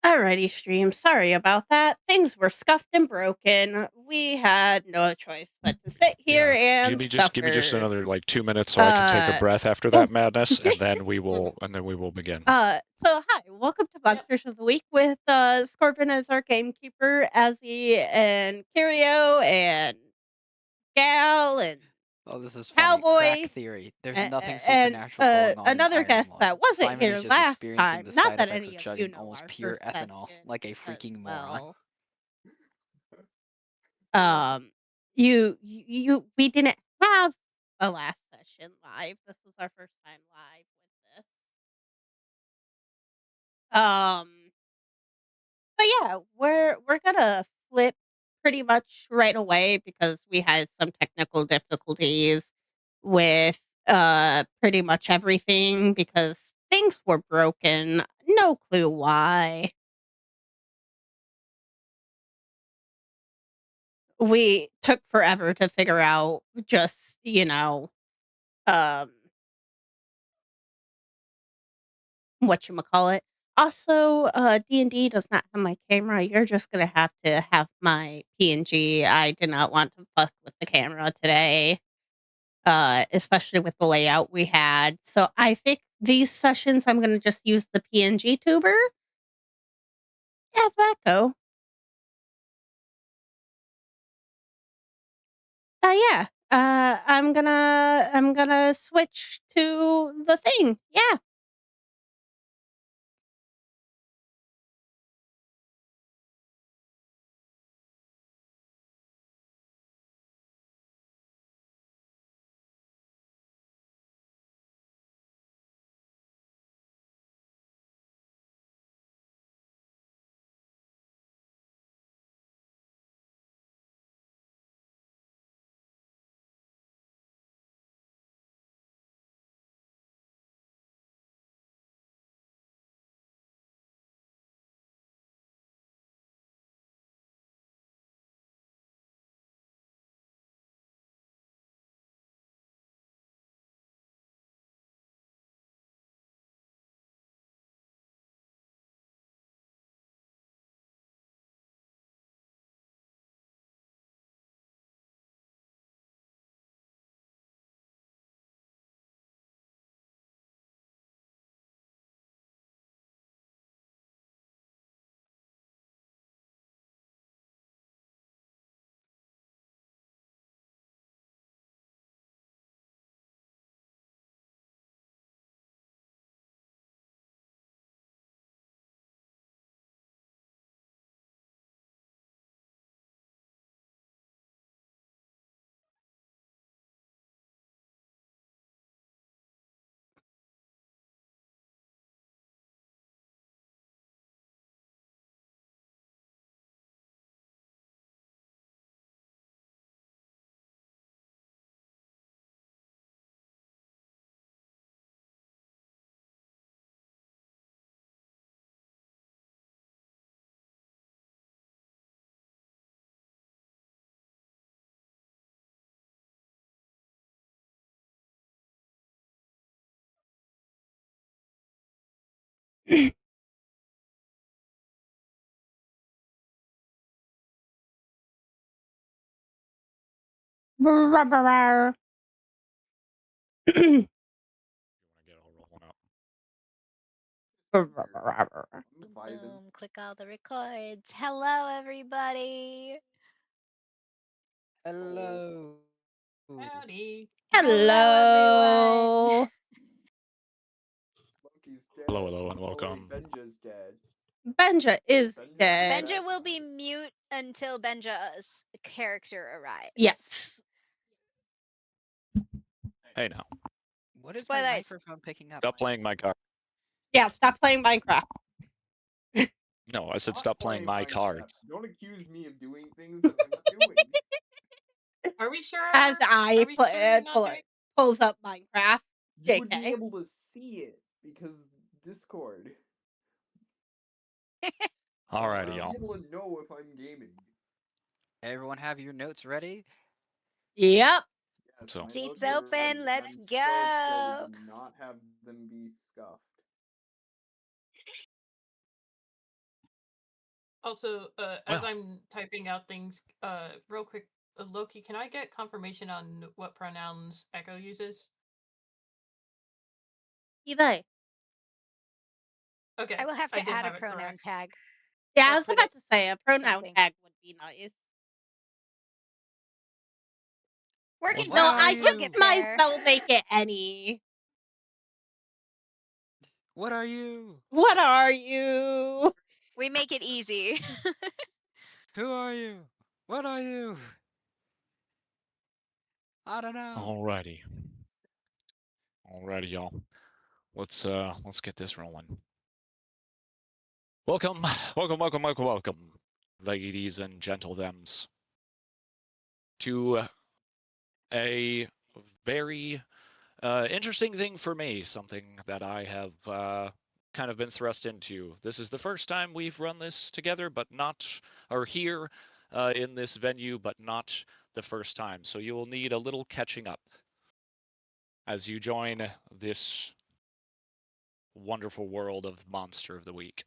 Alrighty, stream. Sorry about that. Things were scuffed and broken. We had no choice but to sit here Yeah. and Give me just suffer. another like 2 minutes so I can take a breath after that madness, and then we will begin. So hi, welcome to Monsters of the Week with Scorven as our gamekeeper, Ehwzazi and Curio and Gal and Oh, this is funny. Cowboy Crack theory. There's nothing and supernatural going on in another guest Ironlung. that wasn't Simon here is just last experiencing time. the Not side that effects any of of you chugging know almost our pure first ethanol, session like a because, freaking moron. well, we didn't have a last session live. This was our first time live with this. But yeah, we're gonna flip pretty much right away because we had some technical difficulties with pretty much everything because things were broken. No clue why. We took forever to figure out just, um whatchamacallit. Also, D&D does not have my camera. You're just gonna have to have my PNG. I did not want to fuck with the camera today, especially with the layout we had. So I think these sessions I'm gonna just use the PNG tuber. Yeah, Flacco. Yeah. I'm gonna switch to the thing. Yeah. Boom, click all the records. Hello, everybody. Hello. Howdy. Hello, everyone. Hello. Loki's dead. Hello, and Oh, wait, welcome. Benja's dead. Benja is Benja's dead. Benja will be mute until Benja's character arrives. Yes. Hey now. What is my Spoilers. microphone picking up? Stop playing my card. Yeah, stop playing Minecraft. No, I said Not stop playing my Minecraft. cards. Don't accuse me of doing things that I'm not doing. Are we sure? As I Are we sure you're not doing? pulls up Minecraft. You would be JK. able to see it because Discord. Alrighty, I'll y'all. be able to know if I'm gaming. Everyone have your notes ready? Yep. Yes, So- my Seats notes are open, ready, and let's I'm so excited go. to not have them be scuffed. Also, as Well. I'm typing out things, real quick, Loki, can I get confirmation on what pronouns Echo uses? He, they. Okay, I will have I to did add a have it pronoun correct. tag. Yeah, Or I was put about it to say a pronoun something. tag would be nice. Working What No, are progress. I We'll just you? get might there. spell make it any. What are you? What are you? We make it easy. Who are you? What are you? I don't know. Alrighty. Alrighty, y'all. Let's get this rolling. Welcome, ladies and gentlethems, to a very interesting thing for me, something that I have kind of been thrust into. This is the first time we've run this together, but not, or here in this venue, but not the first time. So you will need a little catching up as you join this wonderful world of Monster of the Week.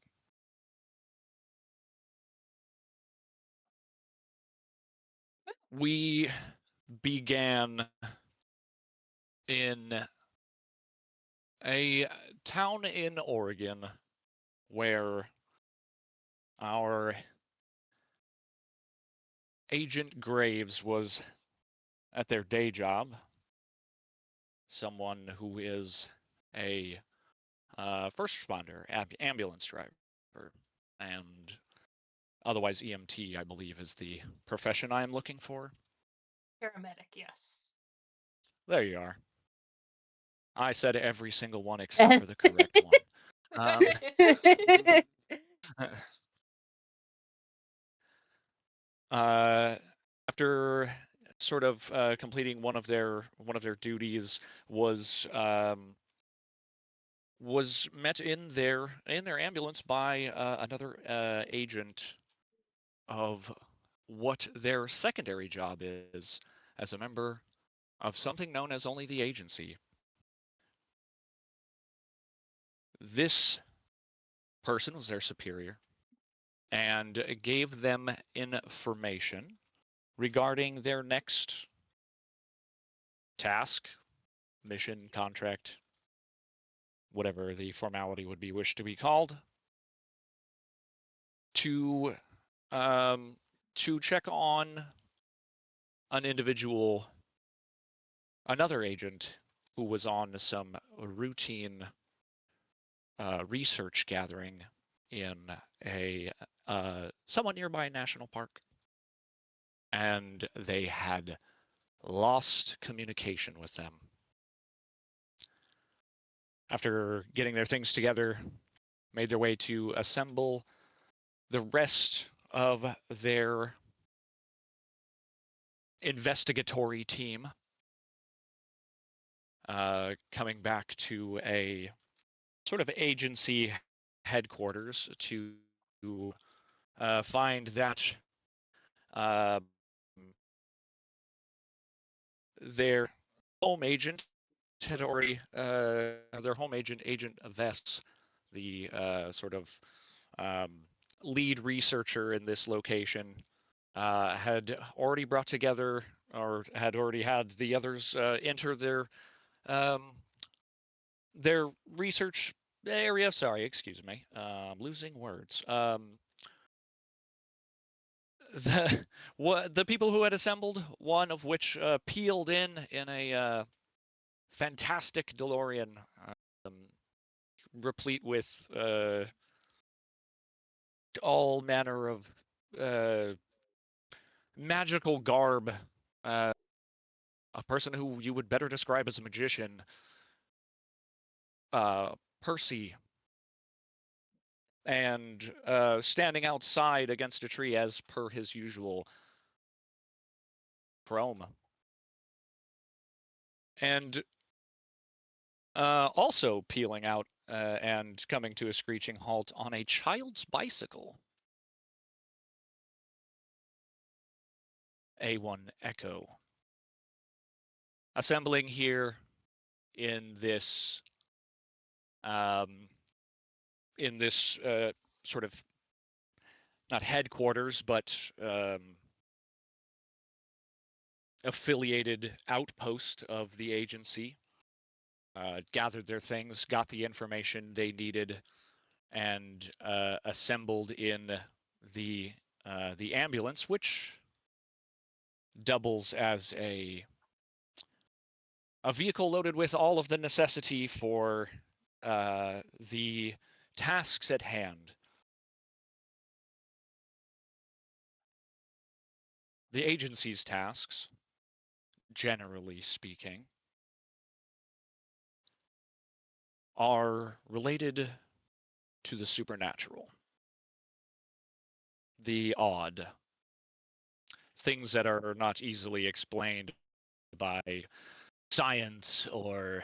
We began in a town in Oregon where our Agent Graves was at their day job, someone who is a first responder, ambulance driver, and otherwise EMT, I believe, is the profession I am looking for. Paramedic, yes. There you are. I said every single one except for the correct one. After sort of completing one of their duties, was met in their ambulance by another agent of what their secondary job is as a member of something known as only the agency. This person was their superior and gave them information regarding their next task, mission, contract, whatever the formality would be wished to be called, to check on an individual, another agent who was on some routine research gathering in a somewhat nearby national park, and they had lost communication with them. After getting their things together, made their way to assemble the rest of their investigatory team, coming back to a sort of agency headquarters to find that uh, their home agent had already their home agent, Agent Vess, the sort of um, lead researcher in this location, had already brought together, or had already had the others enter their research area. Sorry, excuse me, losing words. The people who had assembled, one of which peeled in a fantastic DeLorean, um, replete with all manner of uh, magical garb. A person who you would better describe as a magician, Percy, and standing outside against a tree as per his usual chrome. And also peeling out and coming to a screeching halt on a child's bicycle. A1 Echo. Assembling here in this sort of not headquarters, but affiliated outpost of the agency, gathered their things, got the information they needed, and assembled in the ambulance, which doubles as a vehicle loaded with all of the necessity for the tasks at hand. The agency's tasks, generally speaking, are related to the supernatural, the odd, things that are not easily explained by science or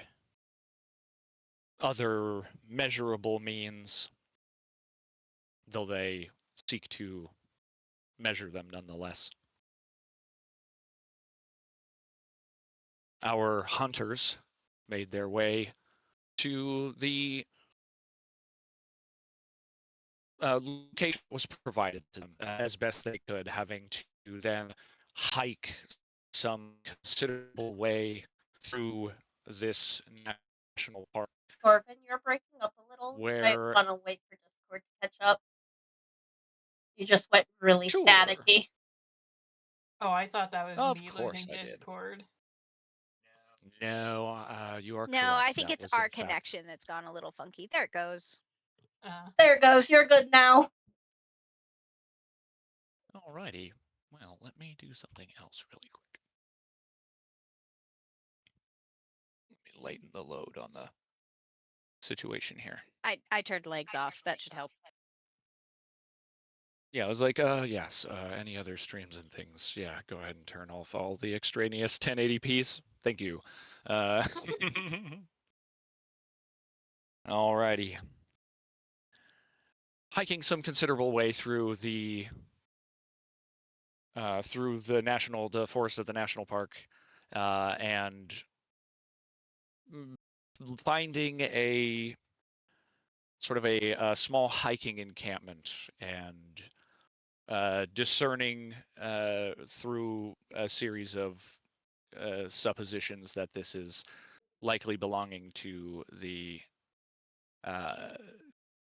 other measurable means, though they seek to measure them nonetheless. Our hunters made their way to the location was provided to them as best they could, having to then hike some considerable way through this national park. Scorven, you're breaking up a little. You might Where want to wait for Discord to catch up. You just went really Sure. staticky. Oh, I thought that was Of me course losing I did. Discord. No, you are No, correct. I think That it's was, in our fact- connection that's gone a little funky. There it goes. There it goes. You're good now. Alrighty. Well, let me do something else really quick. Let me lighten the load on the situation here. I turned legs off. That should help. Yeah, I was like, yes, any other streams and things, yeah, go ahead and turn off all the extraneous 1080p's. Thank you. Alrighty. Hiking some considerable way through the forest of the national park, and finding a sort of a small hiking encampment, and discerning through a series of suppositions that this is likely belonging to the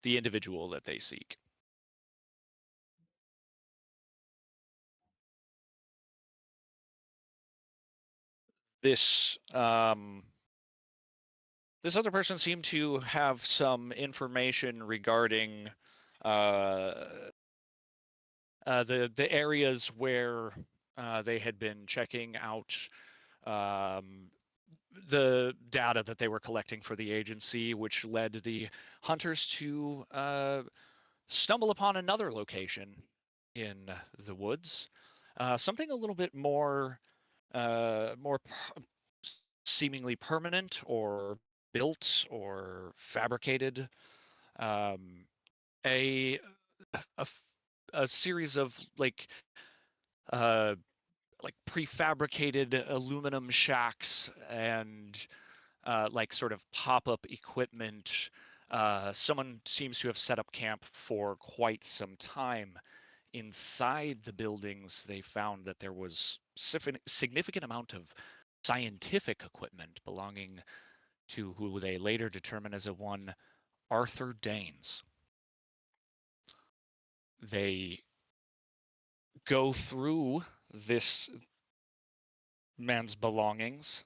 individual that they seek. This this other person seemed to have some information regarding the areas where they had been checking out the data that they were collecting for the agency, which led the hunters to stumble upon another location in the woods, something a little bit more seemingly permanent or built or fabricated. A series of like prefabricated aluminum shacks and like sort of pop-up equipment. Someone seems to have set up camp for quite some time. Inside the buildings, they found that there was significant amount of scientific equipment belonging to who they later determined as a one Arthur Danes. They go through this man's belongings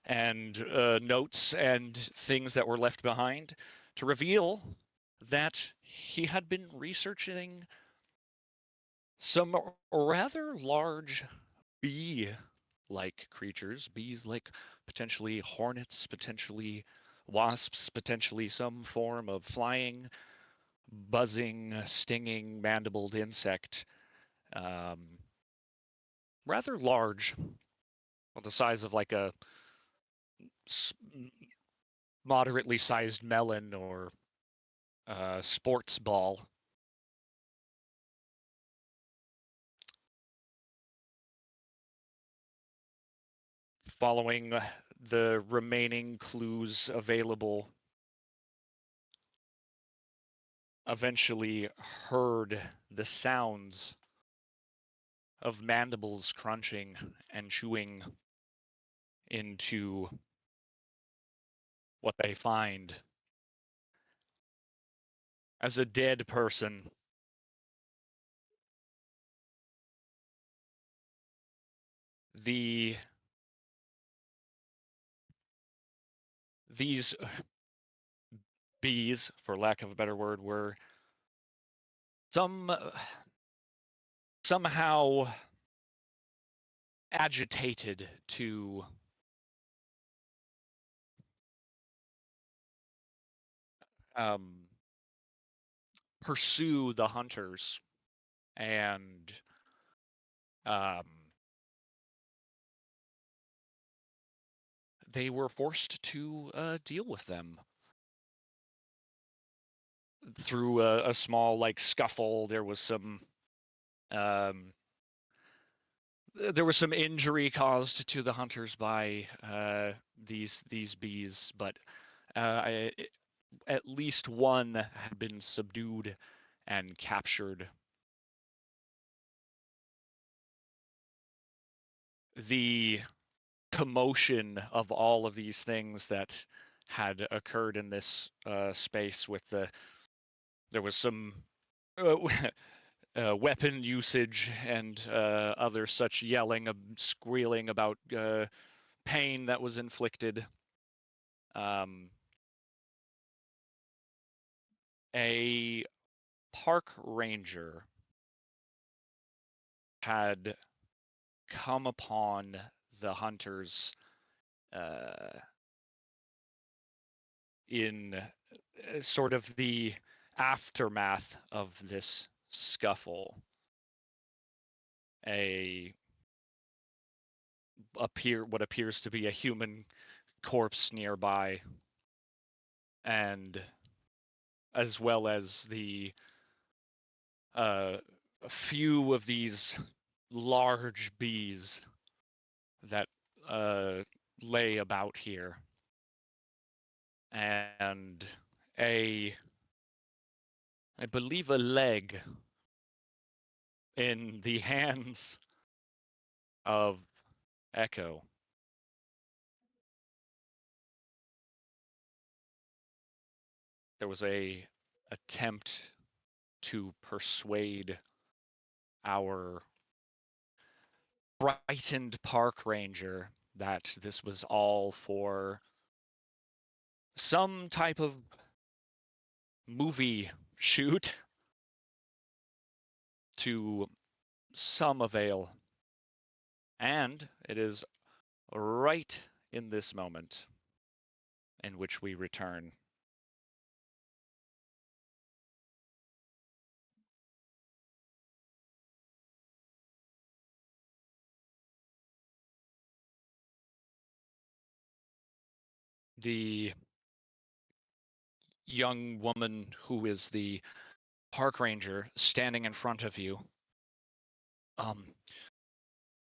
and notes and things that were left behind to reveal that he had been researching some rather large bee-like creatures, bees like potentially hornets, potentially wasps, potentially some form of flying, buzzing, stinging, mandibled insect. Rather large, the size of like a moderately sized melon or sports ball. Following the remaining clues available, eventually heard the sounds of mandibles crunching and chewing into what they find as a dead person. These bees, for lack of a better word, were somehow agitated to pursue the hunters, and they were forced to deal with them through a small scuffle. There was some injury caused to the hunters by these bees, but at least one had been subdued and captured. The commotion of all of these things that had occurred in this space there was some weapon usage and other such yelling and squealing about pain that was inflicted. A park ranger had come upon the hunters in sort of the aftermath of this scuffle. What appears to be a human corpse nearby, and as well as a few of these large bees that lay about here, and I believe a leg in the hands of Echo. There was a attempt to persuade our frightened park ranger that this was all for some type of movie shoot to some avail. And it is right in this moment in which we return. The young woman who is the park ranger standing in front of you.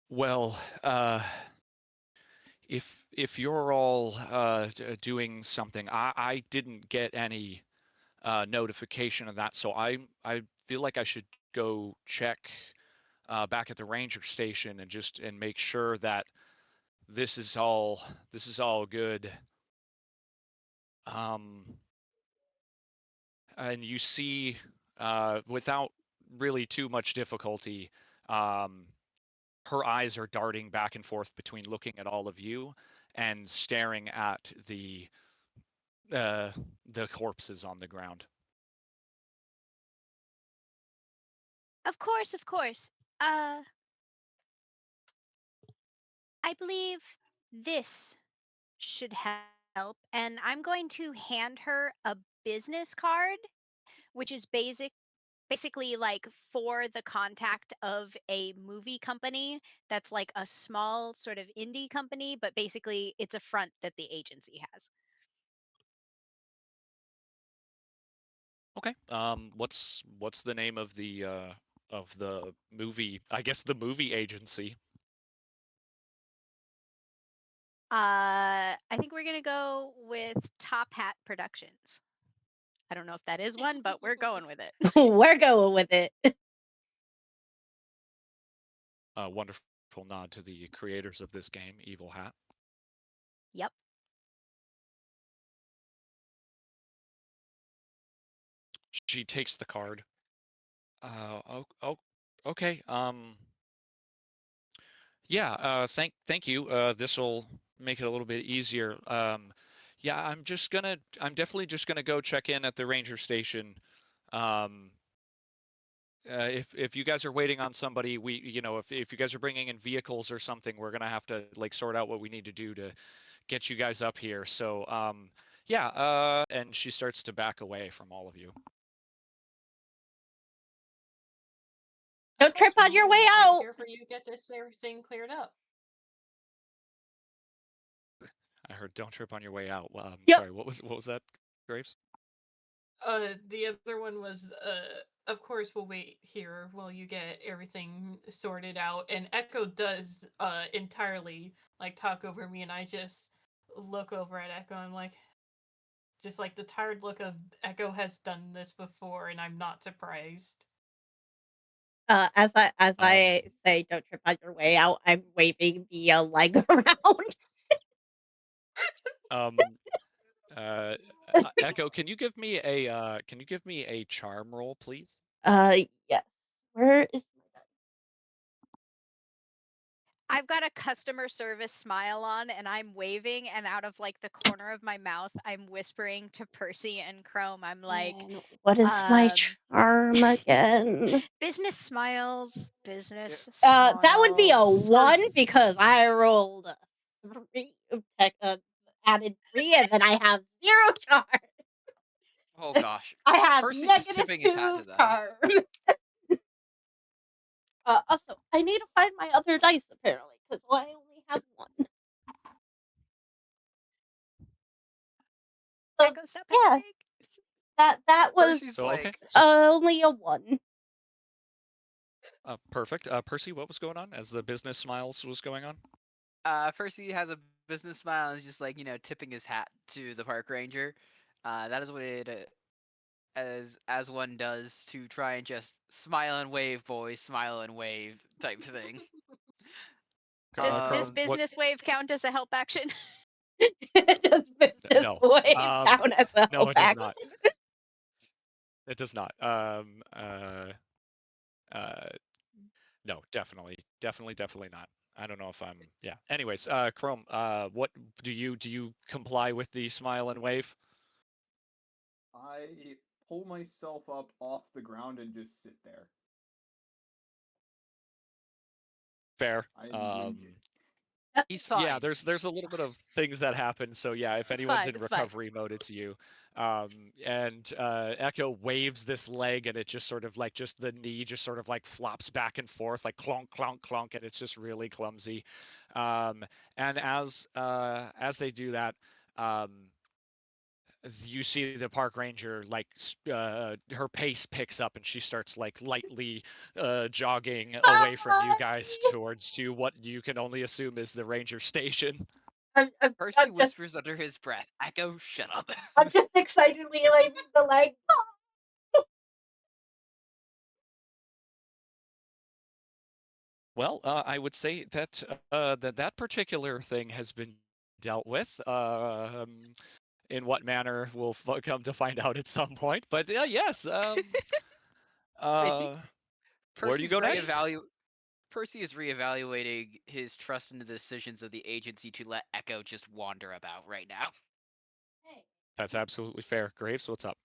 Well, if you're all doing something, I didn't get any notification of that, so I feel like I should go check back at the ranger station and make sure that this is all good. And you see, without really too much difficulty, her eyes are darting back and forth between looking at all of you and staring at the corpses on the ground. Of course, of course. I believe this should help, and I'm going to hand her a business card, which is basically like for the contact of a movie company that's like a small sort of indie company, but basically it's a front that the agency has. Okay. What's the name of the movie? I guess the movie agency. I think we're gonna go with Top Hat Productions. I don't know if that is one, but we're going with it. We're going with it. A wonderful nod to the creators of this game, Evil Hat. Yep. She takes the card. Okay. Yeah. Thank you. This will make it a little bit easier. Yeah. I'm definitely just gonna go check in at the ranger station. If you guys are waiting on somebody, if you guys are bringing in vehicles or something, we're gonna have to like sort out what we need to do to get you guys up here. So, yeah. And she starts to back away from all of you. Don't Of course, trip on we your will way wait out. here for you to get this everything cleared up. I heard "Don't trip on your way out." Yep. Sorry, what was that, Graves? The other one was, of course, we'll wait here while you get everything sorted out. And Echo does, entirely, like, talk over me, and I just look over at Echo, and I'm like, just like the tired look of Echo has done this before, and I'm not surprised. As I say, don't trip on your way out, I'm waving the leg around. Echo, can you give me a charm roll, please? Yes. Where is my gun? I've got a customer service smile on, and I'm waving, and out of like the corner of my mouth, I'm whispering to Percy and Chrome. I'm like, And what is my charm again? business smiles, business That would be a smiles. 1 because I rolled a 3, added 3, and then I have 0 charm. Oh gosh. I have Percy's just negative tipping his hat 2 to them. charm. Also, I need to find my other dice apparently because I only have 1. So, Echo, stop yeah, hacking. that was Percy's So, okay. like, only a 1. Perfect. Percy, what was going on as the business smiles was going on? Percy has a business smile and is just like, tipping his hat to the park ranger. That is what it as one does to try and just smile and wave, boys, smile and wave type thing. Does business wave count as a help action? Does business No. wave count as a No, help it does action? not. It does not. No, definitely not. I don't know if I'm. Yeah. Anyways, Chrome. What do you comply with the smile and wave? I pull myself up off the ground and just sit there. Fair. I'm winded. He's fine. Yeah, there's a little bit of things that happen. So yeah, if anyone's in recovery mode, it's you. And Echo waves this leg, and it just sort of like the knee just sort of like flops back and forth, like clonk, clonk, clonk, and it's just really clumsy. And as they do that, you see the park ranger like her pace picks up and she starts like lightly jogging away from you guys towards to what you can only assume is the ranger station. Percy whispers under his breath, Echo, shut up. I'm just excitedly waving the leg. Well, I would say that that particular thing has been dealt with. In what manner we'll come to find out at some point. But yes. I think Where do you go next? Percy is reevaluating his trust in the decisions of the agency to let Echo just wander about right now. That's absolutely fair. Graves, what's up?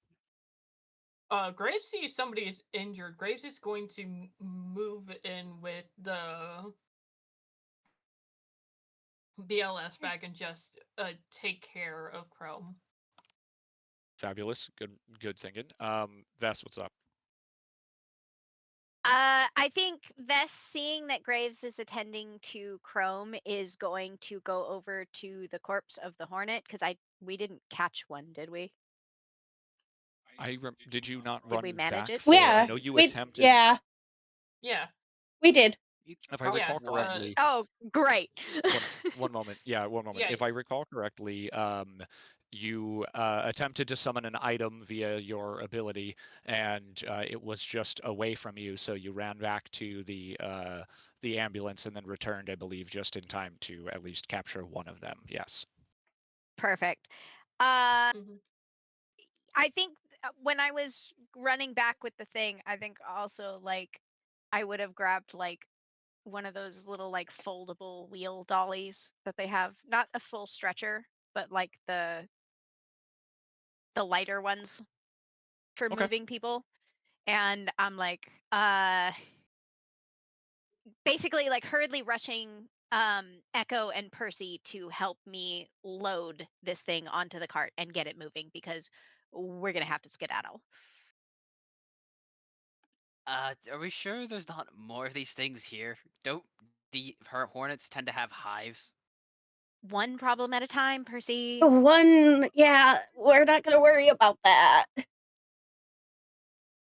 Graves sees somebody's injured. Graves is going to move in with the BLS bag and just take care of Chrome. Fabulous. Good thinking. Vess, what's up? I think Vess, seeing that Graves is attending to Chrome, is going to go over to the corpse of the Hornet because we didn't catch one, did we? Did you not Did run we manage back it? for? Yeah, I know you we, attempted. Yeah, Yeah. we did. If I probably recall Yeah, correctly, Oh, great. one moment. Yeah, one moment. Yeah. If I recall correctly, you attempted to summon an item via your ability, and it was just away from you, so you ran back to the ambulance and then returned, I believe, just in time to at least capture one of them. Yes. Perfect. Mhm. I think when I was running back with the thing, I think also like I would have grabbed like one of those little like foldable wheel dollies that they have, not a full stretcher, but like the lighter ones for Okay. moving people. And I'm like basically like hurriedly rushing Echo and Percy to help me load this thing onto the cart and get it moving because we're gonna have to skedaddle. Are we sure there's not more of these things here? Don't the hornets tend to have hives? One problem at a time, Percy. Yeah, we're not gonna worry about that.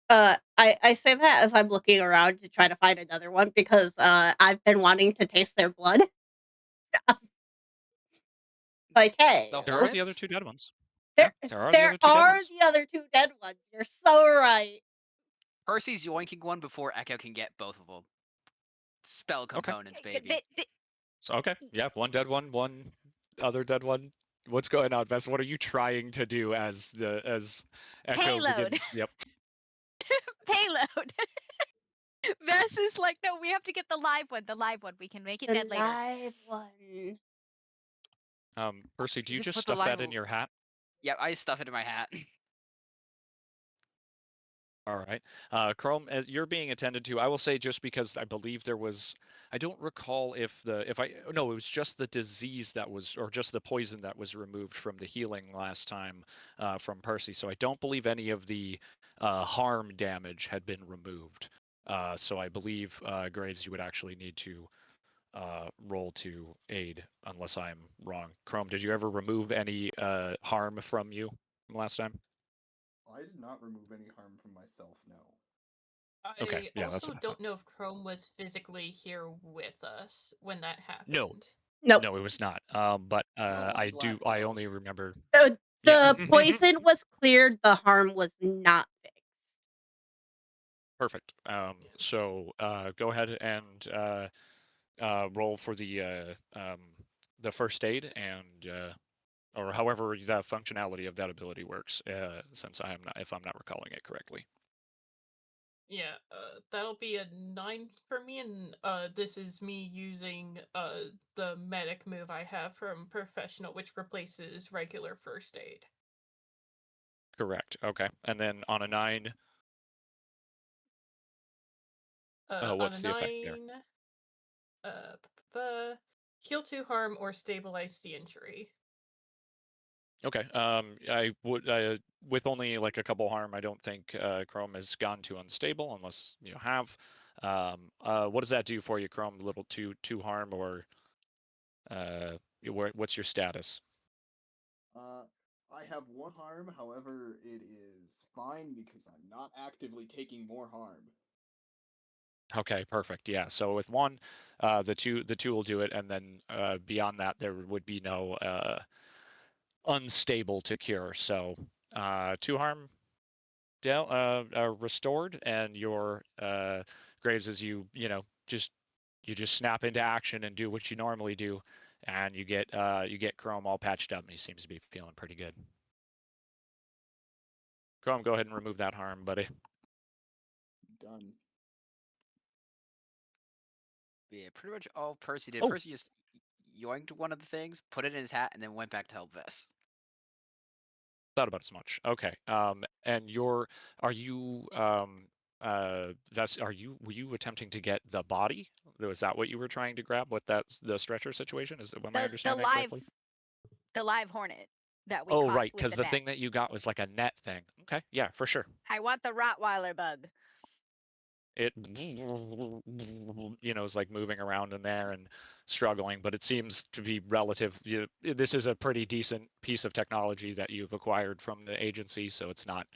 I say that as I'm looking around to try to find another one because, I've been wanting to taste their blood. Like, hey, The There are the other hornets? two dead ones. Yeah, there there are the there other two dead are ones. the other 2 dead ones, you're so right. Percy's yoinking one before Echo can get both of them. Spell Okay. components, Y- baby. So okay. Yeah, one dead one other dead one. What's going on, Bess? What are you trying to do as Echo Payload. begins? Yep. Payload. Vess is like, no, we have to get the live one. The live one. We can make it The dead later. live one. Percy, do You you just just put the stuff live. that in your hat? Yep, I stuff it in my hat. All right. Chrome, as you're being attended to, I will say just because I believe there was, I don't recall no, it was just the disease that was, or just the poison that was removed from the healing last time from Percy. So I don't believe any of the harm damage had been removed. So I believe, Graves, you would actually need to roll to aid, unless I'm wrong. Chrome, did you ever remove any harm from you from last time? I did not remove any harm from myself. No. Okay, I yeah, that's also what I thought. don't know if Chrome was physically here with us when that No, happened. Nope. no, it was not. But Oh, I'm I glad do. to I know. only remember. Yeah. The poison was cleared, the harm was not fixed. Perfect. Yeah. So go ahead and roll for the first aid and or however the functionality of that ability works. Since I am not, if I'm not recalling it correctly. Yeah, that'll be a 9 for me, and this is me using the medic move I have from professional, which replaces regular first aid. Correct. Okay. And then on a 9, On a what's the effect there? 9, heal 2 harm or stabilize the injury. Okay. I would with only like a couple harm. I don't think Chrome has gone to unstable unless you have. What does that do for you, Chrome? A little two harm or what's your status? I have 1 harm. However, it is fine because I'm not actively taking more harm. Okay, perfect. Yeah. So with 1, the two will do it, and then beyond that there would be no unstable to cure. So 2 harm restored, and your Graves as you just snap into action and do what you normally do, and you get Chrome all patched up, and he seems to be feeling pretty good. Chrome, go ahead and remove that harm, buddy. Done. Yeah, pretty much all Percy did. Oh, Percy just yoinked one of the things, put it in his hat, and then went back to help Vess. thought about as much. Okay. And are you were you attempting to get the body? Was that what you were trying to grab with the stretcher situation? Am I The understand that correctly? live hornet that we Oh, caught right, with because the the net. thing that you got was like a net thing. Okay, yeah, for sure. I want the Rottweiler bug. It is like moving around in there and struggling, but it seems to be relative. This is a pretty decent piece of technology that you've acquired from the agency, so it's not,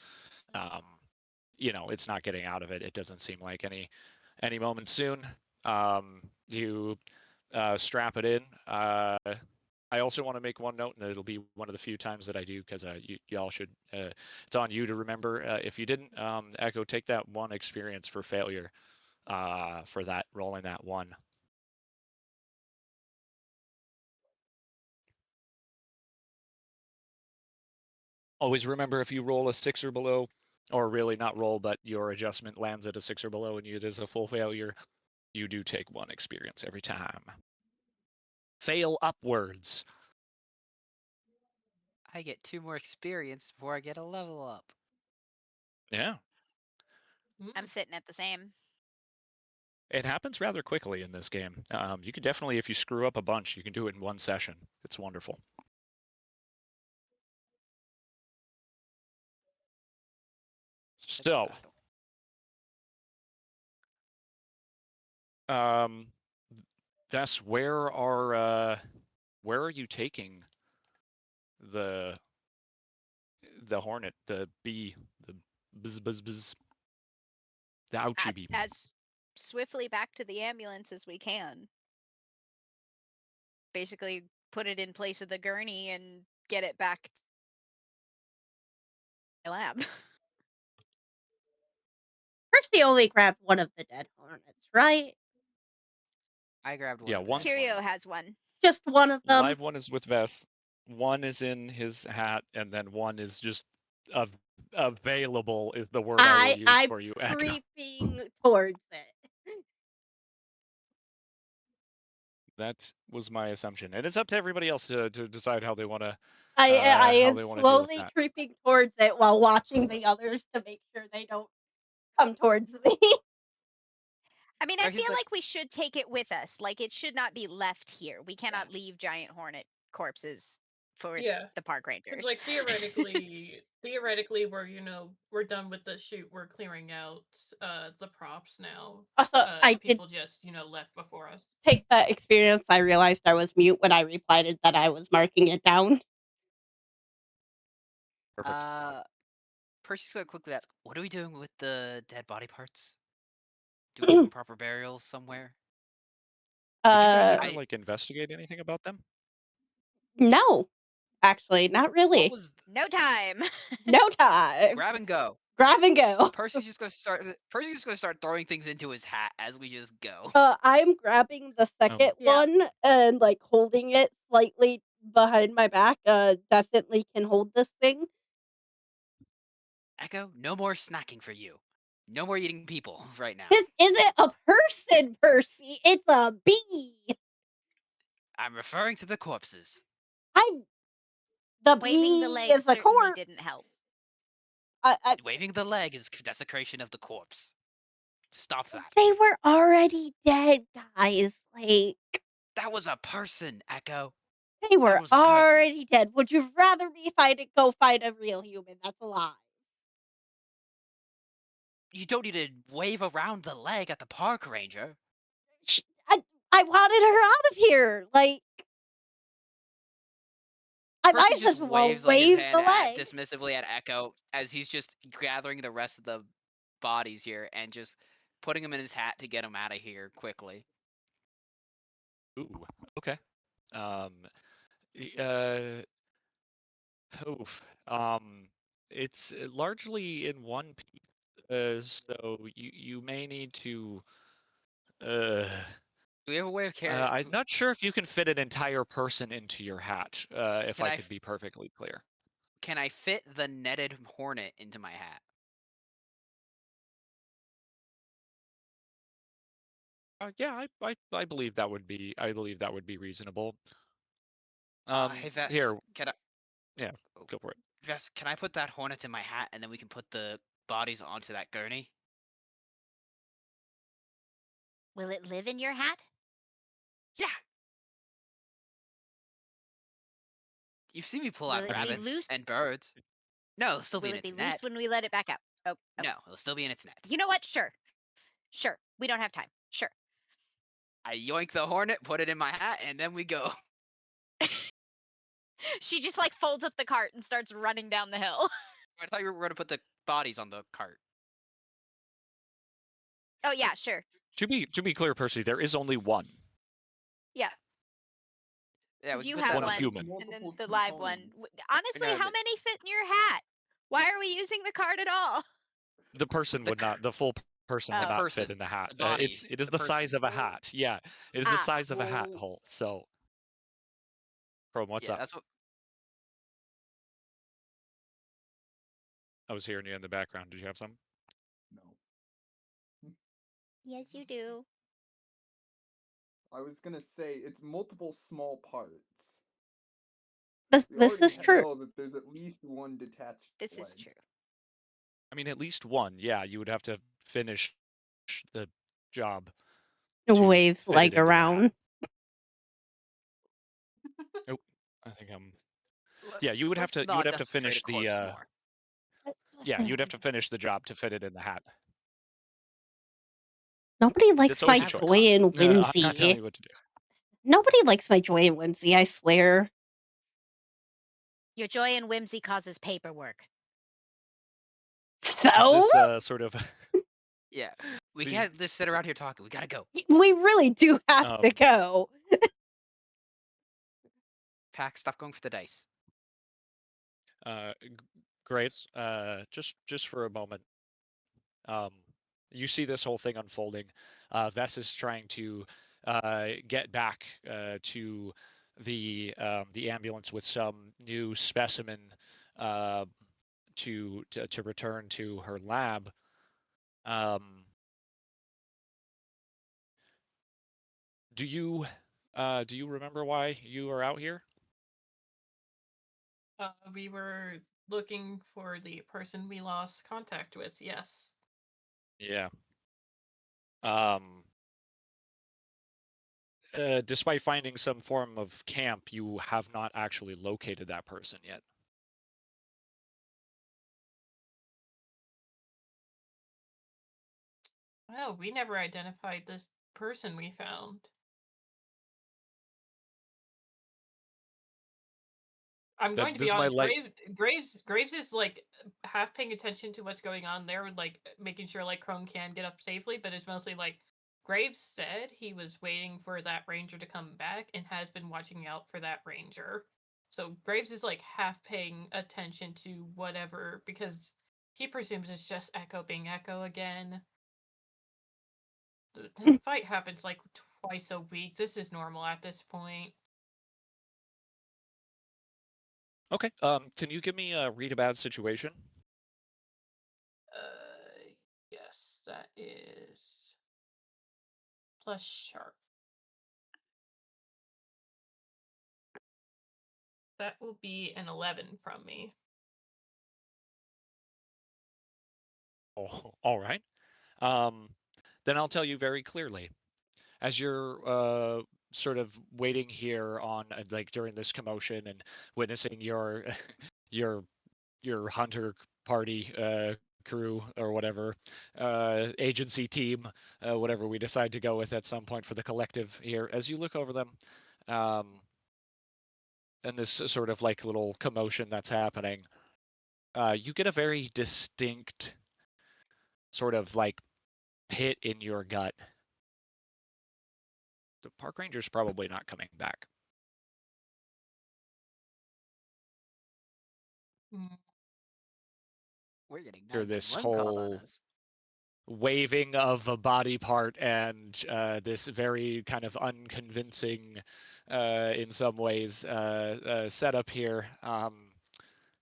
it's not getting out of it. It doesn't seem like any moment soon. You strap it in. I also want to make one note, and it'll be one of the few times that I do, because y'all should. It's on you to remember. If you didn't, Echo, take that one experience for failure. For that rolling that one. Always remember, if you roll a 6 or below, or really not roll, but your adjustment lands at a 6 or below, and it is a full failure, you do take one experience every time. Fail upwards. I get 2 more experience before I get a level up. Yeah. I'm sitting at the same. It happens rather quickly in this game. You can definitely, if you screw up a bunch, you can do it in one session. It's wonderful. So, Vess, where are you taking the hornet, the bee, the buzz, the ouchie bee? As swiftly back to the ambulance as we can. Basically, put it in place of the gurney and get it back to the lab. Percy only grabbed one of the dead hornets, right? I grabbed one. Yeah, of the one's dead Curio hornets. has one. Just one of them. Live one is with Vess. One is in his hat, and then one is just available is the word I will use I'm for you, Echo. creeping towards it. That was my assumption, and it's up to everybody else to decide how they want to. I how am they want to deal with slowly that. creeping towards it while watching the others to make sure they don't come towards me. I mean, I Percy's feel like- like we should take it with us. Like, it should not be left here. We cannot leave giant hornet corpses for the park rangers. Because, like, theoretically, we're done with the shoot. We're clearing out the props now. Also, I did people just left before us. take that experience. I realized I was mute when I replied that I was marking it down. Perfect. Percy's going to quickly ask, what are we doing with the dead body parts? Do we give them proper burials somewhere? Did you guys ever like investigate anything about them? No, actually, not really. What was no time? No time. Grab and go. Grab and go. Percy's just going to start throwing things into his hat as we just go. I'm grabbing the second one and like holding it slightly behind my back. Definitely can hold this thing. Echo, no more snacking for you. No more eating people right now. This isn't a person, Percy. It's a bee. I'm referring to the corpses. The Waving bee the leg is a certainly corpse. didn't help. Waving the leg is desecration of the corpse. Stop that. They were already dead, guys. Like, that was a person, Echo. They were already dead. Would you rather me go find a real human that's alive? You don't need to wave around the leg at the park ranger. I wanted her out of here. Like, I Percy might just as well waves like wave his the hand leg. dismissively at Echo as he's just gathering the rest of the bodies here and just putting them in his hat to get him out of here quickly. Ooh, okay. It's largely in one piece, so you may need to. Do we have a way of carrying? I'm not sure if you can fit an entire person into your hat. If I could be perfectly clear. Can I fit the netted hornet into my hat? Yeah, I believe that would be reasonable. Hey Vess, here. Can I? Yeah, go for it. Vess, can I put that hornet in my hat and then we can put the bodies onto that gurney? Will it live in your hat? Yeah. You've seen me pull Will out it be rabbits loose? and birds. No, it'll still be Will in it be its loose net. when we let it back out? Oh, No, it'll still be in its net. You know what? Sure. We don't have time. Sure. I yoink the hornet, put it in my hat, and then we go. She just like folds up the cart and starts running down the hill. I thought you were going to put the bodies on the cart. Oh yeah, sure. To be clear, Percy, there is only one. Yeah, Yeah, because we can you put have that One on. one, human. and then Multiple the live one. components. Honestly, No, how many fit in your hat? Why are we using the card at all? The person The would not. The full person would Oh. not fit person, in the hat. the body, It is the the person. size of a hat. Yeah, it is the Ah. size of a hat Well, hole. So, Chrome, what's Yeah, up? that's what. I was hearing you in the background. Did you have some? no. Yes, you do. I was gonna say it's multiple small parts. This We this already is true. know that there's at least one detached This leg. is true. I mean, at least one. Yeah, you would have to finish the job It to waves fit like it into the hat. around. Nope. I think I'm. Yeah, you would have Let's to. You would not have to desecrate finish a corpse the. more. Yeah, you would have to finish the job to fit it in the hat. Nobody It's likes always my a Have choice. joy and I'm not telling whimsy. you what to do. Nobody likes my joy and whimsy, I swear. Your joy and whimsy causes paperwork. Is So? this sort of? Yeah, we These, can't just sit around here talking. We gotta go. We really do have to go. Pack, stop going for the dice. Great. Just for a moment. Um, you see this whole thing unfolding. Vess is trying to get back to the ambulance with some new specimen uh, to return to her lab. Do you remember why you are out here? We were looking for the person we lost contact with. Yes. Yeah. Despite finding some form of camp, you have not actually located that person yet. Oh, we never identified this person we found. I'm going to be This is my honest. light. Graves is like half paying attention to what's going on there, like making sure like Chrome can get up safely, but it's mostly like Graves said he was waiting for that ranger to come back and has been watching out for that ranger. So Graves is like half paying attention to whatever because he presumes it's just Echo being Echo again. The fight happens like twice a week. This is normal at this point. Okay. Can you give me a read about situation? Yes, that is plus sharp. That will be an 11 from me. Oh, all right. Then I'll tell you very clearly. As you're sort of waiting here on like during this commotion and witnessing your your hunter party crew or whatever agency team, whatever we decide to go with at some point for the collective here, as you look over them, and this sort of like little commotion that's happening, you get a very distinct sort of like pit in your gut. The park ranger's probably not coming back. Mm. We're getting Hear this 911 called on whole us. waving of a body part and this very kind of unconvincing, in some ways, setup here.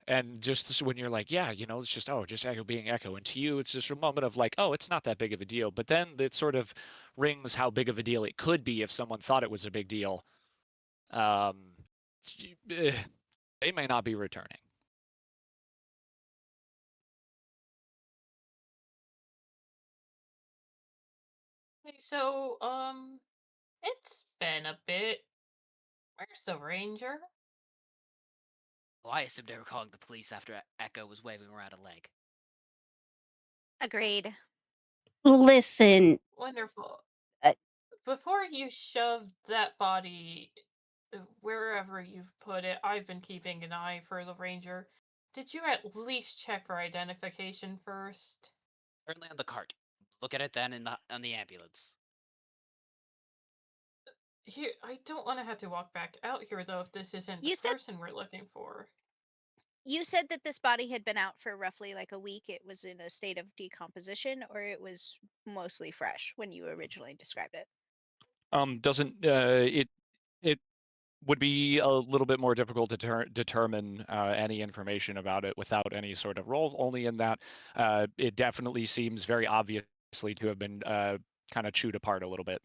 And just when you're like, yeah, it's just, oh, just Echo being Echo. And to you, it's just a moment of like, oh, it's not that big of a deal. But then it sort of rings how big of a deal it could be if someone thought it was a big deal. They may not be returning. So, it's been a bit. Where's the ranger? Well, I assumed they were calling the police after Echo was waving around a leg. Agreed. Listen, Wonderful. uh, Before you shoved that body wherever you've put it, I've been keeping an eye for the ranger. Did you at least check for identification first? Currently on the cart. Look at it then on the ambulance. Here, I don't want to have to walk back out here though if this isn't the You said person we're looking for. you said that this body had been out for roughly like a week. It was in a state of decomposition, or it was mostly fresh when you originally described it. Doesn't it would be a little bit more difficult to determine any information about it without any sort of roll, only in that it definitely seems very obviously to have been kind of chewed apart a little bit.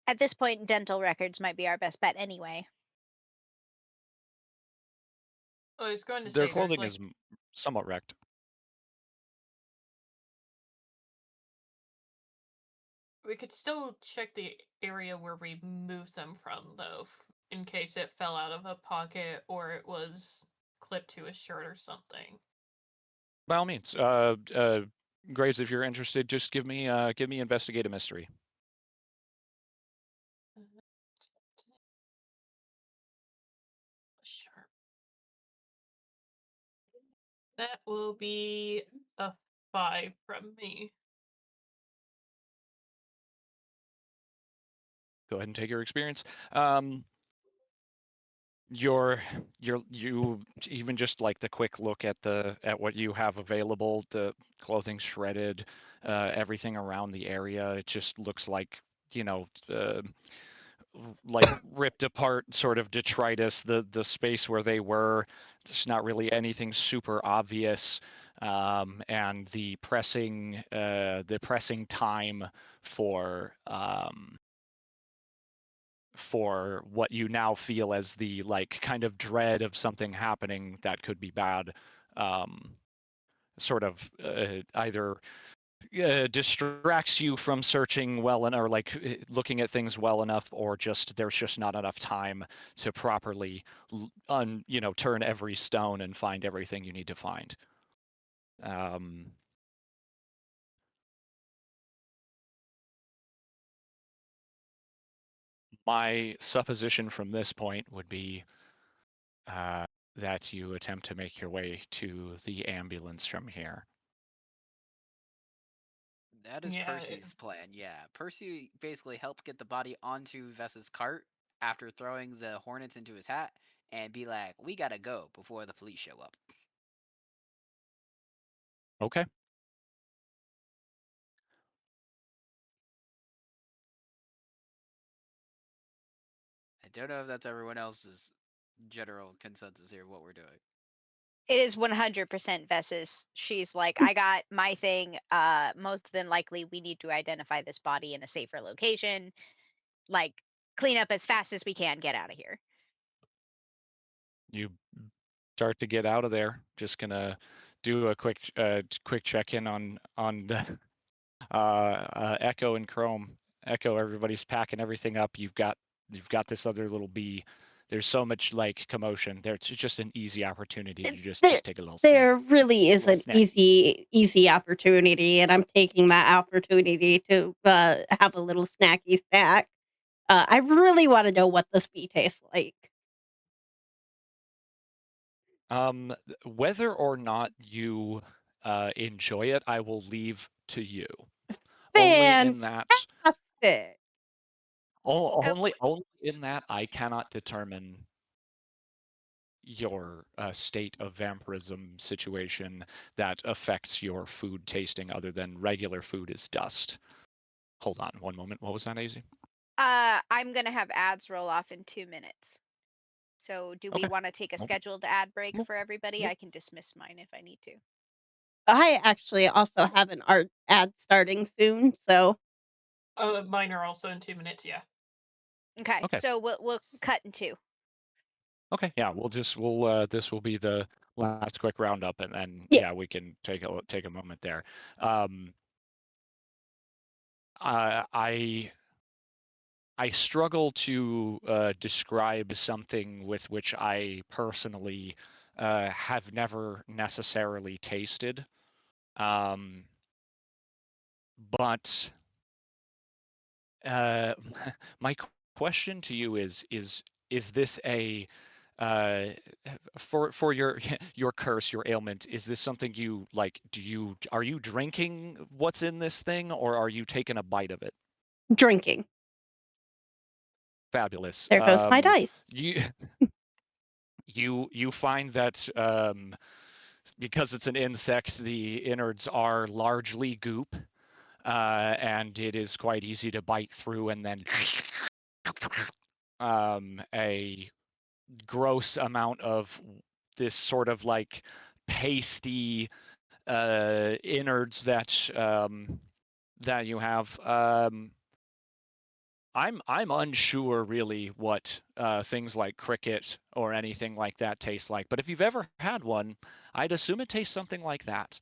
At this point, dental records might be our best bet anyway. I was going to Their say there's clothing like is somewhat wrecked. we could still check the area where we moved them from though, in case it fell out of a pocket or it was clipped to a shirt or something. By all means, Graves, if you're interested, just give me investigate a mystery. Sure. That will be a 5 from me. Go ahead and take your experience. You even just like the quick look at what you have available, the clothing shredded, everything around the area, it just looks like, like ripped apart sort of detritus. The space where they were, there's not really anything super obvious. And the pressing time for what you now feel as the like kind of dread of something happening that could be bad, sort of either distracts you from searching well enough, or like looking at things well enough, or just there's just not enough time to properly turn every stone and find everything you need to find. My supposition from this point would be that you attempt to make your way to the ambulance from here. That is Yeah. Percy's plan, yeah. Percy basically helped get the body onto Vess's cart after throwing the hornets into his hat and be like, we gotta go before the police show up. Okay. I don't know if that's everyone else's general consensus here, what we're doing. It is 100% Vess's. She's like, I got my thing. Most than likely, we need to identify this body in a safer location. Like, clean up as fast as we can. Get out of here. You start to get out of there. Just gonna do a quick check-in on Echo and Chrome. Echo, everybody's packing everything up. You've got this other little bee. There's so much like commotion. There's just an easy opportunity to just take a little There snack. really is Little an snack. easy opportunity, and I'm taking that opportunity to have a little snacky snack. I really want to know what this bee tastes like. Whether or not you enjoy it, I will leave to you. Only in that Fantastic. only in that I cannot determine your state of vampirism situation that affects your food tasting other than regular food is dust. Hold on one moment. What was that, AZ? I'm gonna have ads roll off in 2 minutes. So, do we Okay. want to take a Nope. scheduled ad break Nope. for everybody? Nope. I can dismiss mine if I need to. I actually also have an art ad starting soon, so Mine are also in 2 minutes, yeah. Okay, Okay. so we'll cut in 2. Okay. Yeah. We'll this will be the last quick roundup, and then yeah. yeah, we can take a moment there. I struggle to describe something with which I personally have never necessarily tasted. But my question to you is this a for your your curse, your ailment, is this something you like? Are you drinking what's in this thing, or are you taking a bite of it? Drinking. Fabulous. There goes my dice. You find that because it's an insect, the innards are largely goop, and it is quite easy to bite through, and then a gross amount of this sort of like pasty innards that you have. I'm unsure really what things like cricket or anything like that taste like, but if you've ever had one, I'd assume it tastes something like that.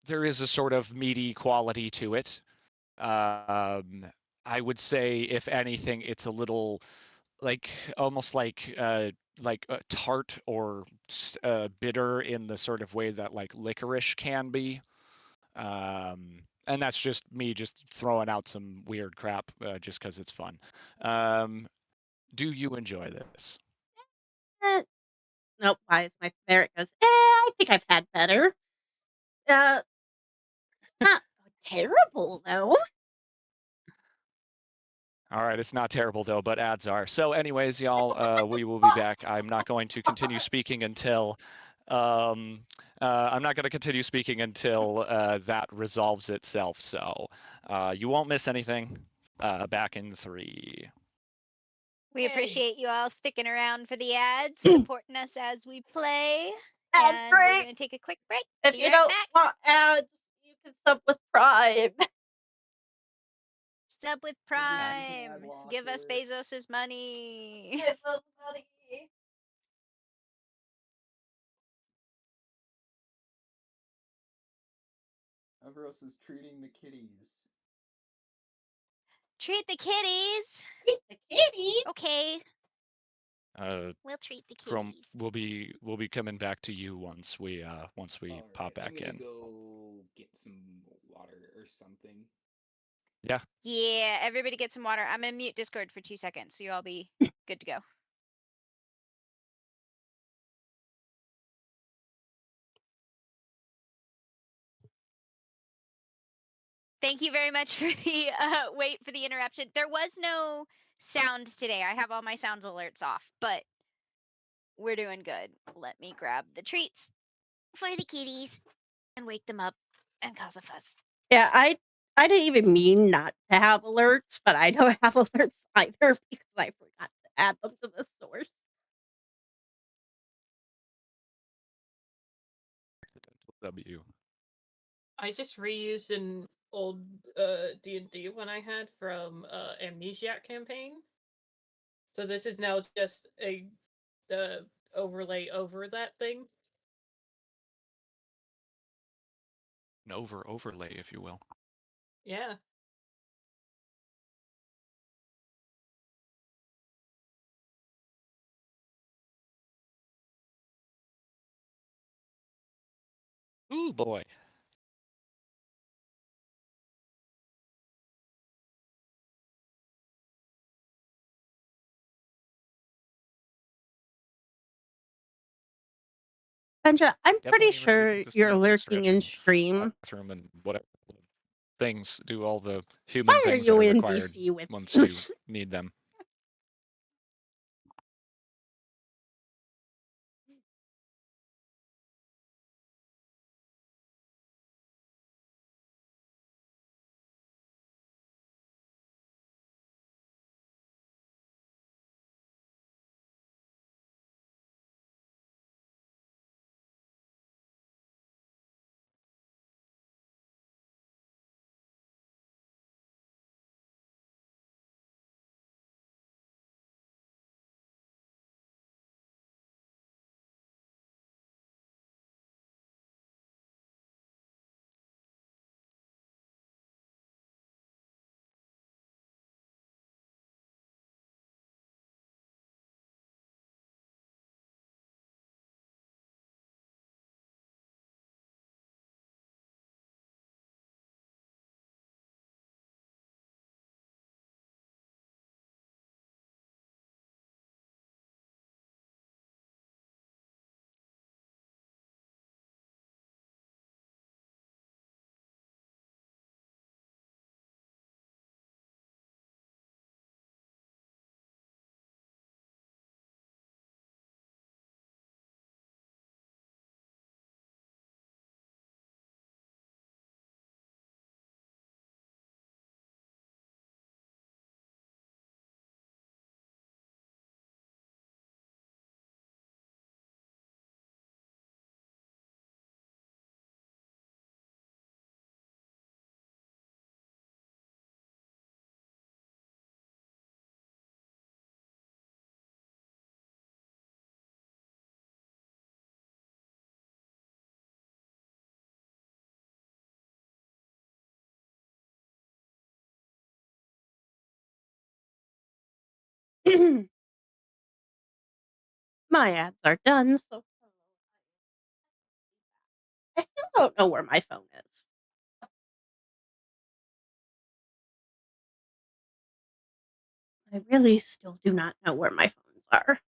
There is a sort of meaty quality to it. I would say, if anything, it's a little like almost like tart or bitter in the sort of way that like licorice can be. And that's just me just throwing out some weird crap just because it's fun. Do you enjoy this? Nope. Why is my there? It goes. I think I've had better. It's not terrible though. All right, it's not terrible though, but ads are. So, anyways, y'all, we will be back. I'm not going to continue speaking until I'm not going to continue speaking until that resolves itself. So, you won't miss anything. Back in 3. We Yay. appreciate you all sticking around for the ads, supporting us as we play. Ad And we're break. going to take a quick break. If Be you right don't back. want ads, you can sub with Prime. Sub with Give us an Prime. ad Give us blocker. Bezos's money. Give us money. Everos is treating the kitties. Treat the kitties. Treat the kitties. Okay, Uh, we'll treat the Chrome, kitties. we'll be coming back to you once we Alright, pop I'm back gonna in. go get some water or something. Yeah. Yeah, everybody get some water. I'm gonna mute Discord for 2 seconds, so you all be good to go. Thank you very much for the wait for the interruption. There was no sound today. I have all my sounds alerts off, but we're doing good. Let me grab the treats for the kitties and wake them up and cause a fuss. Yeah, I didn't even mean not to have alerts, but I don't have alerts either because I forgot to add them to the source. W. I just reused an old D&D one I had from Amnesiac campaign. So this is now just a overlay over that thing. An overlay, if you will. Yeah. Ooh boy. Benja, I'm Yep, pretty when you read sure the you're synopsis, lurking in scratching stream. bathroom and whatever things, do all the human Why are things you that are in required VC with once you things? need them. My ads are done, so I still don't know where my phone is. I really still do not know where my phones are.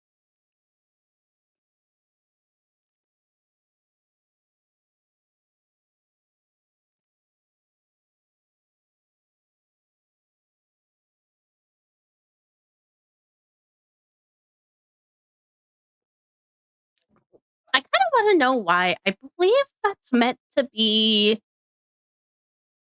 I kind of want to know why. I believe that's meant to be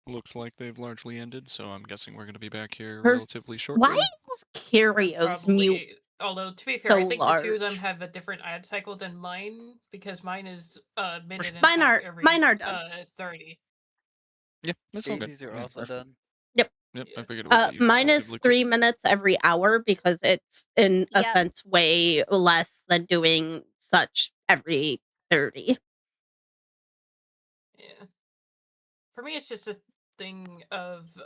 Looks like they've largely ended, so I'm guessing we're going to be back here her. relatively Why shortly. is Curio's mute Probably. Although to be fair, so I think the two of them large? have a different ad cycle than mine because mine is minute and a Mine half are every mine are done. 30. Yeah, that's all good. Daisies are Yeah, also done. Yep. Yep, I Yeah. figured it would be Mine is relatively quick. 3 minutes every hour because it's in a Yep. sense way less than doing such every 30. Yeah. For me, it's just a thing of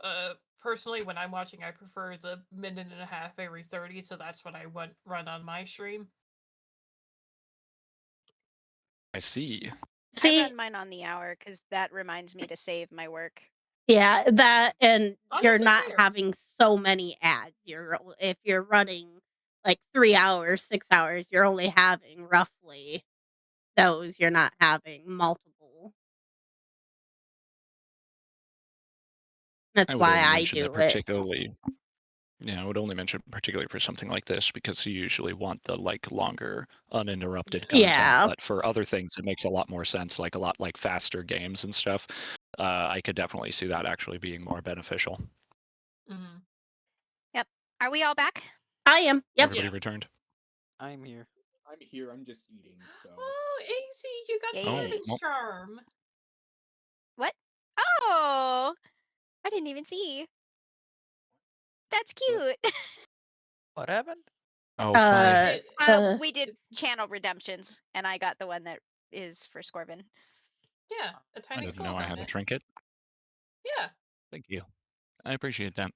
personally when I'm watching, I prefer the minute and a half every 30, so that's what I run on my stream. I see. I See, run mine on the hour because that reminds me to save my work. yeah, that and you're Honestly, not fair. having so many ads. If you're running like 3 hours, 6 hours, you're only having roughly those. You're not having multiple. That's I would why only I mention that do it. particularly. Yeah, I would only mention particularly for something like this because you usually want the like longer, uninterrupted content. Yeah. But for other things, it makes a lot more sense, like a lot like faster games and stuff. I could definitely see that actually being more beneficial. Mm-hmm. Yep. Are we all back? I am. Yep. Everybody Yeah. returned. I'm here. I'm here. I'm just eating. So Oh, AC, you got Yay. Scorven's well. charm. What? Oh, I didn't even see. That's cute. What happened? Oh, funny. The We did channel redemptions, and I got the one that is for Scorven. Yeah, a I tiny didn't skull know I had a helmet. trinket. Yeah. Thank you. I appreciate that.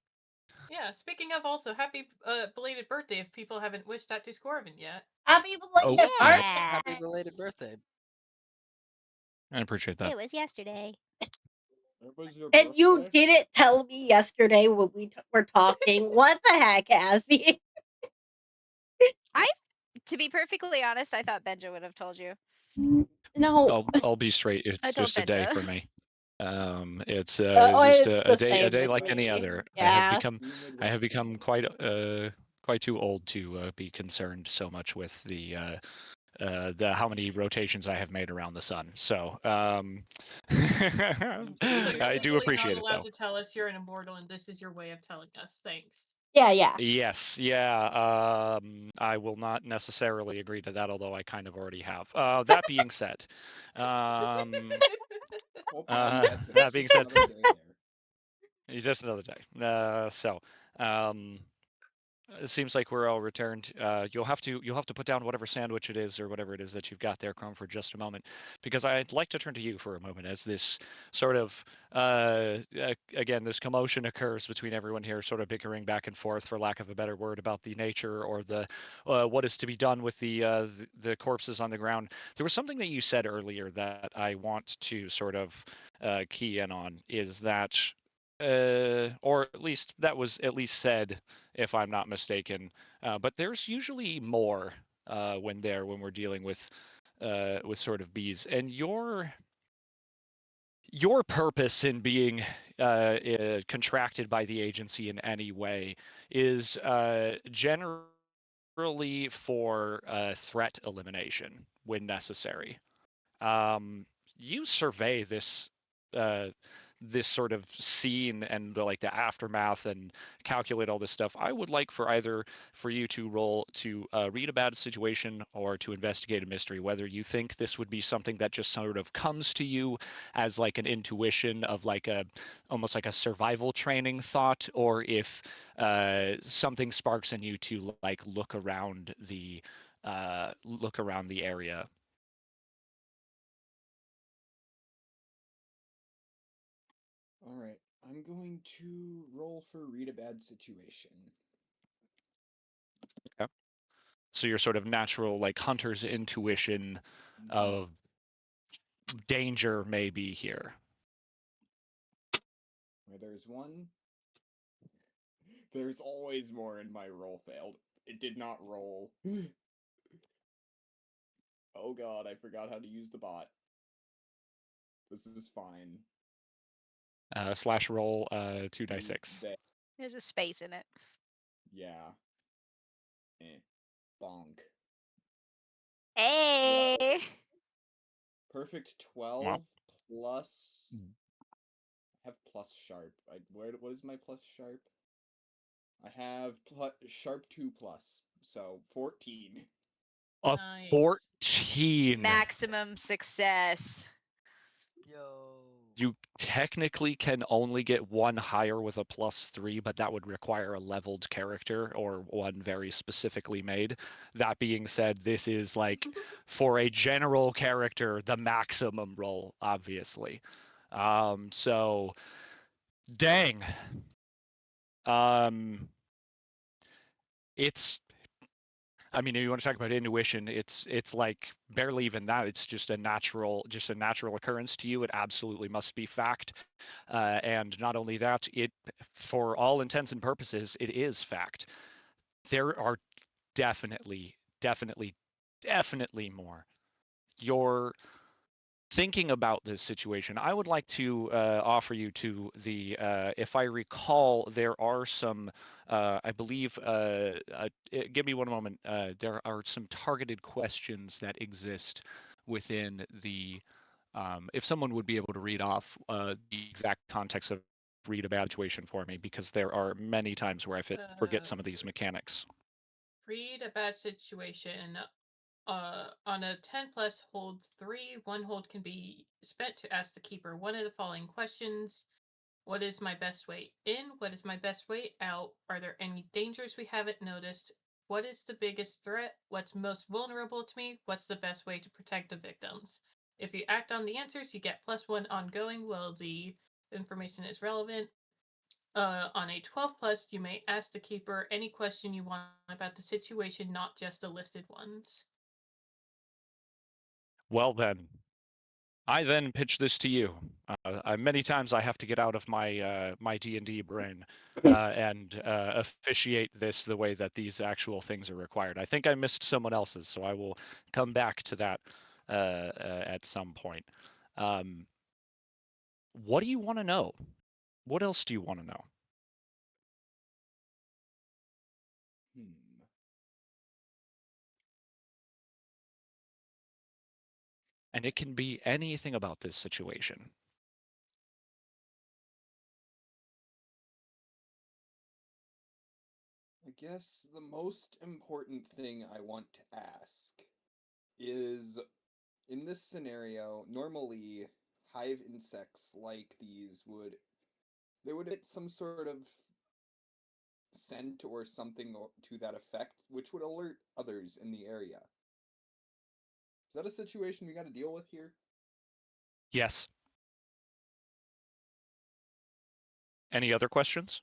Yeah, speaking of also, happy belated birthday if people haven't wished that to Scorven yet. happy belated Oh, birthday. Yeah. Happy belated birthday. I appreciate that. It was yesterday. it was your And you birthday? didn't tell me yesterday when we were talking. What the heck, Azzy? To be perfectly honest, I thought Benja would have told you. No. I'll be straight. It's I told just a day Benja. for me. It's just It's the a same day with like any me. other. Yeah. I have become quite too old to be concerned so much with the how many rotations I have made around the sun. So So you're I do legally not appreciate it allowed though. to tell us you're an immortal, and this is your way of telling us. Thanks. Yeah. Yes, yeah. I will not necessarily agree to that, although I kind of already have. That being said, um, Well, beyond that, that it's being just said, another day there. it's just another day. Um, it seems like we're all returned. You'll have to put down whatever sandwich it is or whatever it is that you've got there, Chrome, for just a moment, because I'd like to turn to you for a moment as this sort of again this commotion occurs between everyone here, sort of bickering back and forth, for lack of a better word, about the nature or the what is to be done with the corpses on the ground. There was something that you said earlier that I want to sort of key in on is that. Or at least that was at least said, if I'm not mistaken. But there's usually more when we're dealing with sort of bees, and your purpose in being contracted by the agency in any way is generally for threat elimination when necessary. You survey uh, this sort of scene and like the aftermath and calculate all this stuff. I would like for you to roll to read a bad situation or to investigate a mystery. Whether you think this would be something that just sort of comes to you as like an intuition of like a almost like a survival training thought, or if something sparks in you to like look around the area. Alright, I'm going to roll for read a bad situation. So your sort of natural, like, hunter's intuition of danger may be here. Where there's one, there's always more, and my roll failed. It did not roll. Oh god, I forgot how to use the bot. This is fine. Slash roll 2d6. There's a space in it. Yeah. Bonk. Hey! Perfect Wow. 12 plus. I have plus sharp. What is my plus sharp? I have sharp 2 plus, so 14. A Nice. 14. Maximum success. Yo. You technically can only get one higher with a +3, but that would require a leveled character or one very specifically made. That being said, this is like for a general character, the maximum roll, obviously. So dang. It's, I mean, if you want to talk about intuition, it's like barely even that. It's just a natural occurrence to you. It absolutely must be fact. And not only that, it, for all intents and purposes, it is fact. There are definitely more. You're thinking about this situation. I would like to offer you to the, if I recall, there are some, I believe, give me one moment. There are some targeted questions that exist within the, if someone would be able to read off the exact context of read a bad situation for me, because there are many times where I forget some of these mechanics. Read a bad situation. On a 10 plus holds 3, one hold can be spent to ask the keeper one of the following questions. What is my best way in? What is my best way out? Are there any dangers we haven't noticed? What is the biggest threat? What's most vulnerable to me? What's the best way to protect the victims? If you act on the answers, you get +1 ongoing while the information is relevant. On a 12 plus, you may ask the keeper any question you want about the situation, not just the listed ones. Well then, I then pitch this to you. Many times I have to get out of my my D&D brain and officiate this the way that these actual things are required. I think I missed someone else's, so I will come back to that at some point. What do you want to know? What else do you want to know? And it can be anything about this situation. I guess the most important thing I want to ask is, in this scenario, normally hive insects like these would emit some sort of scent or something to that effect, which would alert others in the area. Is that a situation we got to deal with here? Yes. Any other questions?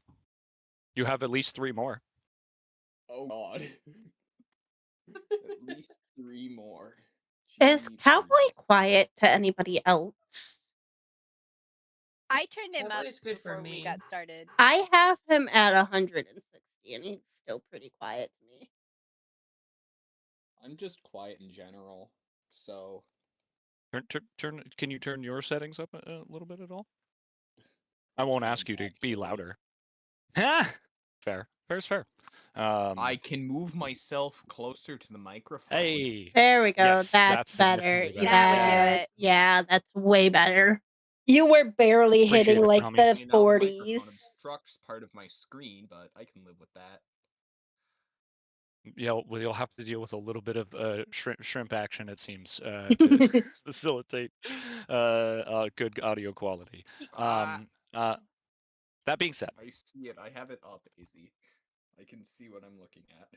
You have at least 3 more. Oh god. At least 3 more. Is Jeez. Cowboy quiet to anybody else? I turned him up Cowboy's good for before we me. got started. I have him at 160, and he's still pretty quiet to me. I'm just quiet in general, so Can you turn your settings up a little bit at all? I I won't can't ask you to be actually. louder. Fair. Fair's fair. I can move myself closer to the microphone. Hey. There we go. Yes, that's that's better. significantly better. That would do it. Yeah, that's way better. You were barely Appreciate hitting it, like homie. the Now the microphone 40s. obstructs part of my screen, but I can live with that. Yeah, well, you'll have to deal with a little bit of shrimp action, it seems, to facilitate good audio quality. That being said, I see it. I have it up, Izzy. I can see what I'm looking at.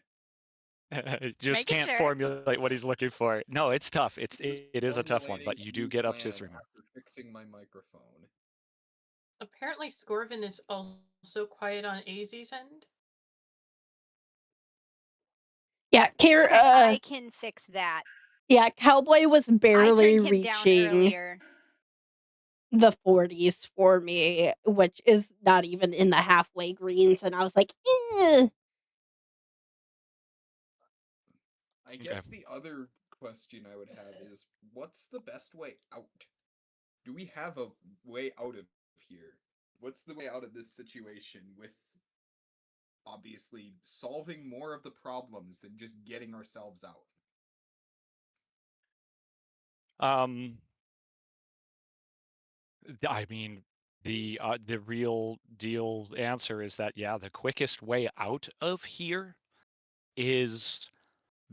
just Making can't sure. formulate what he's looking for. No, it's tough. It is a tough one, Formulating but a you do new get up to plan 3 more. after fixing my microphone. Apparently, Scorven is also quiet on AZ's end. Yeah, Okay, I can fix that. yeah, Cowboy was I barely turned him down reaching earlier. the 40s for me, which is not even in the halfway greens, and I was like, "Eh." I guess the other question I would have is, what's the best way out? Do we have a way out of here? What's the way out of this situation with obviously solving more of the problems than just getting ourselves out? I mean, the real deal answer is that yeah, the quickest way out of here is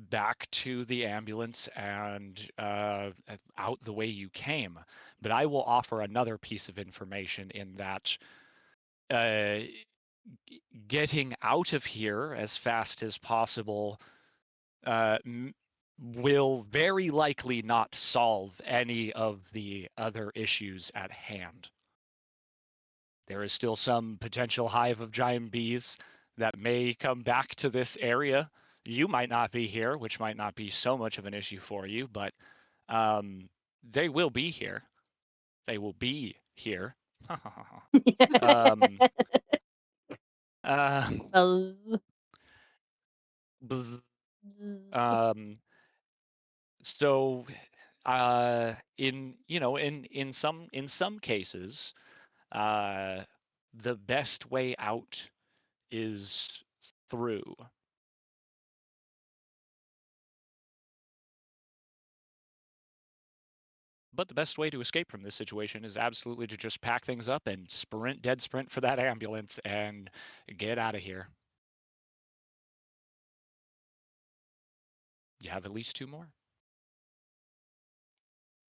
back to the ambulance and out the way you came. But I will offer another piece of information in that uh, getting out of here as fast as possible uh, will very likely not solve any of the other issues at hand. There is still some potential hive of giant bees that may come back to this area. You might not be here, which might not be so much of an issue for you, but they will be here. They will be here. um, uh, Buzz, bzz. bzz. um, so in in some cases, uh, the best way out is through. But the best way to escape from this situation is absolutely to just pack things up and dead sprint for that ambulance and get out of here. You have at least 2 more.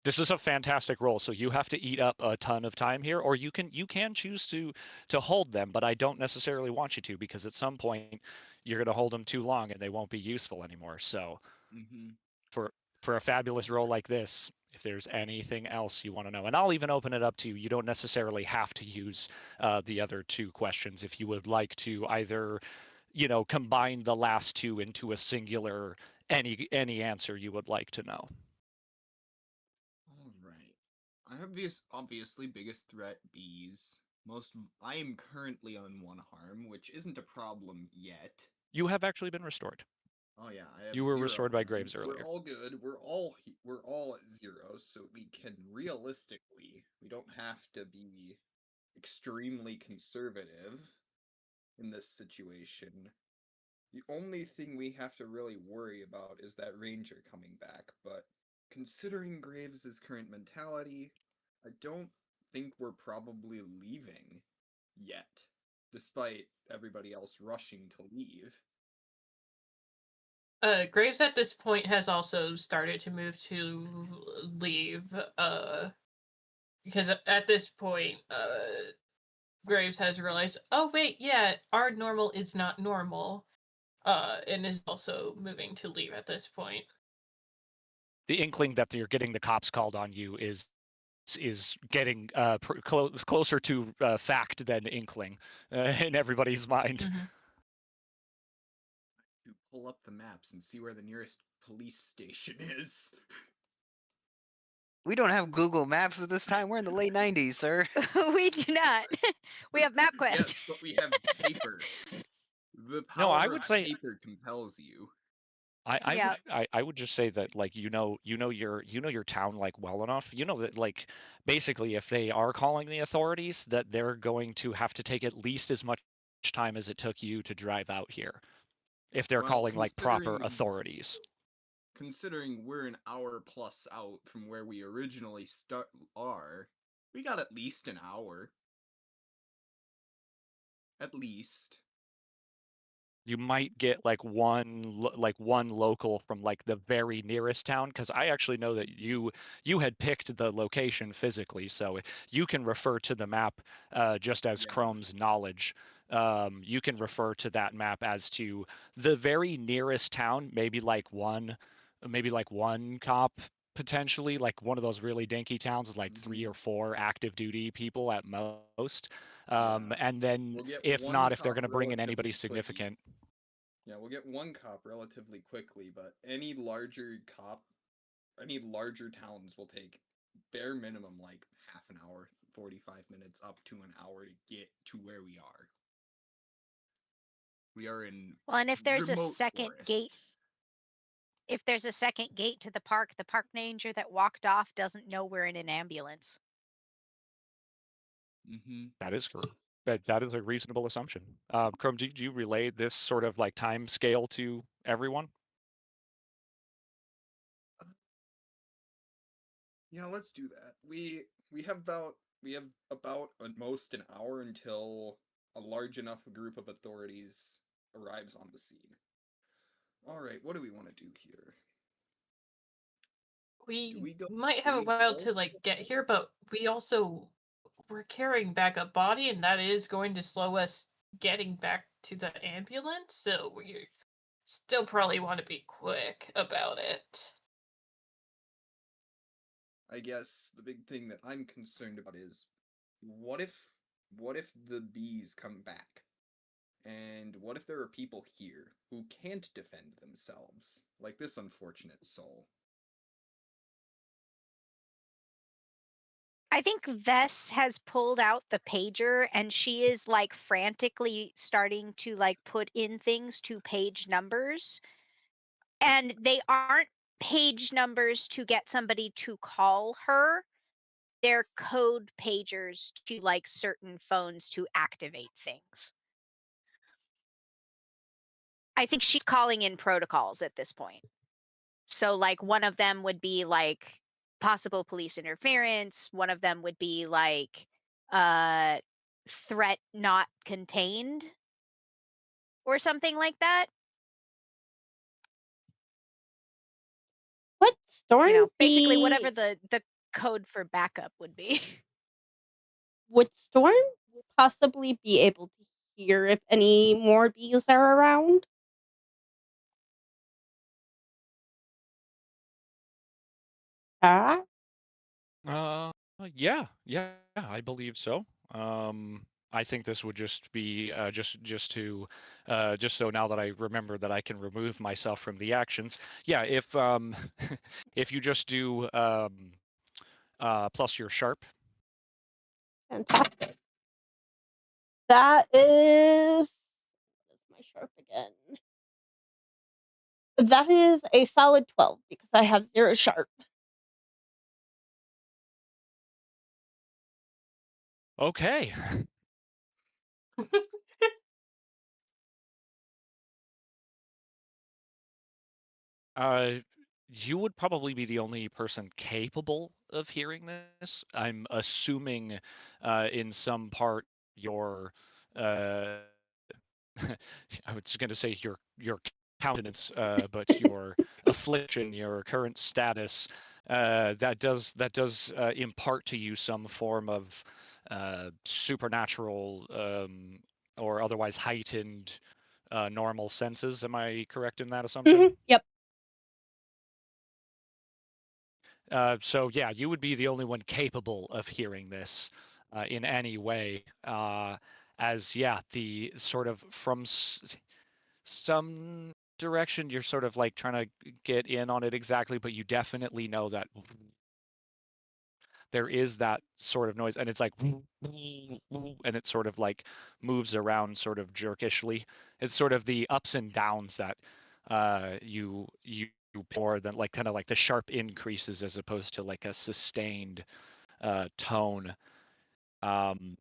This is a fantastic roll, so you have to eat up a ton of time here, or you can choose to hold them, but I don't necessarily want you to, because at some point you're going to hold them too long and they won't be useful anymore. So for a fabulous roll like this, if there's anything else you want to know, and I'll even open it up to you. You don't necessarily have to use the other 2 questions if you would like to either, combine the last 2 into a singular any answer you would like to know. All right. I have obviously biggest threat bees. I am currently on 1 harm, which isn't a problem yet. You have actually been restored. Oh yeah, I have You were 0 restored by harms. Graves We're earlier. all good. We're all at 0, so we can realistically, we don't have to be extremely conservative in this situation. The only thing we have to really worry about is that ranger coming back, but considering Graves' current mentality, I don't think we're probably leaving yet, despite everybody else rushing to leave. Graves at this point has also started to move to leave, because at this point, Graves has realized, oh wait, yeah, our normal is not normal, and is also moving to leave at this point. The inkling that you're getting the cops called on you is getting closer to fact than inkling in everybody's mind. Mm-hmm. To pull up the maps and see where the nearest police station is. We don't have Google Maps at this time. We're in the late 90s, sir. We do not. We have MapQuest. Yes, but we have paper. The No, I power would of say paper compels you. Yep. I would just say that, like, your town, like, well enough. You know that, like, basically if they are calling the authorities, that they're going to have to take at least as much time as it took you to drive out here. If they're Well, calling, like, proper authorities. considering we're an hour plus out from where we originally are, we got at least an hour. At least. You might get like one local from like the very nearest town, because I actually know that you had picked the location physically, so you can refer to the map just as Yeah. Chrome's knowledge. You can refer to that map as to the very nearest town, maybe like one cop, potentially, like one of those really dinky towns with like 3 or 4 active duty people at most. Yeah. And then We'll get if one not, if they're cop going to bring in anybody relatively quick. significant. Yeah, we'll get one cop relatively quickly, but any larger towns will take bare minimum like half an hour, 45 minutes up to an hour to get to where we are. We are in Well, and if there's a remote second gate, forest. if there's a second gate to the park ranger that walked off doesn't know we're in an ambulance. Mm-hmm. That is correct. That is a reasonable assumption. Chrome, do you relay this sort of like time scale to everyone? Yeah, let's do that. We have about at most an hour until a large enough group of authorities arrives on the scene. All right, what do we want to do here? We Do might have a we while go? to like get here, but we're carrying back a body, and that is going to slow us getting back to the ambulance. So we still probably want to be quick about it. I guess the big thing that I'm concerned about is what if what if the bees come back? And what if there are people here who can't defend themselves, like this unfortunate soul? I think Vess has pulled out the pager and she is like frantically starting to like put in things to page numbers. And they aren't page numbers to get somebody to call her. They're code pagers to like certain phones to activate things. I think she's calling in protocols at this point. So like one of them would be like possible police interference, one of them would be like uh threat not contained or something like that. Would Storm Basically whatever be the code for backup would be. would Storm possibly be able to hear if any more bees are around? Ah, Uh, yeah, I believe so. I think this would just be just so now that I remember that I can remove myself from the actions. Yeah, if if you just do plus your sharp. fantastic. That is what is my sharp again? That is a solid 12 because I have 0 sharp. Okay. Uh, you would probably be the only person capable of hearing this. I'm assuming, in some part, your, I was going to say your countenance, but your affliction, your current status, that does impart to you some form of supernatural or otherwise heightened normal senses. Am I correct in that assumption? Yep. So yeah, you would be the only one capable of hearing this in any way. As yeah, the sort of from some direction, you're sort of like trying to get in on it exactly, but you definitely know that there is that sort of noise, and it's like, and it sort of like moves around sort of jerkishly. It's sort of the ups and downs that you more than like kind of like the sharp increases as opposed to like a sustained tone. Um,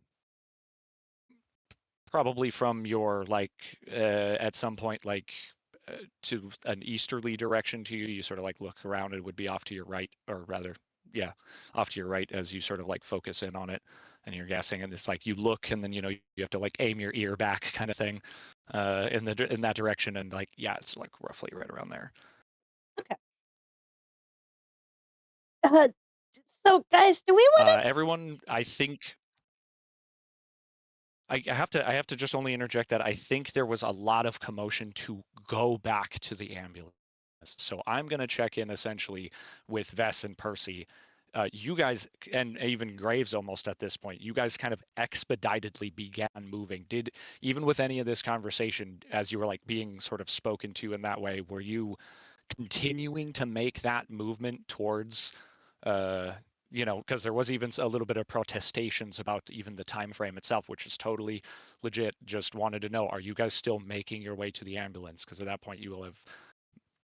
Probably from your like at some point like to an easterly direction to you, you sort of like look around, it would be off to your right, or rather, yeah, off to your right as you sort of like focus in on it, and you're guessing, and it's like you look, and then you have to like aim your ear back, kind of thing, in that direction, and like yeah, it's like roughly right around there. Okay. Uh, so guys, do we want to? Everyone, I think I have to just only interject that I think there was a lot of commotion to go back to the ambulance. So I'm going to check in essentially with Vess and Percy. you guys, and even Graves almost at this point, you guys kind of expeditedly began moving. Did, even with any of this conversation, as you were like being sort of spoken to in that way, were you continuing to make that movement towards, because there was even a little bit of protestations about even the time frame itself, which is totally legit. Just wanted to know, are you guys still making your way to the ambulance? Because at that point you will have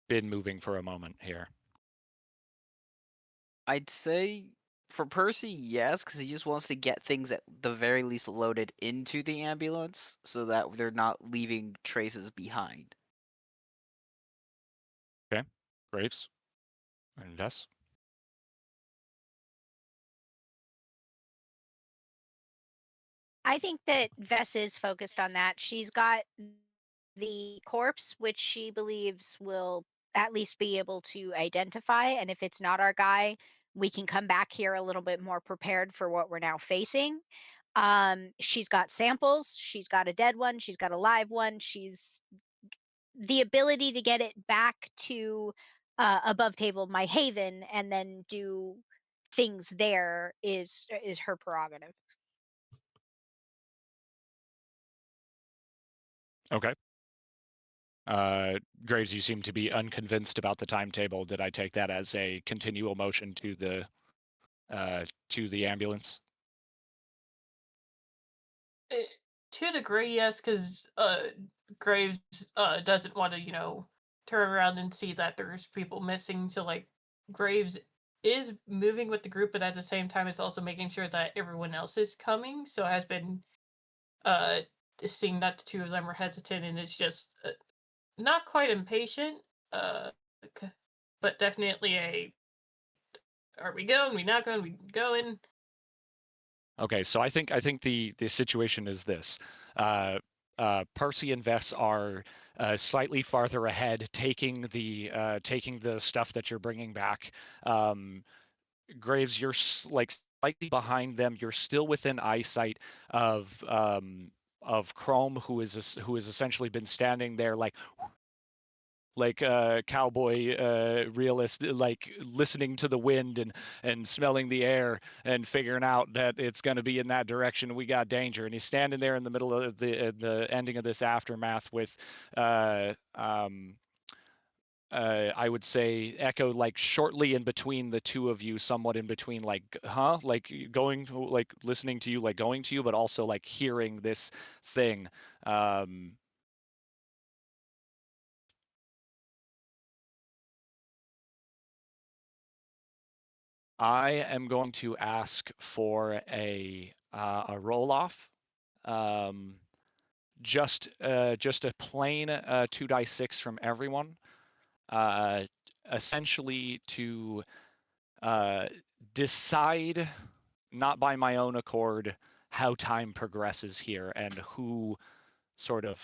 been moving for a moment here. I'd say for Percy, yes, because he just wants to get things at the very least loaded into the ambulance so that they're not leaving traces behind. Okay, Graves and Vess. I think that Vess is focused on that. She's got the corpse, which she believes will at least be able to identify. And if it's not our guy, we can come back here a little bit more prepared for what we're now facing. She's got samples. She's got a dead one. She's got a live one. She's the ability to get it back to above table my haven and then do things there is her prerogative. Okay. Graves, you seem to be unconvinced about the timetable. Did I take that as a continual motion to the ambulance? To a degree, yes, because Graves doesn't want to, turn around and see that there's people missing. So, like, Graves is moving with the group, but at the same time, it's also making sure that everyone else is coming. So, has been seeing that the two of them are hesitant, and it's just not quite impatient, but definitely a are we going? We not going? We going? Okay, so I think the situation is this. Percy and Vess are slightly farther ahead, taking the stuff that you're bringing back. Graves, you're like slightly behind them. You're still within eyesight of Chrome, who has essentially been standing there like a cowboy realist, like listening to the wind and smelling the air and figuring out that it's going to be in that direction. We got danger, and he's standing there in the middle of the ending of this aftermath with I would say Echo, like shortly in between the two of you, somewhat in between, like, like going to, like listening to you, like going to you, but also like hearing this thing. I am going to ask for a roll off. Just a plain 2d6 from everyone. Essentially to decide, not by my own accord, how time progresses here and who sort of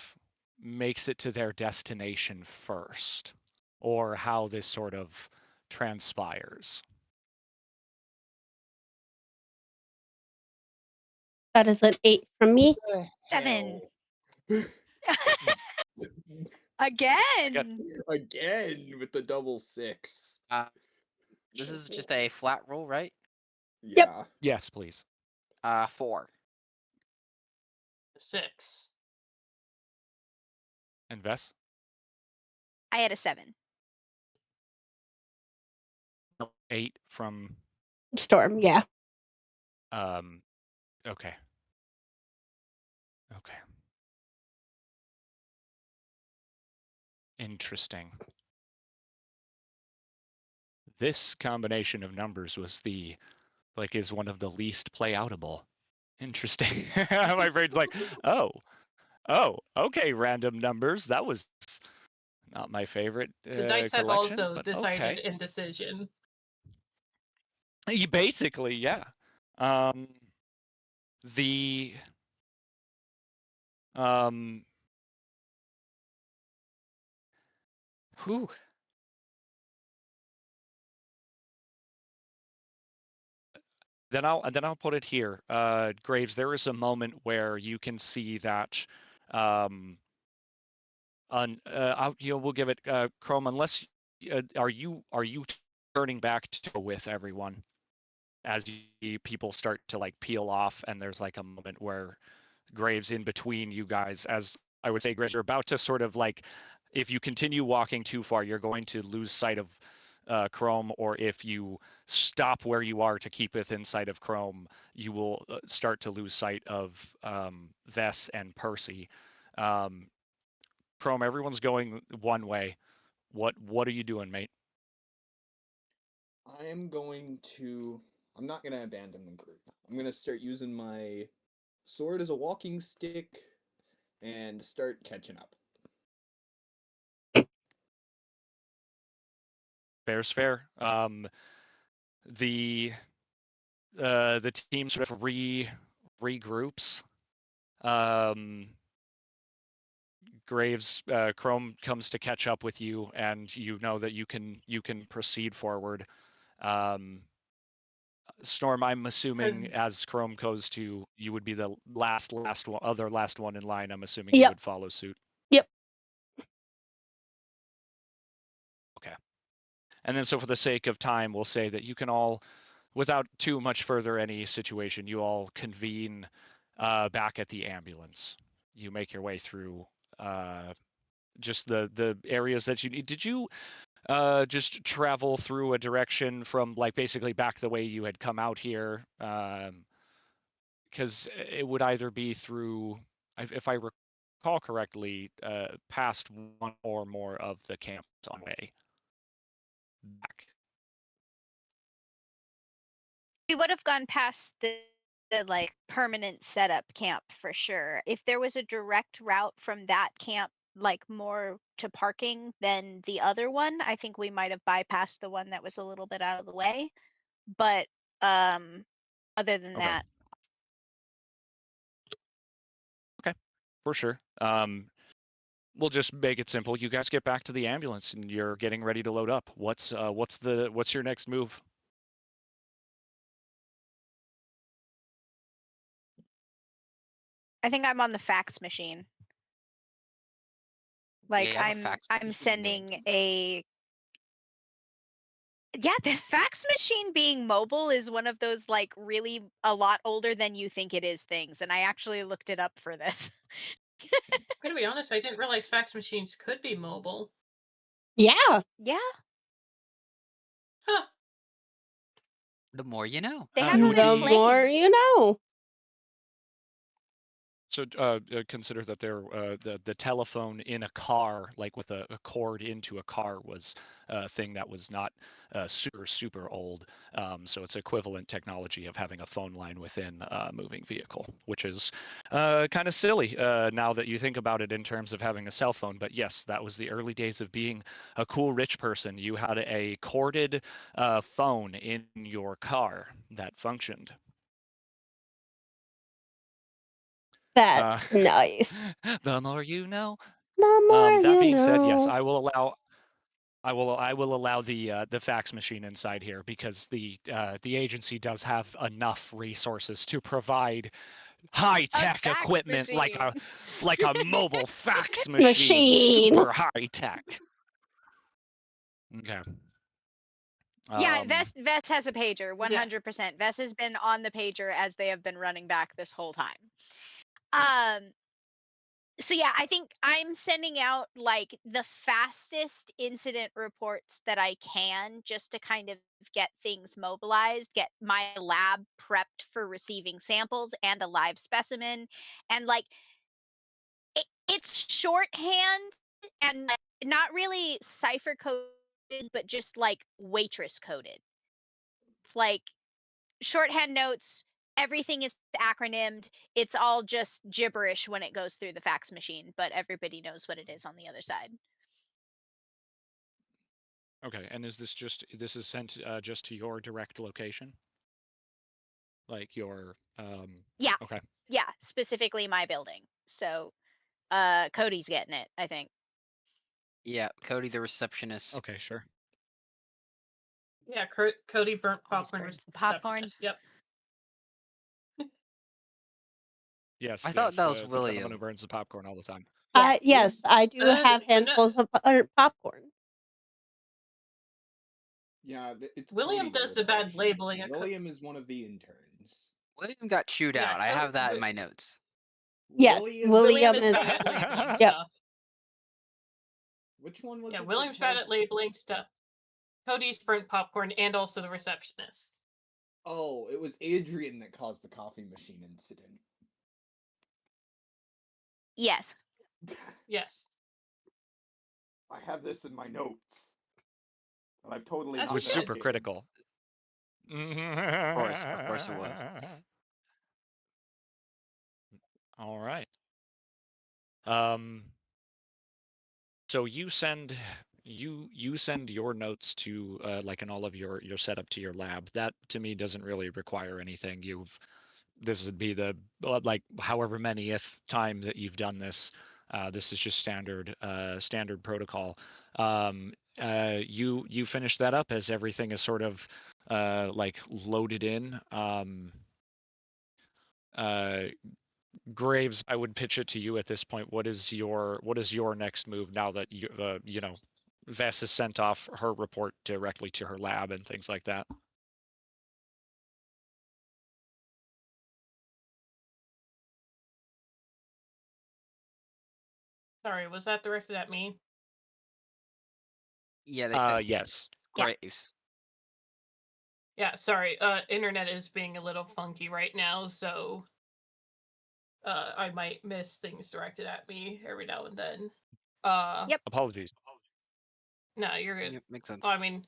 makes it to their destination first, or how this sort of transpires. That is an 8 from me. The 7. hell? Again. Again with the double 6. This is just a flat roll, right? Yeah. Yes, please. 4. 6. And Vess? I had a 7. 8 from Storm, yeah. Okay. Okay. Interesting. This combination of numbers is one of the least play outable. Interesting. My brain's like, oh, okay, random numbers. That was not my favorite The dice have collection, also but decided okay. indecision. Basically, yeah. The whew. Then I'll put it here. Graves, there is a moment where you can see that we'll give it Chrome, unless are you turning back to with everyone? as people start to like peel off, and there's like a moment where Graves in between you guys, as I would say, Graves, you're about to sort of like, if you continue walking too far, you're going to lose sight of Chrome, or if you stop where you are to keep within sight of Chrome, you will start to lose sight of Vess and Percy. Chrome, everyone's going one way. What are you doing, mate? I'm not gonna abandon the group. I'm gonna start using my sword as a walking stick and start catching up. Fair's fair. The team sort of regroups. Graves, Chrome comes to catch up with you, and you know that you can proceed forward. Storm, I'm assuming as Chrome goes to, you would be the last one, last one in line. I'm assuming you Yep. would follow suit. Yep. Okay. And then, so for the sake of time, we'll say that you can all, without too much further any situation, you all convene back at the ambulance. You make your way through just the areas that you need. Did you just travel through a direction from like basically back the way you had come out here? Because it would either be through, if I recall correctly, past one or more of the camps on the way back. We would have gone past the like permanent setup camp for sure. If there was a direct route from that camp like more to parking than the other one, I think we might have bypassed the one that was a little bit out of the way. But other than Okay. that, Okay, for sure. We'll just make it simple. You guys get back to the ambulance, and you're getting ready to load up. What's your next move? I think I'm on the fax machine. Like Yeah, I have a fax I'm machine sending going. a yeah, the fax machine being mobile is one of those like really a lot older than you think it is things, and I actually looked it up for this. I'm gonna be honest, I didn't realize fax machines could be mobile. Yeah. Yeah, Huh. The more you know. they have them in The more planes. you know. So consider that the telephone in a car, like with a cord into a car, was a thing that was not super old. So it's equivalent technology of having a phone line within a moving vehicle, which is kind of silly now that you think about it in terms of having a cell phone. But yes, that was the early days of being a cool rich person. You had a corded phone in your car that functioned. That's nice. The more you know. The more That you being said, yes, know. I will allow the fax machine inside here, because the agency does have enough resources to provide high A tech fax equipment like machine. a mobile fax machine, Machine. super high tech. Okay. Yeah, Vess has a pager, Yeah. 100%. Vess has been on the pager as they have been running back this whole time. So yeah, I think I'm sending out like the fastest incident reports that I can, just to kind of get things mobilized, get my lab prepped for receiving samples and a live specimen. And like it's shorthand and like, not really cipher coded, but just like waitress coded. It's like shorthand notes, everything is acronymed. It's all just gibberish when it goes through the fax machine, but everybody knows what it is on the other side. Okay, and is this is sent just to your direct location? Like your Yeah. Okay. Yeah, specifically my building. So Cody's getting it, I think. Yeah, Cody the receptionist. Okay, sure. Yeah, Cody burnt Always popcorn burns the popcorn. receptionist. Yep. Yes, I thought that was the gentleman who William. burns the popcorn all the time. Yes. Yes, I do have No, handfuls of popcorn. Yeah, it's William Cody does who the bad mentions. labeling. William is one of the interns. William got chewed Yeah, out. I have that in my notes. Yes, William. William is is. bad at labeling Yep. stuff. Which one was Yeah, it? William's bad at labeling stuff. Cody's burnt popcorn and also the receptionist. Oh, it was Adrian that caused the coffee machine incident. Yes. Yes. I have this in my notes. And I've totally As It we was not should. super logged in. critical. Of course it was. All right. So you send your notes to like in all of your setup to your lab. That to me doesn't really require anything. This would be the like however manyth time that you've done this. This is just standard protocol. You finish that up as everything is sort of like loaded in. Graves, I would pitch it to you at this point. What is your next move now that you know Vess has sent off her report directly to her lab and things like that? Sorry, was that directed at me? Yeah, they said Yes. Yeah. Graves. Yeah, sorry. Internet is being a little funky right now, so I might miss things directed at me every now and then. Yep. Apologies. No, you're good. Yep, makes sense. I mean,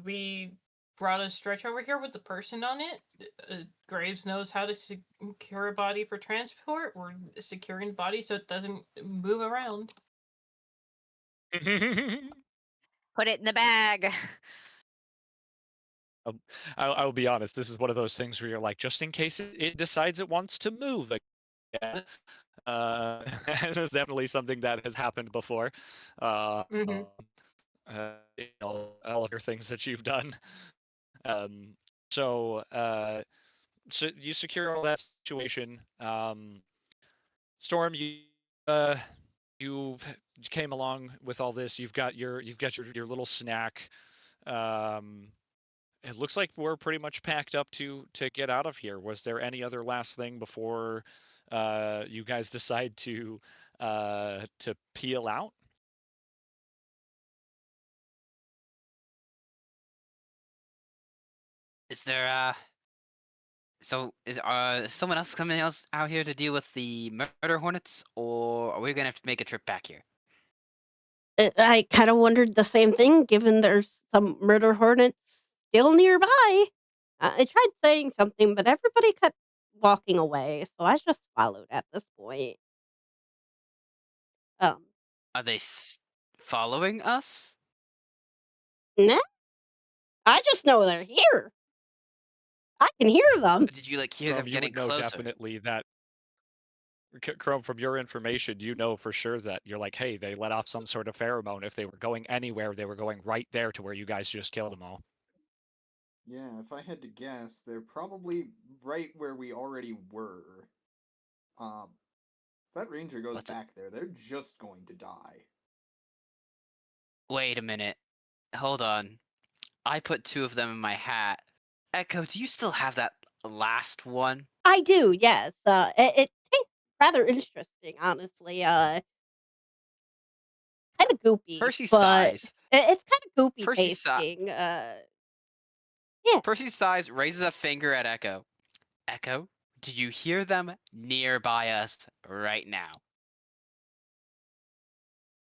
we brought a stretch over here with the person on it. Graves knows how to secure a body for transport. We're securing the body so it doesn't move around. Put it in the bag. I'll be honest. This is one of those things where you're like, just in case it decides it wants to move again. This is definitely something that has happened before. Mm-hmm. All of your things that you've done. So you secure all that situation. Storm, you came along with all this. You've got your little snack. It looks like we're pretty much packed up to get out of here. Was there any other last thing before you guys decide to peel out? Is there so is someone else coming out here to deal with the murder hornets, or are we gonna have to make a trip back here? I kind of wondered the same thing, given there's some murder hornets still nearby. I tried saying something, but everybody kept walking away, so I just followed at this point. Um, Are they following us? nah, I just know they're here. I can hear them. Or did you like hear them Chrome, you getting would know closer? definitely that. Chrome, from your information, you know for sure that you're like, hey, they let off some sort of pheromone. If they were going anywhere, they were going right there to where you guys just killed them all. Yeah, if I had to guess, they're probably right where we already were. If that ranger goes back there, they're just going to die. Wait a minute. Hold on. I put 2 of them in my hat. Echo, do you still have that last one? I do, yes. It tastes rather interesting, honestly. Kind of goopy, Percy but sighs. it's kind of goopy Percy tasting. Percy sighs, raises a finger at Echo. Echo, do you hear them nearby us right now?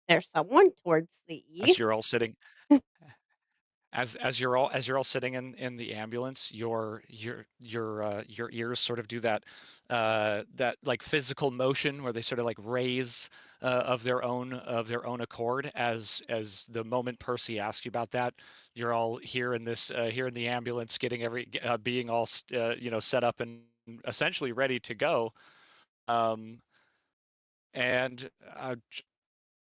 There's someone towards the As you're all east. sitting, as you're all sitting in the ambulance, your ears sort of do that that like physical motion where they sort of like raise of their own accord as the moment Percy asks you about that, you're all here in this here in the ambulance getting being all set up and essentially ready to go. And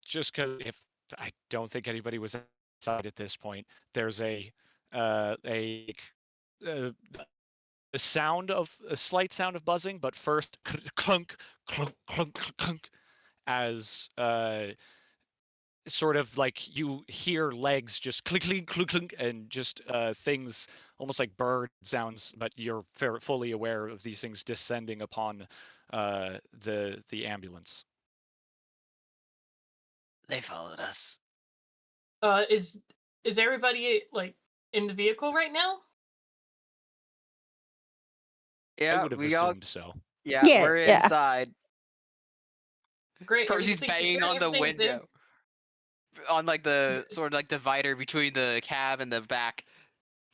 just because if I don't think anybody was outside at this point, there's a uh, a slight sound of buzzing, but first clunk clunk clunk clunk as sort of like you hear legs just clink clink clink clink, and just things almost like bird sounds, but you're fully aware of these things descending upon the ambulance. They followed us. Is everybody like in the vehicle right now? I Yeah, would have we all. assumed so. Yeah, Yeah, we're yeah. inside. Great. Percy's Everything's banging secure, on the everything's in. window, on like the sort of like divider between the cab and the back.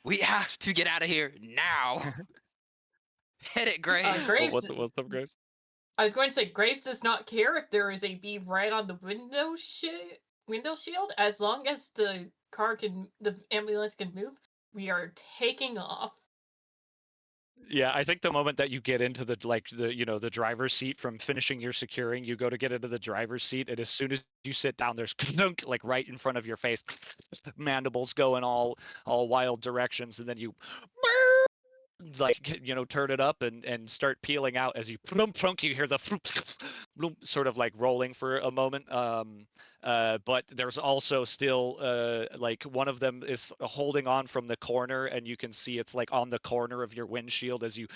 We have to get out of here now. Hit it, Graves. Graves. What's up, Graves? I was going to say Graves does not care if there is a bee right on the window shield, as long as the ambulance can move. We are taking off. Yeah, I think the moment that you get into the driver's seat from finishing your securing, you go to get into the driver's seat, and as soon as you sit down, there's clunk, like right in front of your face, mandibles going all wild directions, and then you like turn it up and start peeling out as you plunk, you hear the sort of like rolling for a moment. But there's also still like one of them is holding on from the corner, and you can see it's like on the corner of your windshield as you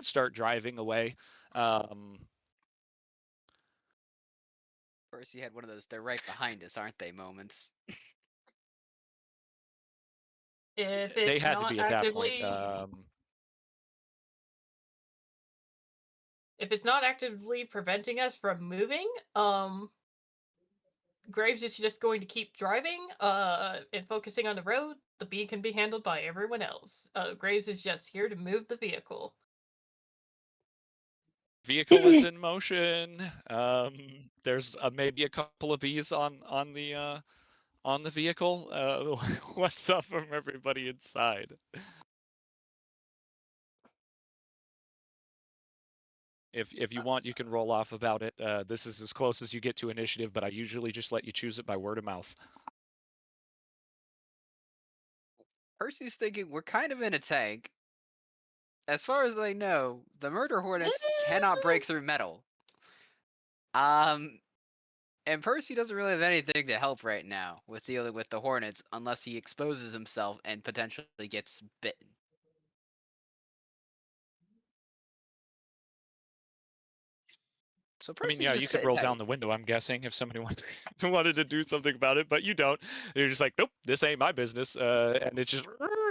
start driving away. Percy had one of those "they're right behind us, aren't they" moments. If They it's had to not be at that point. preventing us from moving, Graves is just going to keep driving and focusing on the road. The bee can be handled by everyone else. Graves is just here to move the vehicle. Vehicle is in motion. There's maybe a couple of bees on the vehicle. What's up from everybody inside? If you want, you can roll off about it. This is as close as you get to initiative, but I usually just let you choose it by word of mouth. Percy's thinking we're kind of in a tank. As far as I know, the murder hornets cannot break through metal. And Percy doesn't really have anything to help right now with dealing with the hornets unless he exposes himself and potentially gets bitten. So I mean, Percy's yeah, just you could sitting roll tight. down the window, I'm guessing, if somebody wanted to do something about it, but you don't. You're just like, nope, this ain't my business. And it's just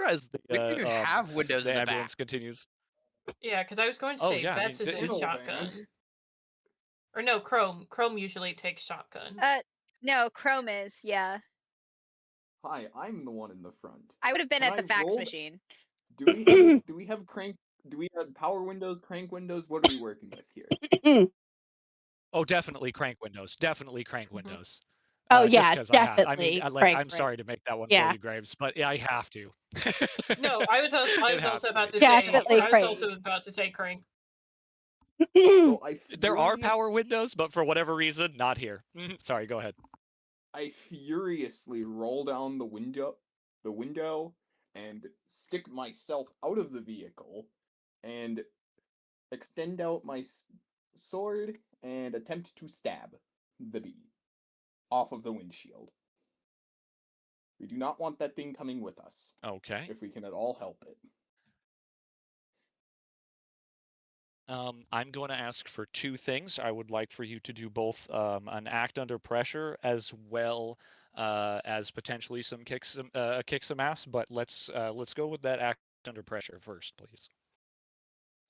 as We don't even have windows the in the ambulance back. continues. Yeah, because I was going to Oh say yeah, I mean, Vess is in Portal shotgun. van. Or no, Chrome. Chrome usually takes shotgun. No, Chrome is, yeah. Hi, I'm the one in the front. I would have been Can at the I fax roll? machine. Do we have crank? Do we have power windows, crank windows? What are we working with here? Oh, definitely crank windows. Definitely crank windows. Oh, Just yeah, because I had. I mean, definitely like, crank I'm right. sorry to make that one for Yeah. you, Graves, but I have to. No, I It was has also to about be. to say Definitely I was crank. also about to say crank. So There are power windows, but for whatever reason, not here. Sorry, go ahead. I furiously roll down the window, and stick myself out of the vehicle, and extend out my sword and attempt to stab the bee off of the windshield. We do not want that thing coming with us, Okay. if we can at all help it. I'm going to ask for two things. I would like for you to do both an act under pressure as well as potentially some kick some ass. But let's go with that act under pressure first, please.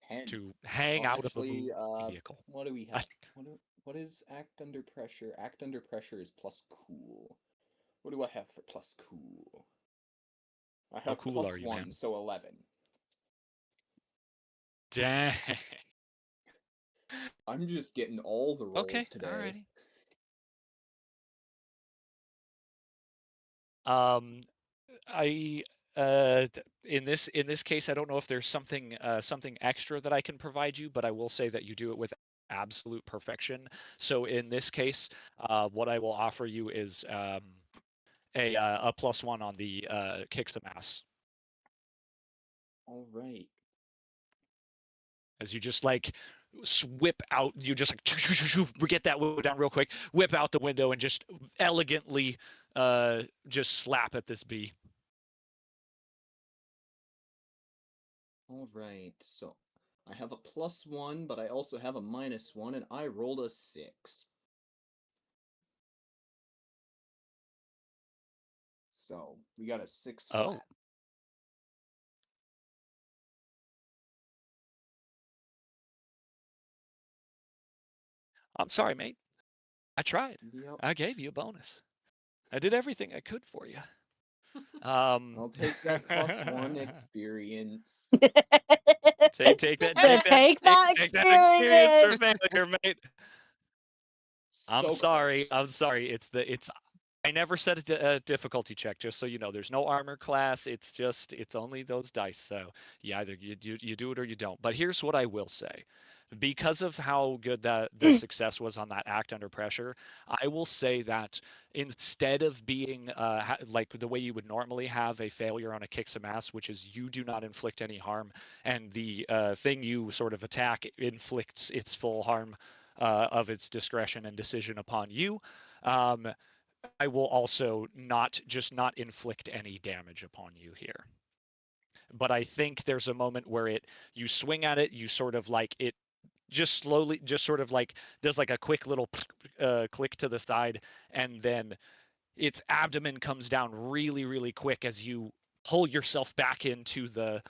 10. To hang out of a moving vehicle. What do we have? What is act under pressure? Act under pressure is plus cool. What do I have for plus cool? I How have cool plus are you, 1, man? so 11. Dang. I'm just getting all the rolls Okay, today. alrighty. I in this case, I don't know if there's something extra that I can provide you, but I will say that you do it with absolute perfection. So in this case, what I will offer you is a +1 on the kick some ass, All right. as you just like whip out, you just like get that window down real quick, whip out the window, and just elegantly just slap at this bee. All right, so I have a +1, but I also have a -1, and I rolled a 6. So we got a 6 Oh. flat. I'm sorry, mate. I tried. Yep. I gave you a bonus. I did everything I could for you. I'll take that +1 experience. Take that experience for failure, mate. I'm sorry. Stokos. I'm sorry. It's. I never set a difficulty check, just so you know. There's no armor class. It's only those dice. So you either you do it or you don't. But here's what I will say. Because of how good the success was on that act under pressure, I will say that instead of being like the way you would normally have a failure on a kick some ass, which is you do not inflict any harm, and the thing you sort of attack inflicts its full harm of its discretion and decision upon you. I will also not inflict any damage upon you here. But I think there's a moment where you swing at it, you sort of like it just slowly, just sort of like does like a quick little click to the side, and then its abdomen comes down really, really quick as you pull yourself back into the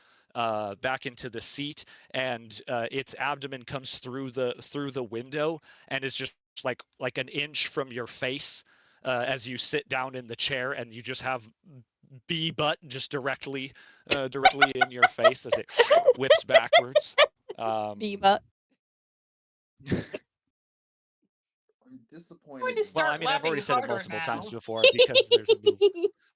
seat, and its abdomen comes through the window, and is just like an inch from your face as you sit down in the chair, and you just have bee butt just directly in your face as it whips backwards. Bee butt. I'm disappointed. going to Well, start I mean, I've already laughing said it harder multiple now. times before because there's a move.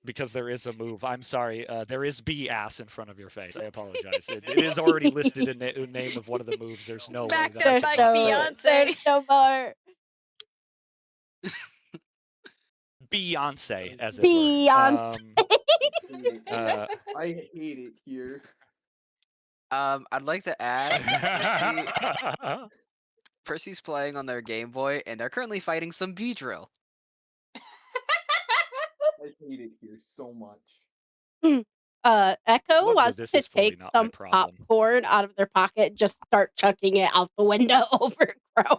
Because there is a move. I'm sorry. There is bee ass in front of your face. I apologize. It is already listed in the name of one of the moves. There's no way Backed that I up There's could by not say no, it. there's Beyonce. no more. Beyonce, as it Beyonce. were. I hate it here. I'd like to add, Percy's playing on their Game Boy, and they're currently fighting some bee drill. I hate it here so much. Echo Luckily, wants this to is fully take not my some problem. popcorn out of their pocket and just start chucking it out the window over Chrome.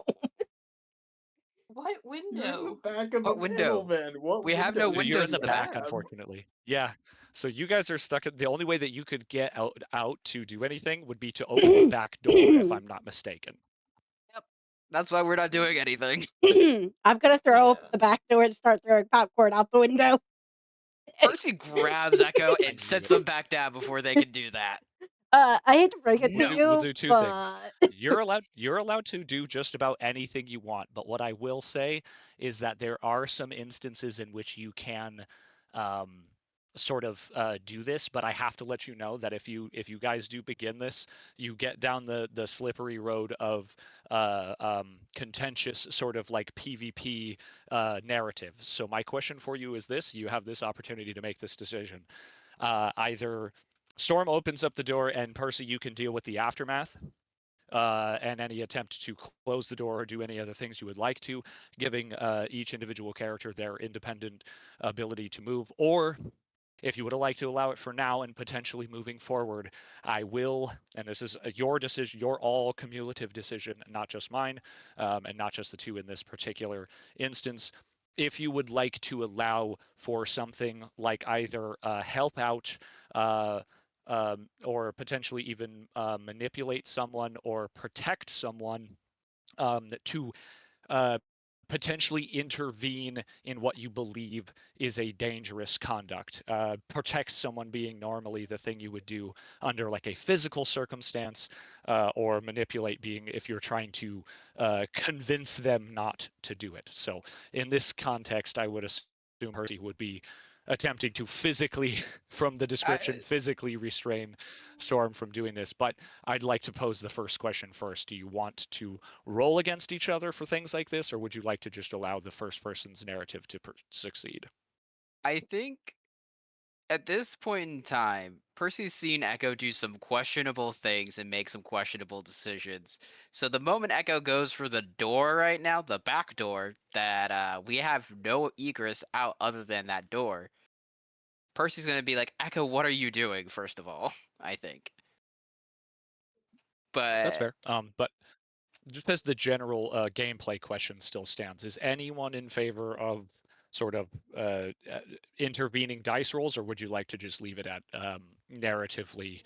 What You're in window? the back of What the window? panel van. What We have no window do You're windows in the in the back, back. unfortunately. Yeah. So you guys are stuck. The only way that you could get out to do anything would be to open the back door, if I'm not mistaken. Yep. That's why we're not doing anything. I'm gonna throw open Yeah. the back door and start throwing popcorn out the window. Percy grabs Echo I and knew sets it. him back down before they can do that. I hate to break it No. to We'll you, do two but things. You're allowed to do just about anything you want, but what I will say is that there are some instances in which you can sort of do this, but I have to let you know that if you guys do begin this, you get down the slippery road of contentious sort of like PvP narrative. So my question for you is this: you have this opportunity to make this decision. Either Storm opens up the door, and Percy, you can deal with the aftermath and any attempt to close the door or do any other things you would like to, giving each individual character their independent ability to move. Or if you would like to allow it for now and potentially moving forward, I will, and this is your decision, your all cumulative decision, not just mine, and not just the two in this particular instance. If you would like to allow for something like either help out, or potentially even manipulate someone or protect someone to potentially intervene in what you believe is a dangerous conduct. Protect someone being normally the thing you would do under like a physical circumstance, or manipulate being if you're trying to convince them not to do it. So in this context, I would assume Percy would be attempting to physically, from the description, physically restrain Storm from doing this. But I'd like to pose the first question first. Do you want to roll against each other for things like this, or would you like to just allow the first person's narrative to succeed? I think at this point in time, Percy's seen Echo do some questionable things and make some questionable decisions. So the moment Echo goes for the door right now, the back door, that we have no egress out other than that door, Percy's going to be like, Echo, what are you doing, first of all, I think. That's But fair. But just as the general gameplay question still stands, is anyone in favor of sort of intervening dice rolls, or would you like to just leave it at narratively,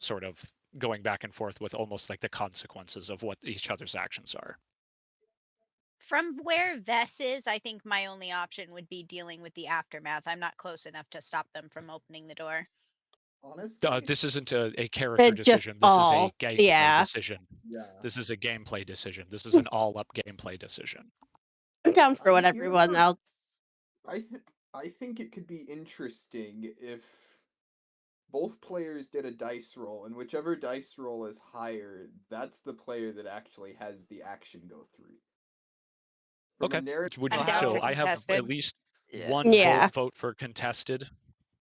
sort of going back and forth with almost like the consequences of what each other's actions are? From where Vess is, I think my only option would be dealing with the aftermath. I'm not close enough to stop them from opening the door. Honestly, This isn't a character They're just decision. This is a all, gameplay yeah. decision. yeah. This is a gameplay decision. This is an all-up gameplay decision. I'm down for I'm what here everyone for- else. I think it could be interesting if both players did a dice roll, and whichever dice roll is higher, that's the player that actually has the action go through. From a Okay. narrative, Would I'm you, down so for I have contested. at least yeah, one Yeah. vote for contested.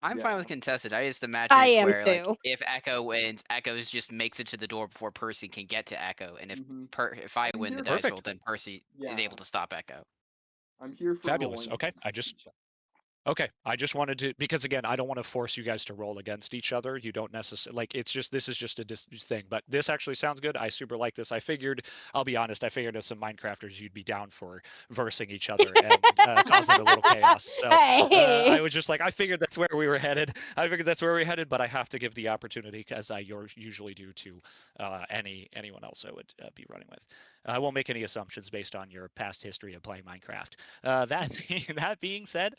I'm Yeah. fine with contested. I just imagine I it's am where, like, too. if Echo wins, Echo just makes it to the door before Percy can get to Echo. And if Mhm. if I I'm win the here- dice Perfect. roll, then Percy is Yeah. able to stop Echo. I'm here for Fabulous. rolling Okay, against each other. Okay, I just wanted to, because again, I don't want to force you guys to roll against each other. You don't necessarily, like, it's just, this is just a thing, but this actually sounds good. I super like this. I'll be honest, I figured as some Minecrafters, you'd be down for versing each other and causing a little chaos. So Hey. I was just like, I figured that's where we were headed. But I have to give the opportunity, as I usually do, to anyone else I would be running with. I won't make any assumptions based on your past history of playing Minecraft. That being said,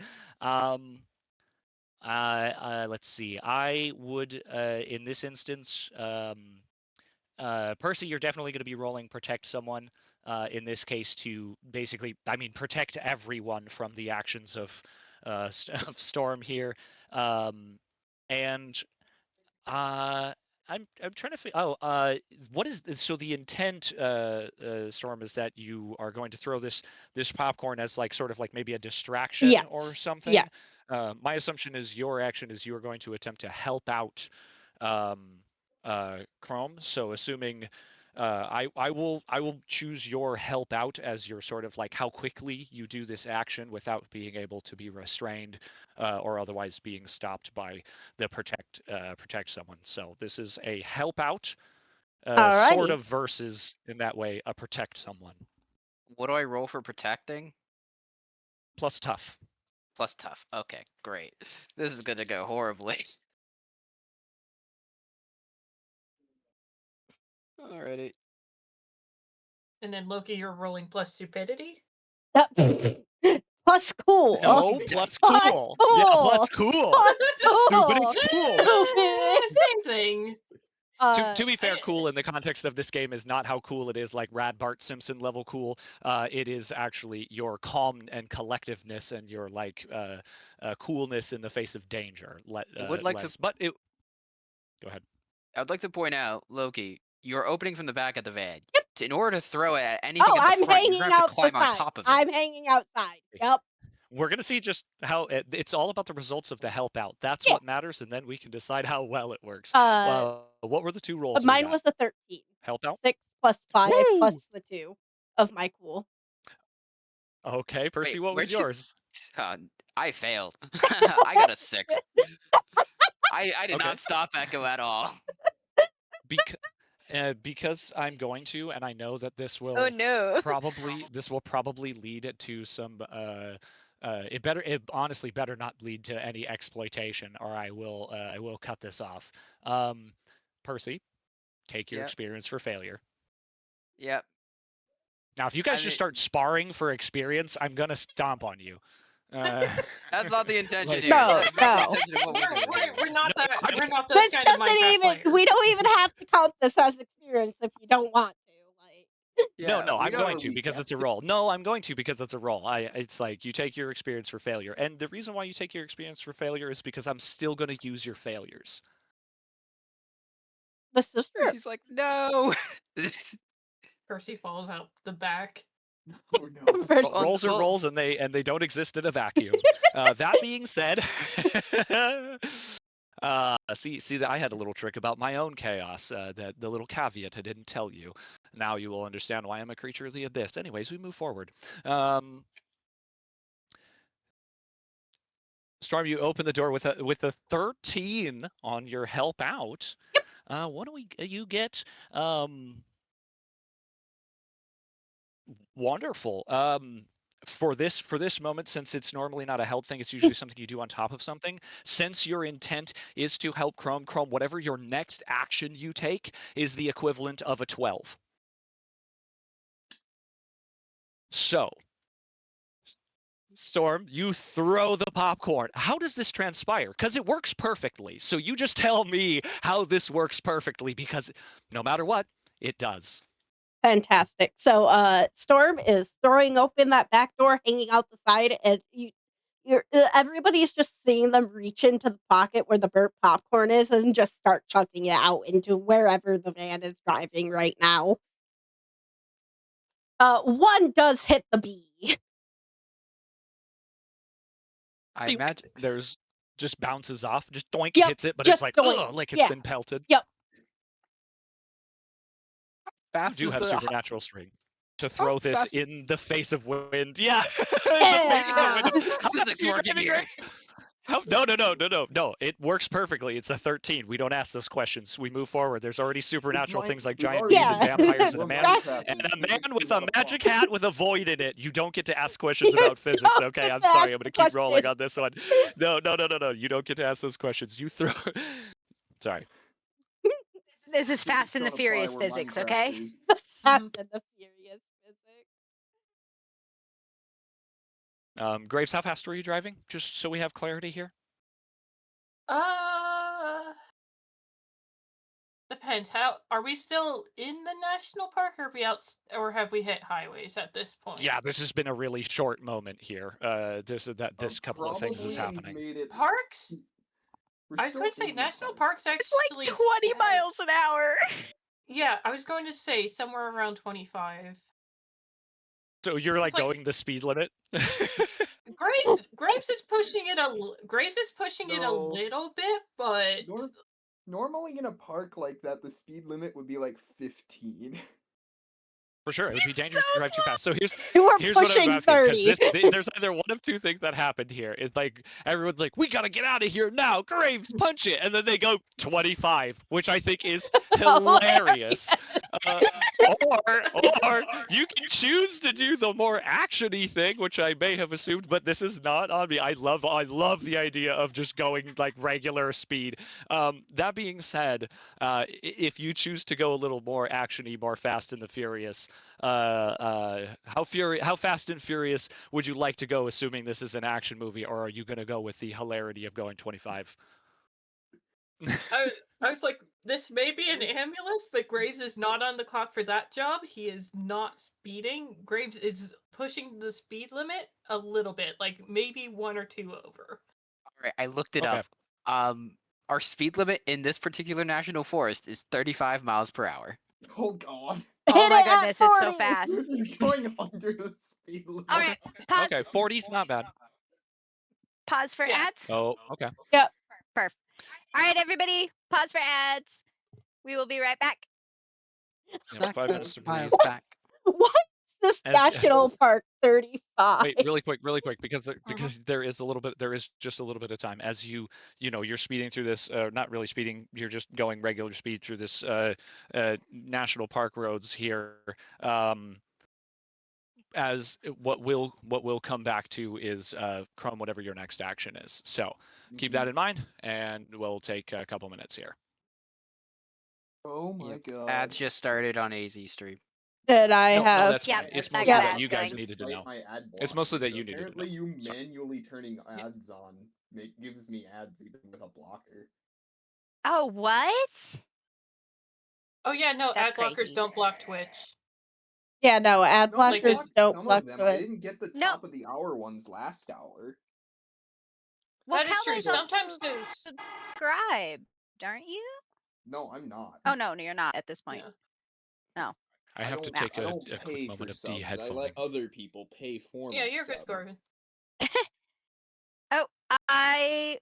let's see. I would, in this instance, Percy, you're definitely going to be rolling protect someone. In this case, to basically, protect everyone from the actions of Storm here. And I'm trying to what is so the intent, Storm, is that you are going to throw this popcorn as like sort of like maybe a distraction or Yes. something. Yes. My assumption is your action is you are going to attempt to help out Chrome. So assuming I will choose your help out as your sort of like how quickly you do this action without being able to be restrained or otherwise being stopped by the protect someone. So this is a help out sort Alrighty. of versus in that way a protect someone What do I roll for protecting? plus tough. Plus tough. Okay, great. This is going to go horribly. Alrighty. And then Loki, you're rolling plus stupidity. Plus cool. No, plus Plus cool. cool. Yeah, plus cool. Plus Stupid cool. is cool. Stupid. Same thing. To be fair, cool in the context of this game is not how cool it is like Rad Bart Simpson level cool. It is actually your calm and collectiveness and your like coolness in the face of danger. I would like less, to. but it. Go ahead. I'd like to point out, Loki, you're opening from the back of the van. Yep. In order to throw it at anything Oh, at the I'm front, you're hanging gonna have to climb on outside. top of it. I'm hanging outside. Yep. We're gonna see just how it's all about the results of the help out. That's Yeah. what matters, and then we can decide how well it works. What were the two rolls? Mine was the 13. Help out. 6 plus 5 Woo! plus the 2 of my cool. Okay, Percy, what was where'd you- yours? I failed. I got a 6. I did Okay. not stop Echo at all. Because I'm going to, and I know that this will Oh no. probably lead to some. It honestly better not lead to any exploitation, or I will cut this off. Percy, take your Yep. experience for failure. Yep. Now, if you guys just start sparring for experience, I'm gonna stomp on you. That's not the intention Like- here. No, That's not no. the intention of what we're doing. We're not No, that. I'm We're just- not those This kind of doesn't Minecraft even. players. We don't even have to count this as experience if you don't want to. Like. No, we I'm don't- going to because it's a roll. No, I'm going to because it's a roll. It's like you take your experience for failure, and the reason why you take your experience for failure is because I'm still going to use your failures. This is true. She's like, no. Percy falls out the back. Oh no. First- Rolls are well- rolls, and they don't exist in a vacuum. That being said, See that I had a little trick about my own chaos. That the little caveat I didn't tell you. Now you will understand why I'm a creature of the abyss. Anyways, we move forward. Storm, you open the door with a 13 on your help out. What do you get? Wonderful. For this moment, since it's normally not a help thing, it's usually something you do on top of something. Since your intent is to help Chrome, whatever your next action you take is the equivalent of a 12. So, Storm, you throw the popcorn. How does this transpire? Because it works perfectly. So you just tell me how this works perfectly, because no matter what, it does. Fantastic. So, Storm is throwing open that back door, hanging out the side, and everybody's just seeing them reach into the pocket where the burnt popcorn is and just start chucking it out into wherever the van is driving right now. One does hit the bee. I imagine. There's just bounces off, just doink, Yep, hits it, but just it's like, doink. ugh, like it's Yeah. been pelted. Yep. You do have supernatural strength to throw this fast is- in the face of wind. Yeah. Yeah. Physics working here. No. It works perfectly. It's a 13. We don't ask those questions. We move forward. There's already supernatural things like giant bees and vampires and a man with a magic hat with a void in it. You don't get to ask questions about physics. Okay, I'm sorry. I'm going to keep rolling on this one. No. You don't get to ask those questions. You throw. Sorry. This is Fast and the Furious physics, okay? Fast and the Furious physics. Graves, how fast were you driving? Just so we have clarity here. Depends. How are we still in the national park, or are we out, or have we hit highways at this point? Yeah, this has been a really short moment here. This couple of things is happening. Parks. I was going to say national parks actually. It's like 20 miles an hour. Yeah, I was going to say somewhere around 25. So you're like going the speed limit. Graves is pushing it a little bit, but normally in a park like that, the speed limit would be like 15. For sure, it would be dangerous to drive too fast. So here's pushing what I'm asking. 30. There's either one of two things that happened here. It's like everyone's like, we gotta get out of here now. Graves, punch it, and then they go 25, which I think is hilarious. Or you can choose to do the more actiony thing, which I may have assumed, but this is not on me. I love the idea of just going like regular speed. That being said, if you choose to go a little more actiony, more Fast and the Furious, how Fast and Furious would you like to go, assuming this is an action movie, or are you going to go with the hilarity of going 25? I was like, this may be an ambulance, but Graves is not on the clock for that job. He is not speeding. Graves is pushing the speed limit a little bit, like maybe 1 or 2 over. All right, I looked it up. Our speed limit in this particular national forest is 35 miles per hour. Oh God. Oh my goodness, it's so fast. You're going under the speed limit. All right, pause. Okay, 40's not bad. Pause for ads. Oh, okay. Yep. Perfect. All right, everybody, pause for ads. We will be right back. Yeah, 5 minutes to breathe. Back. What's this national park 35? Wait, really quick, because there is just a little bit of time as you're speeding through this, not really speeding, you're just going regular speed through this national park roads here. As what we'll come back to is Chrome, whatever your next action is. So keep that in mind, and we'll take a couple minutes here. Oh my God. Ads just started on AZ stream. Did I No, have? that's fine. It's I mostly got that ads you guys going. needed to know. My ad It's mostly blocker, that you needed to know. Apparently, you Sorry. manually turning ads on gives me ads even with a blocker. Oh, what? Oh yeah, no, That's ad blockers crazy. don't block Twitch. Yeah, no, ad No, like, blockers just don't some block of them. I Twitch. didn't get the No. top of the hour ones last hour. Well, That is true. Cowboys Sometimes also there's. subscribed, aren't you? No, I'm not. Oh no, you're not at this point. Yeah. No. I have to don't- take I a don't quick pay moment for of subs. I de-headphoning. let other people pay for Yeah, my you're good, sub. Scorven. Oh, I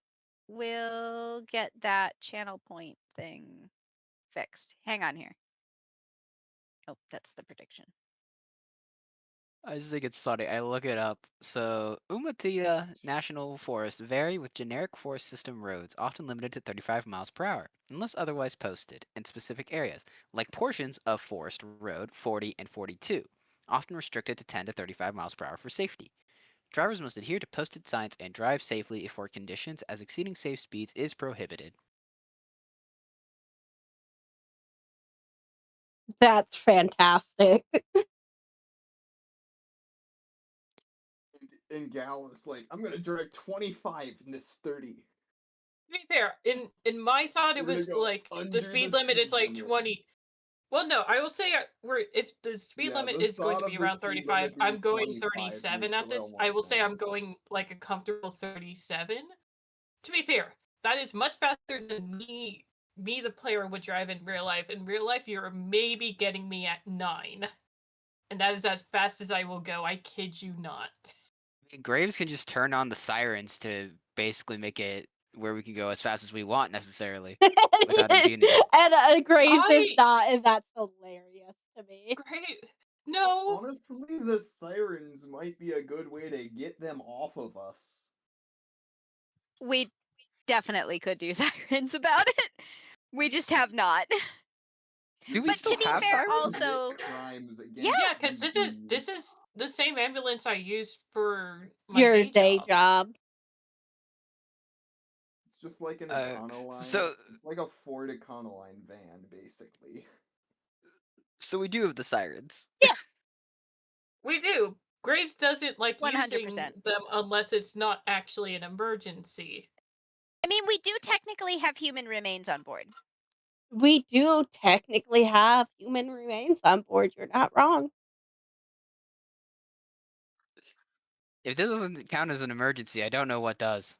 will get that channel point thing fixed. Hang on here. Oh, that's the prediction. I just think it's funny. I look it up. So, Umatilla National Forest vary with generic forest system roads, often limited to 35 miles per hour, unless otherwise posted, in specific areas, like portions of Forest Road 40 and 42, often restricted to 10 to 35 miles per hour for safety. Drivers must adhere to posted signs and drive safely for conditions, as exceeding safe speeds is prohibited. That's fantastic. And Gal is like, I'm gonna drive 25 in this 30. To be fair, in my thought, it We're gonna was go like the under speed the limit is speed like limit. 20. Well, no, I will say if the speed Yeah, limit the is going thought to of be the around speed 35, limit being I'm going 25 37 makes at a this. little I more will say I'm sense. going like a comfortable 37. To be fair, that is much faster than me the player would drive in real life. In real life, you're maybe getting me at 9. And that is as fast as I will go. I kid you not. Graves can just turn on the sirens to basically make it where we can go as fast as we want necessarily without impunity. And Graves is I not, and that's hilarious to me. great. No, Honestly, the sirens might be a good way to get them off of us. We definitely could do sirens about it. We just have not. Do we But still to be have fair, sirens? also, Crimes yeah, against yeah, because this PG. is the same ambulance I used for my Your day day job. job. It's just like an Econoline. So It's like a Ford Econoline van, basically. so we do have the sirens. We do. Graves doesn't like 100%. using them unless it's not actually an emergency. I mean, we do technically have human remains on board. We do technically have human remains on board. You're not wrong. If this doesn't count as an emergency, I don't know what does.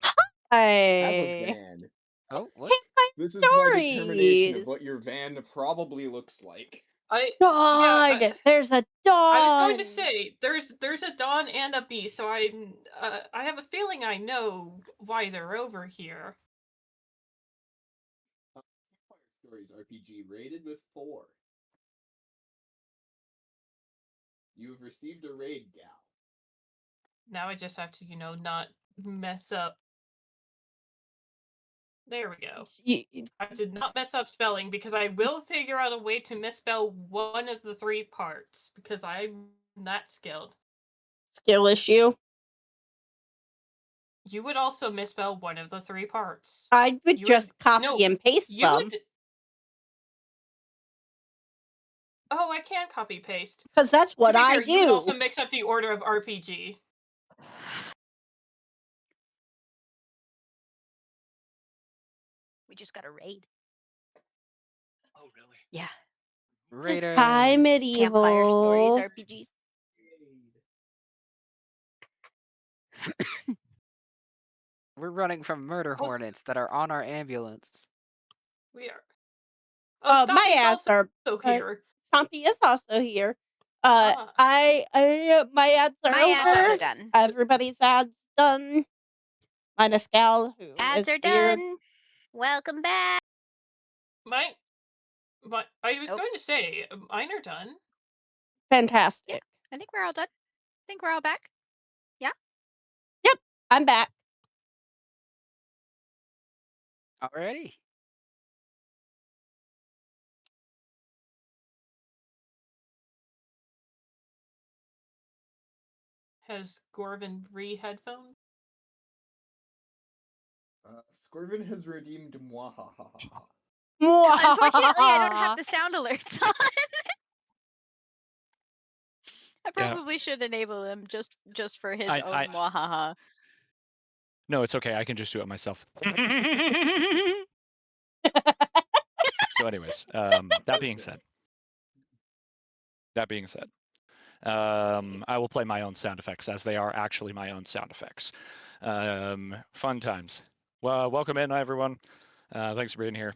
Have a I van. Oh, what? hate my This is my determination of stories. what your van probably looks like. Dawn! There's a I was going to dawn! say there's a Dawn and a B, so I have a feeling I know why they're over here. Fire Stories RPG rated with 4. You have received a raid, Gal. Now I just have to, not mess up. There we go. I did not mess up spelling because I will figure out a way to misspell one of the 3 parts because I'm not skilled. Skill issue. You would also misspell one of the 3 parts. I would You just copy no, and paste you them. would. Oh, I can copy paste. Because that's To what be I fair, you would also do. mix up the order of RPG. We just got a raid. Oh, really? Yeah. Raiders. Hi, Campfire Stories medieval. RPGs. We're running from murder Also, hornets that are on our ambulance. we are. Oh, My Stompy's ads also are. here. Stompy is also here. Ah. My ads are My over. ads are done. Everybody's ads done. Minus Gal, who Ads is are weird. done. Welcome back. But I was Oh. going to say, mine are done. Fantastic. I think we're all done. I think we're all back. Yeah. Yep, I'm back. Alrighty. Has Gorvin re-headphones? Scorven has redeemed Mwahaha. Unfortunately, I don't have the sound alerts on. I Yeah. probably should enable them just for his I- own I- mwahaha. No, it's okay. I can just do it myself. So, anyways, that being said, I will play my own sound effects as they are actually my own sound effects. Fun times. Well, welcome in, everyone. Thanks for being here.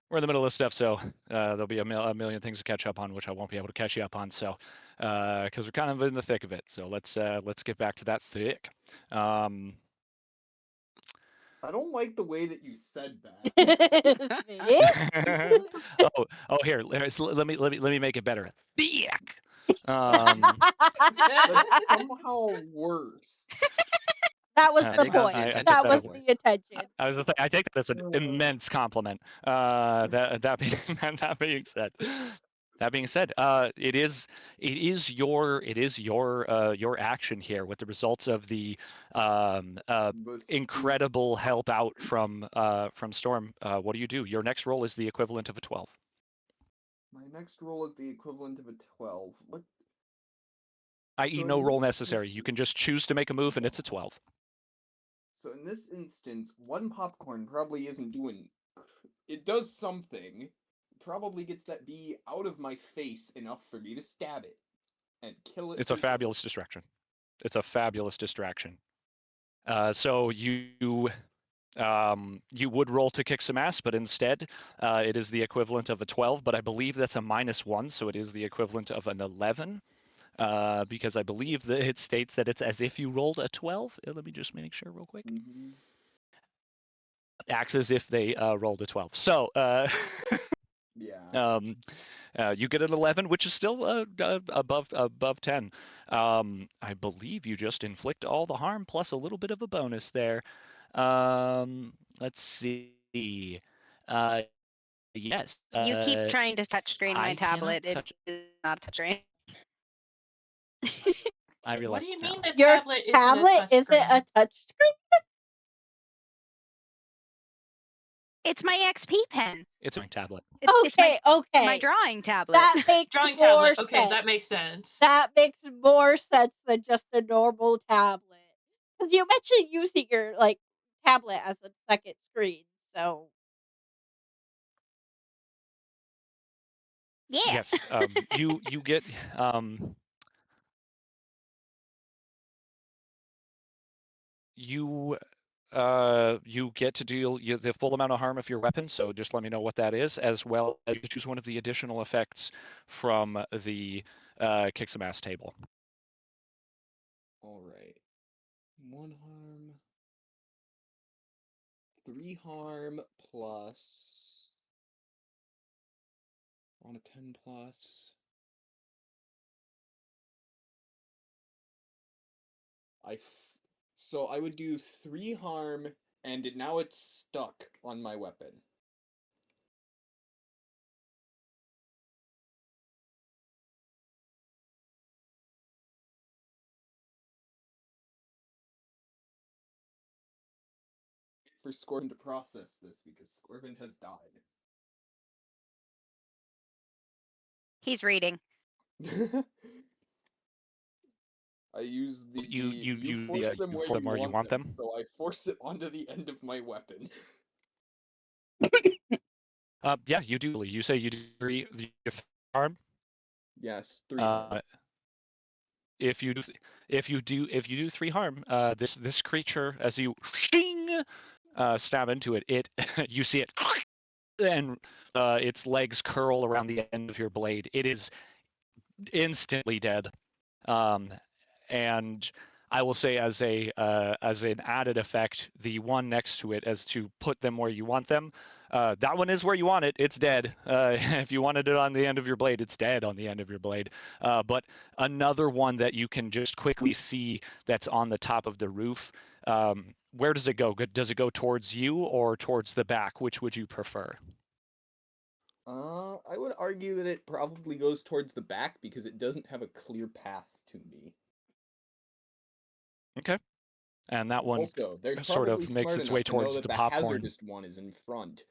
we're in the middle of stuff, so there'll be a million things to catch up on, which I won't be able to catch you up on. So, because we're kind of in the thick of it. So let's get back to that thick. I don't like the way that you said that. oh, here. Let me make it better. Thick. That's somehow worse. That was I the think that was point. the intention, That by was the way. the intention. I was just like, I think that's an immense compliment. That being said, it is your action here with the results of the incredible help out from Storm. What do? Your next roll is the equivalent of a 12. My next roll is the equivalent of a 12. What? I.e., So no in roll this necessary. You can just choose to make a move, and it's a 12. So in this instance, one popcorn probably isn't doing. It does something. Probably gets that bee out of my face enough for me to stab it and kill it. It's a for good. fabulous distraction. It's a fabulous distraction. So you would roll to kick some ass, but instead it is the equivalent of a 12, but I believe that's a -1, so it is the equivalent of an 11, because I believe that it states that it's as if you rolled a 12. Let me just make sure real quick. Mm-hmm. Acts as if they rolled a 12. So Yeah. you get an 11, which is still above 10. I believe you just inflict all the harm plus a little bit of a bonus there. Let's see. Yes. You keep trying to touchscreen my I cannot tablet. It touch. is not touchscreen. I What realize do you now. mean the Your tablet isn't a tablet isn't a touchscreen? touchscreen? It's my XP pen. It's my tablet. It's my Okay. drawing tablet. That makes Drawing more tablet. Okay, sense. that makes sense. That makes more sense than just a normal tablet. Because you mentioned using your tablet as a second screen, so Yeah. Yes. You get you get to deal the full amount of harm of your weapon, so just let me know what that is, as well as you choose one of the additional effects from the kick some ass table. All right. 1 harm. 3 harm plus. On a 10 plus. So I would do 3 harm, and now it's stuck on my weapon. For Scorven to process this because Scorven has died. He's reading. I use the You force them where you want them, them. so I force it onto the end of my weapon. Yeah, you do. You say you do 3 harm. Yes, 3 harm. If you do 3 harm, this creature, as you stab into it, you see it, and its legs curl around the end of your blade. It is instantly dead. And I will say, as an added effect, the one next to it, as to put them where you want them, that one is where you want it. It's dead. If you wanted it on the end of your blade, it's dead on the end of your blade. But another one that you can just quickly see that's on the top of the roof. Where does it go? Does it go towards you or towards the back? Which would you prefer? I would argue that it probably goes towards the back because it doesn't have a clear path to me. Okay. And that one Also, there's sort probably of makes smart its way enough to know towards that the the popcorn. hazardous one is in front.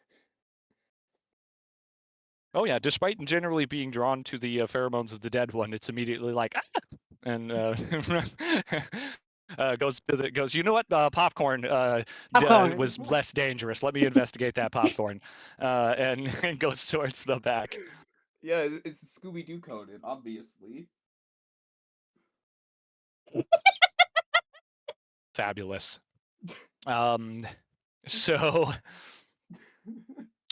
Oh yeah, despite generally being drawn to the pheromones of the dead one, it's immediately like, ah! And goes. You know what? Popcorn was less dangerous. Let me investigate that popcorn, and goes towards the back. Yeah, it's Scooby-Doo coded, obviously. Fabulous. So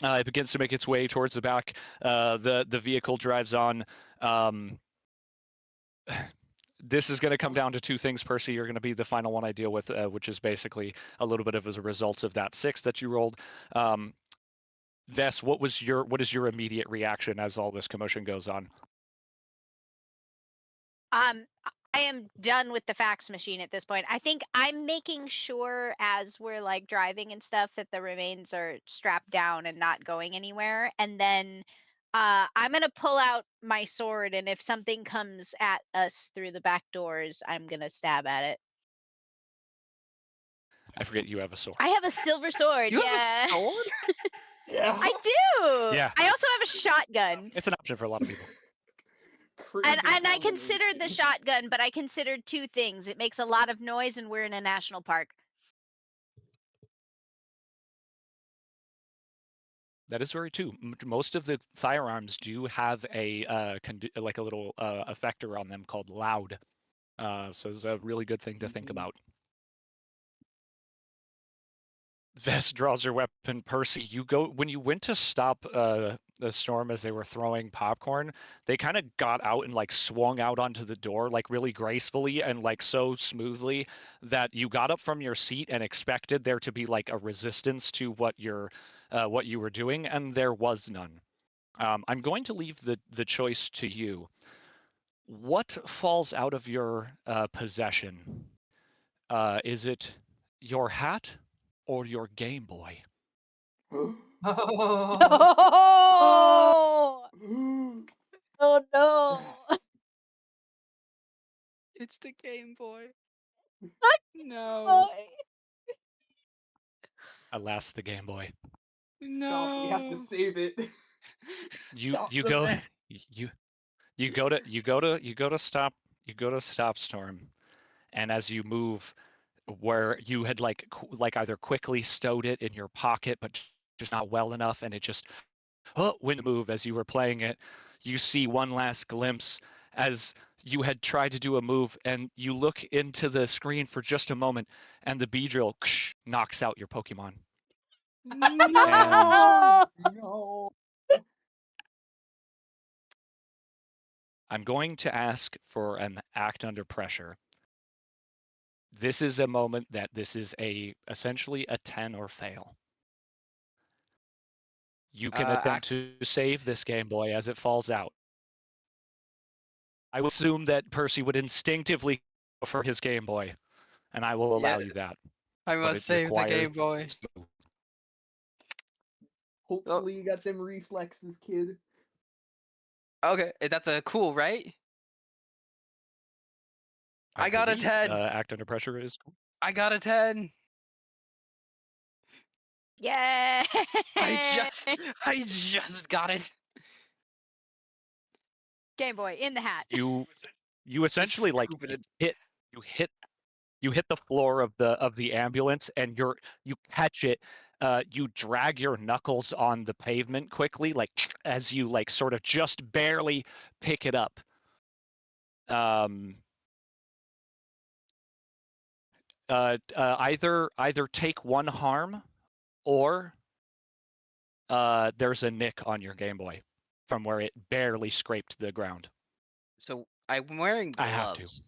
It begins to make its way towards the back. The vehicle drives on. This is going to come down to two things, Percy. You're going to be the final one I deal with, which is basically a little bit of as a result of that 6 that you rolled. Vess, what is your immediate reaction as all this commotion goes on? I am done with the fax machine at this point. I think I'm making sure as we're like driving and stuff that the remains are strapped down and not going anywhere. And then I'm gonna pull out my sword, and if something comes at us through the back doors, I'm gonna stab at it. I forget you have a sword. I have a silver sword. You have yeah, a sword? Yeah. I do. Yeah. I also have a shotgun. It's an option for a lot of people. And Crazy I considered the combination. shotgun, but I considered 2 things. It makes a lot of noise, and we're in a national park. That is very true. Most of the firearms do have a like a little effector on them called loud. So it's a really good thing to think about. Vest draws her weapon. Percy, you go when you went to stop the storm as they were throwing popcorn. They kind of got out and like swung out onto the door like really gracefully and like so smoothly that you got up from your seat and expected there to be like a resistance to what you were doing, and there was none. I'm going to leave the choice to you. What falls out of your possession? Is it your hat or your Game Boy? Oh. Oh! Oh, no. Yes. It's the Game Boy. My No. boy. Alas, the Game Boy. Stop, we have to No. save it. You Stop you the go mess. you go to stop storm, and as you move where you had like either quickly stowed it in your pocket but just not well enough, and it just when to move as you were playing it, you see one last glimpse as you had tried to do a move, and you look into the screen for just a moment, and the Beedrill knocks out your Pokemon. No. No. I'm going to ask for an act under pressure. This is a moment that this is essentially a 10 or fail. You can attempt to save this Game Boy as it falls out. I would assume that Percy would instinctively go for his Game Boy, and I will allow you that. I But must it save the requires Game Boy. Hopefully you got them reflexes, kid. Okay, that's a cool, right? I got a believe, 10. Act under pressure is cool. I got a 10. Yeah. I just got it. Game Boy in the hat. You essentially like Stupid. you hit the floor of the ambulance, and you catch it. You drag your knuckles on the pavement quickly, like as you like sort of just barely pick it up. Either take 1 harm, or there's a nick on your Game Boy from where it barely scraped the ground. So I'm wearing I have to. gloves.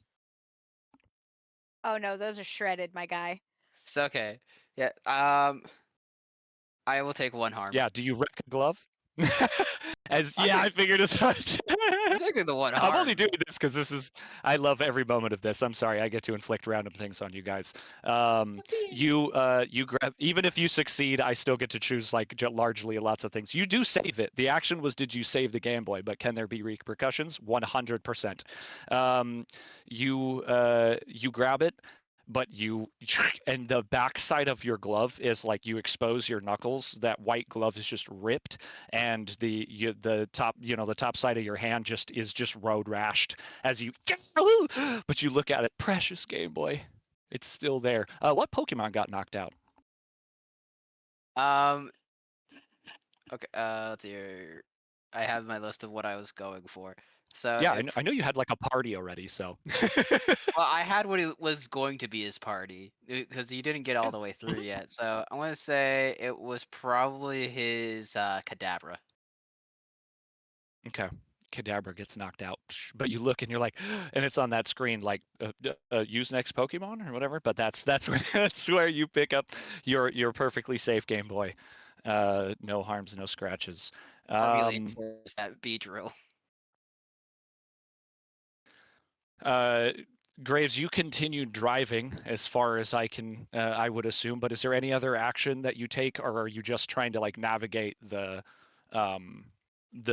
Oh no, those are shredded, my guy. It's okay. Yeah. I will take 1 harm. Yeah, do you wreck a glove? I I figured as much. I'm taking the 1 I'm harm. only doing this because I love every moment of this. I'm sorry, I get to inflict random things on you guys. You grab, even if you succeed, I still get to choose like largely lots of things. You do save it. The action was, did you save the Game Boy? But can there be repercussions? 100%. You grab it, but and the backside of your glove is like you expose your knuckles. That white glove is just ripped, and the top side of your hand is just road rashed as you. But you look at it, precious Game Boy, it's still there. What Pokemon got knocked out? Okay. Let's see here. I have my list of what I was going for. So Yeah, I know you had like a party already, so. well, I had what it was going to be his party because he didn't get all Yeah. the way through yet. So I want to say it was probably his Kadabra. Okay. Kadabra gets knocked out, but you look and you're like, and it's on that screen like use next Pokemon or whatever. But that's where that's where you pick up your perfectly safe Game Boy. No harms, no scratches. I really enforced that B drill. Uh, Graves, you continue driving as far as I would assume. But is there any other action that you take, or are you just trying to like navigate the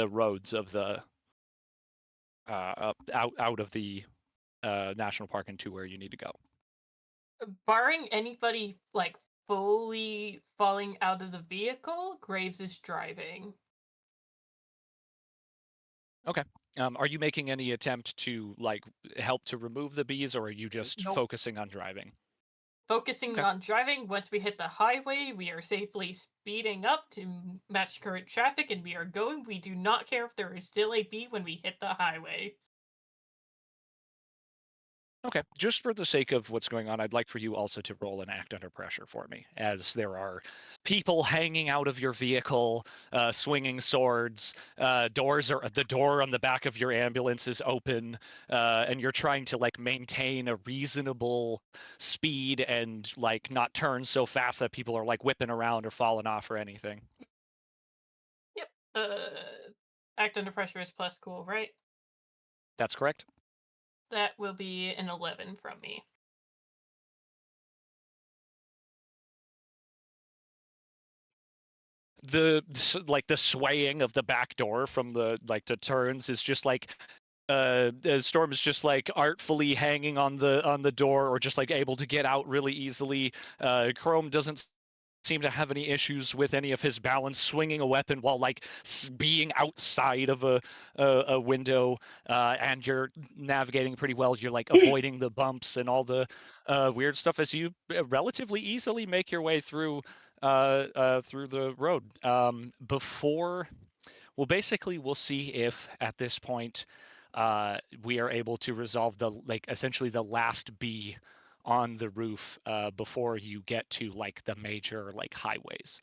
roads of the out of the national park and to where you need to go? Barring anybody like fully falling out of the vehicle, Graves is driving. Okay. Are you making any attempt to like help to remove the bees, or are you just Nope. focusing on driving? Focusing Okay. on driving, once we hit the highway, we are safely speeding up to match current traffic and we are going. We do not care if there is still a bee when we hit the highway. Okay. Just for the sake of what's going on, I'd like for you also to roll an act under pressure for me, as there are people hanging out of your vehicle, swinging swords. The door on the back of your ambulance is open, and you're trying to like maintain a reasonable speed and like not turn so fast that people are like whipping around or falling off or anything. Yep. Act under pressure is plus cool, right? That's correct. That will be an 11 from me. The swaying of the back door from the turns is just like Storm is just like artfully hanging on the door, or just like able to get out really easily. Chrome doesn't seem to have any issues with any of his balance, swinging a weapon while like being outside of a window, and you're navigating pretty well. You're like avoiding the bumps and all the weird stuff as you relatively easily make your way through the road. Basically, we'll see if at this point we are able to resolve essentially the last bee on the roof before you get to like the major like highways,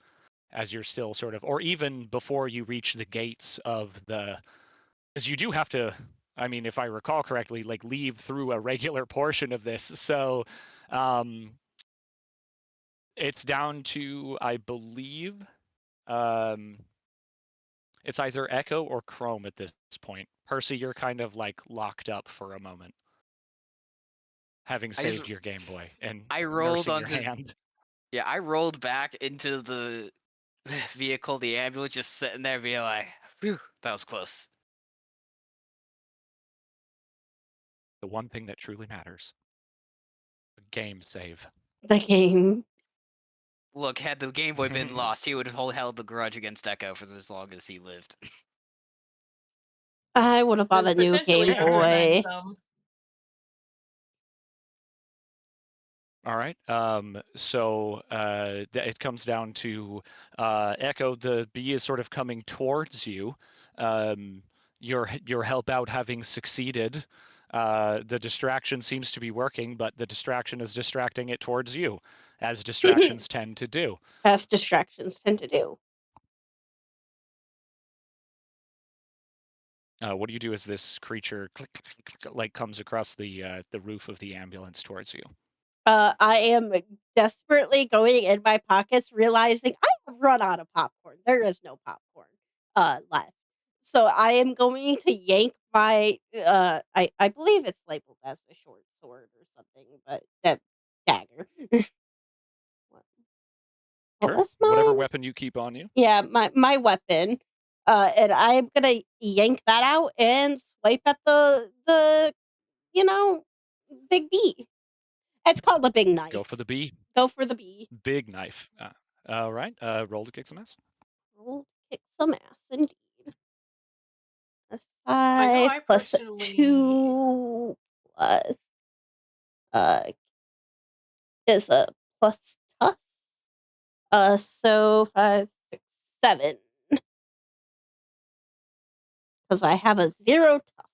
as you're still sort of, or even before you reach the gates of because you do have to, I mean, if I recall correctly, like leave through a regular portion of this. So it's down to, I believe, um, it's either Echo or Chrome at this point. Percy, you're kind of like locked up for a moment, having I just saved your Game Boy and I rolled nursing your onto hand. yeah, I rolled back into the vehicle, the ambulance, just sitting there being like, "Phew, that was close." The one thing that truly matters: a game save. The game. Look, had the Game Boy been lost, he would have held the grudge against Echo for as long as he lived. I would have bought a new Potentially Game after then Boy. some. All right. So it comes down to Echo. The bee is sort of coming towards you. Your help out having succeeded. The distraction seems to be working, but the distraction is distracting it towards you, as distractions tend to do. As distractions tend to do. What do you do as this creature like comes across the roof of the ambulance towards you? I am desperately going in my pockets, realizing I have run out of popcorn. There is no popcorn left. So I am going to yank my I believe it's labeled as a short sword or something, but that dagger. what, what Sure. was Whatever mine? weapon you keep on you. Yeah, my weapon. And I'm gonna yank that out and swipe at the you know big bee. It's called a big Go for knife. the bee. Go for the bee. Big knife. All right. Roll to kick some ass. Roll to kick some ass, indeed. That's I know 5 I plus personally 2 plus, uh, is a plus tough. So 5, 6, 7. 'Cause I have a 0 tough.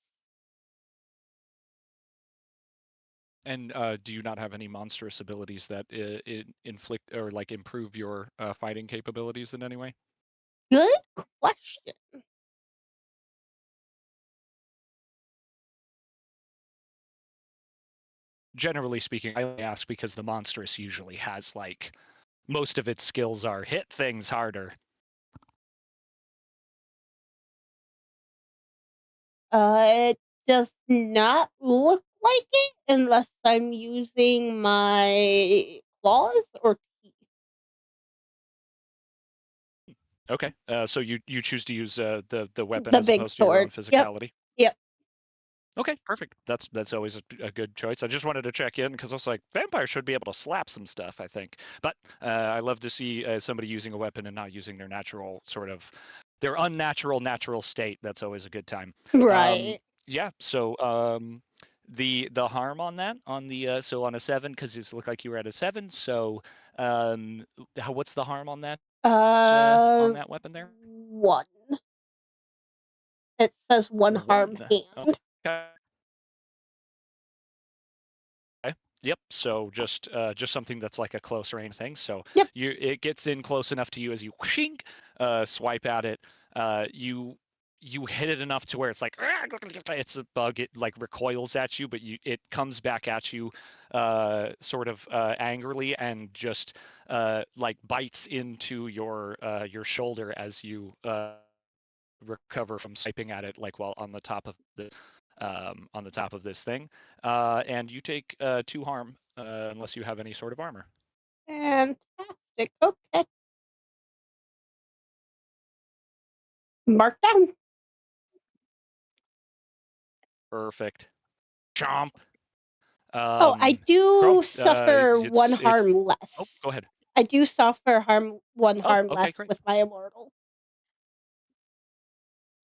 And do you not have any monstrous abilities that inflict or like improve your fighting capabilities in any way? Good question. Generally speaking, I only ask because the monstrous usually has like most of its skills are hit things harder. It does not look like it unless I'm using my claws or teeth. Okay, so you choose to use the weapon The as big opposed to your own sword. Yep. physicality. Yep. Okay, perfect. That's always a good choice. I just wanted to check in because I was like, vampires should be able to slap some stuff, I think. But I love to see somebody using a weapon and not using their natural sort of their unnatural natural state. That's always a good time. Right. Yeah. So the harm on that on the so on a 7 because it looked like you were at a 7. So what's the harm on Uh, that weapon there? 1. It says 1 harm 1. hand. Okay. Yep. So just something that's like a close range thing. So Yep. it gets in close enough to you as you whink, swipe at it. You hit it enough to where it's like it's a bug. It like recoils at you, but it comes back at you, sort of angrily and just like bites into your shoulder as you recover from swiping at it like while on the top of this thing, and you take 2 harm unless you have any sort of armor. Fantastic. Okay. Mark down. Perfect. Chomp. Oh, I Chrome. do suffer 1 It's. harm Oh, less. go ahead. I do suffer 1 Oh, harm okay, less great. with my immortal.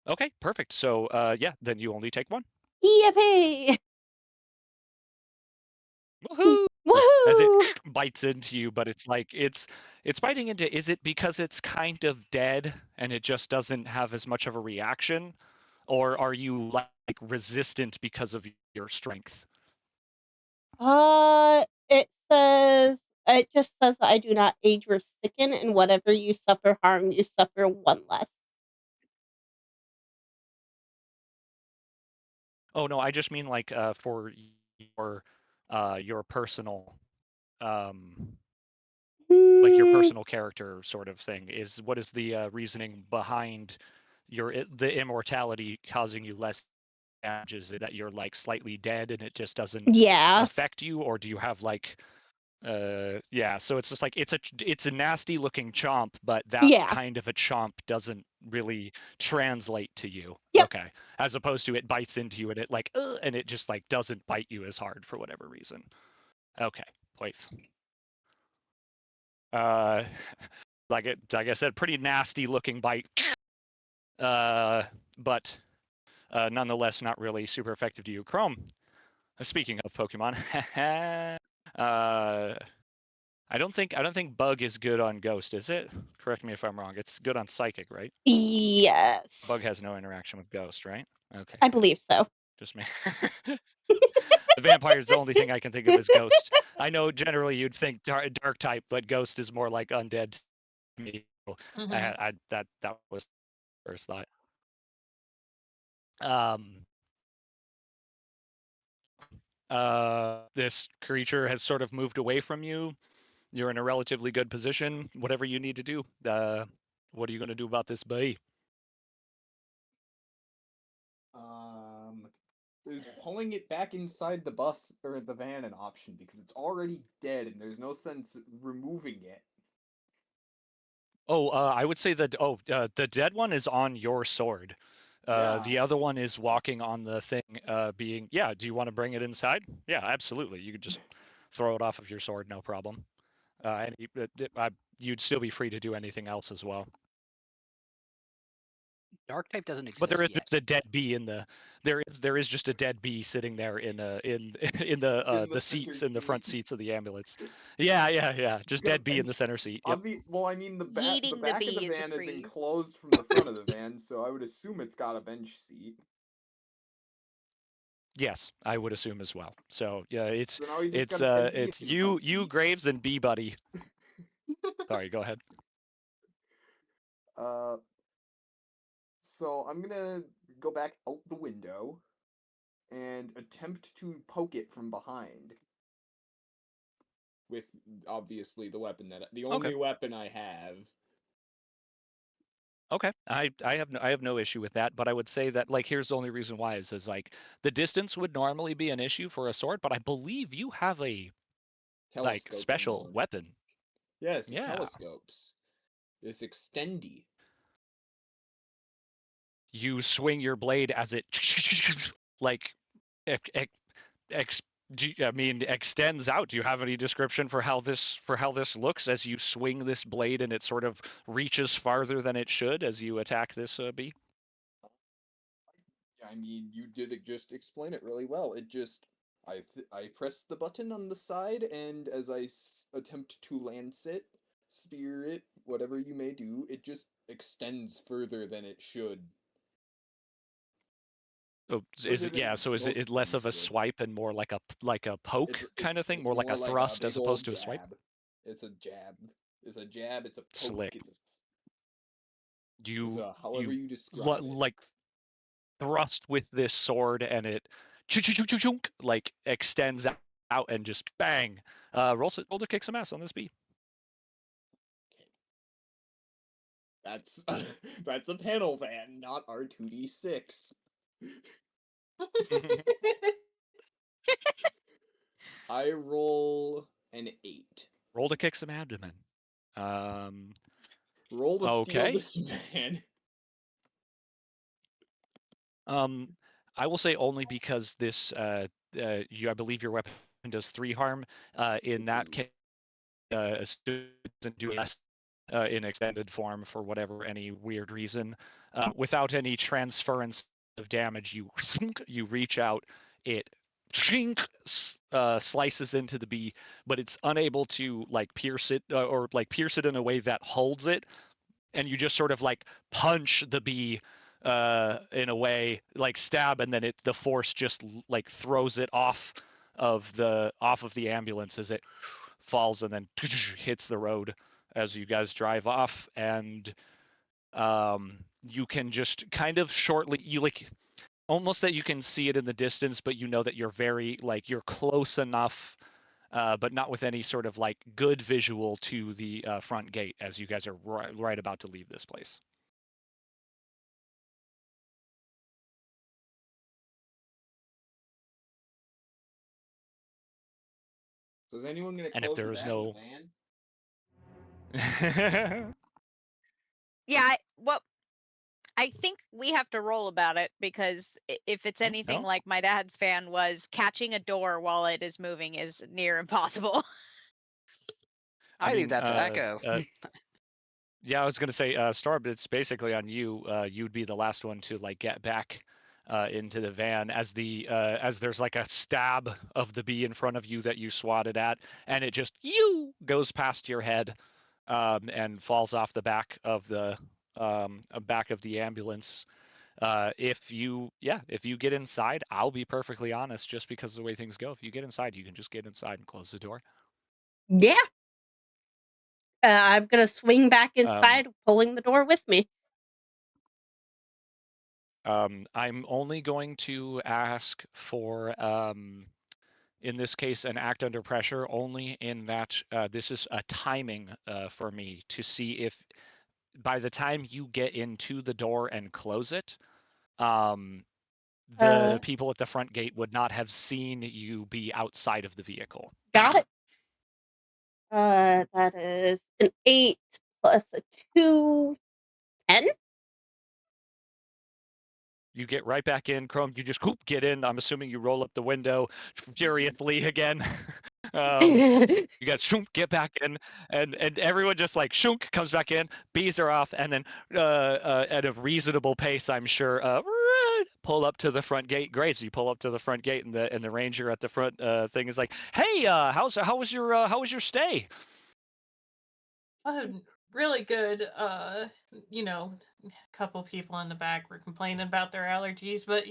Okay, perfect. So yeah, then you only take 1. Yippee! Woohoo! As it Woohoo! bites into you, but it's like it's biting into. Is it because it's kind of dead and it just doesn't have as much of a reaction, or are you like resistant because of your strength? It just says I do not age or sicken, and whatever you suffer harm, you suffer 1 less. Oh no, I just mean like for your personal like your Hmm, personal character sort of thing. What is the reasoning behind the immortality causing you less damage? Is it that you're like slightly dead and it just doesn't yeah. affect you, or do you have like yeah, so it's just like it's a nasty looking chomp, but that Yeah. kind of a chomp doesn't really translate to you. Yep. Okay, as opposed to it bites into you and it like and it just like doesn't bite you as hard for whatever reason. Okay, wait. uh like I said, pretty nasty looking bite, but nonetheless not really super effective to you. Chrome, speaking of Pokemon, I don't think Bug is good on Ghost, is it? Correct me if I'm wrong. It's good on Psychic, right? Bug has no Yes. interaction with Ghost, right? Okay, I believe so. just me. The vampire is the only thing I can think of as Ghost. I know generally you'd think dark type, but Ghost is more like undead to me. That was first thought. Um, this creature has sort of moved away from you. You're in a relatively good position. Whatever you need to do. What are you going to do about this bee? Is pulling it back inside the bus or the van an option because it's already dead and there's no sense removing it? Oh, I would say that. Oh, the dead one is on your sword. Yeah. The other one is walking on the thing. Being yeah. Do you want to bring it inside? Yeah, absolutely. You could just throw it off of your sword, no problem. And you'd still be free to do anything else as well. Dark type doesn't But there exist is yet. just a dead bee in the there is just a dead bee sitting there in in In the the center seats in the front seat. seats of the ambulance. Yeah. Just Got a dead bee in the bench. center seat. Yep. Well, I mean the Yeeting the back of the bee is van is free. enclosed from the front of the van, so I would assume it's got a bench seat. Yes, I would assume as well. So yeah, it's So now we just it's gotta get it's B in the front you seat. Graves and B Buddy. Sorry, go ahead. Uh, so I'm gonna go back out the window and attempt to poke it from behind with obviously the Okay. only weapon I have. Okay. I have no issue with that, but I would say that like here's the only reason why is like the distance would normally be an issue for a sword, but I believe you have a like Telescope special ammo. weapon. Yes, it Yeah. telescopes. This extendy. You swing your blade as it like ex, ex, I mean extends out. Do you have any description for how this looks as you swing this blade and it sort of reaches farther than it should as you attack this bee? I mean, you did just explain it really well. It just I press the button on the side, and as I attempt to lance it, spear it, whatever you may do, it just extends further than it should. Oh, is Further it than so is most it less of bees a would. swipe and more like a poke kind of thing, It's more like more a like a thrust as big old opposed to a swipe? jab. It's a jab. It's a jab. It's a poke. Slick. It's You a however you you describe it. like thrust with this sword and it chunk like extends out and just bang. Roll to kick some ass on this bee. That's that's a panel van, not R2D6. I roll an 8. Roll to kick some abdomen. Um, Roll to steal okay. this van. I will say only because this I believe your weapon does 3 harm. In that case, doesn't do less in extended form for whatever any weird reason. Without any transference of damage, you reach out, it slices into the bee, but it's unable to like pierce it or like pierce it in a way that holds it, and you just sort of like punch the bee in a way like stab, and then the force just like throws it off of the ambulance as it falls and then hits the road as you guys drive off. And you can just kind of shortly you like almost that you can see it in the distance, but you know that you're very like you're close enough, but not with any sort of like good visual to the front gate as you guys are right about to leave this place. So is anyone gonna And if close the there is back of the no van? Yeah, I think we have to roll about it because if it's anything no, like my dad's fan was, catching a door while it is moving is near impossible. I leave that to Echo. yeah, I was gonna say, Starb, it's basically on you. You'd be the last one to like get back into the van as there's like a stab of the bee in front of you that you swatted at, and it just goes past your head and falls off the back of the ambulance. If you get inside, I'll be perfectly honest, just because of the way things go. If you get inside, you can just get inside and close the door. Yeah. I'm gonna swing back Um, inside, pulling the door with me. I'm only going to ask for, in this case, an act under pressure, only in that this is a timing for me to see if by the time you get into the door and close it, the Uh, people at the front gate would not have seen you be outside of the vehicle. got it. That is an 8 plus a 2, 10? You get right back in, Chrome. You just get in. I'm assuming you roll up the window furiously again. You guys get back in, and everyone just like comes back in. Bees are off, and then at a reasonable pace, I'm sure, pull up to the front gate. Graves, you pull up to the front gate, and the ranger at the front thing is like, "Hey, how was your stay?" Really good. A couple people in the back were complaining about their allergies, but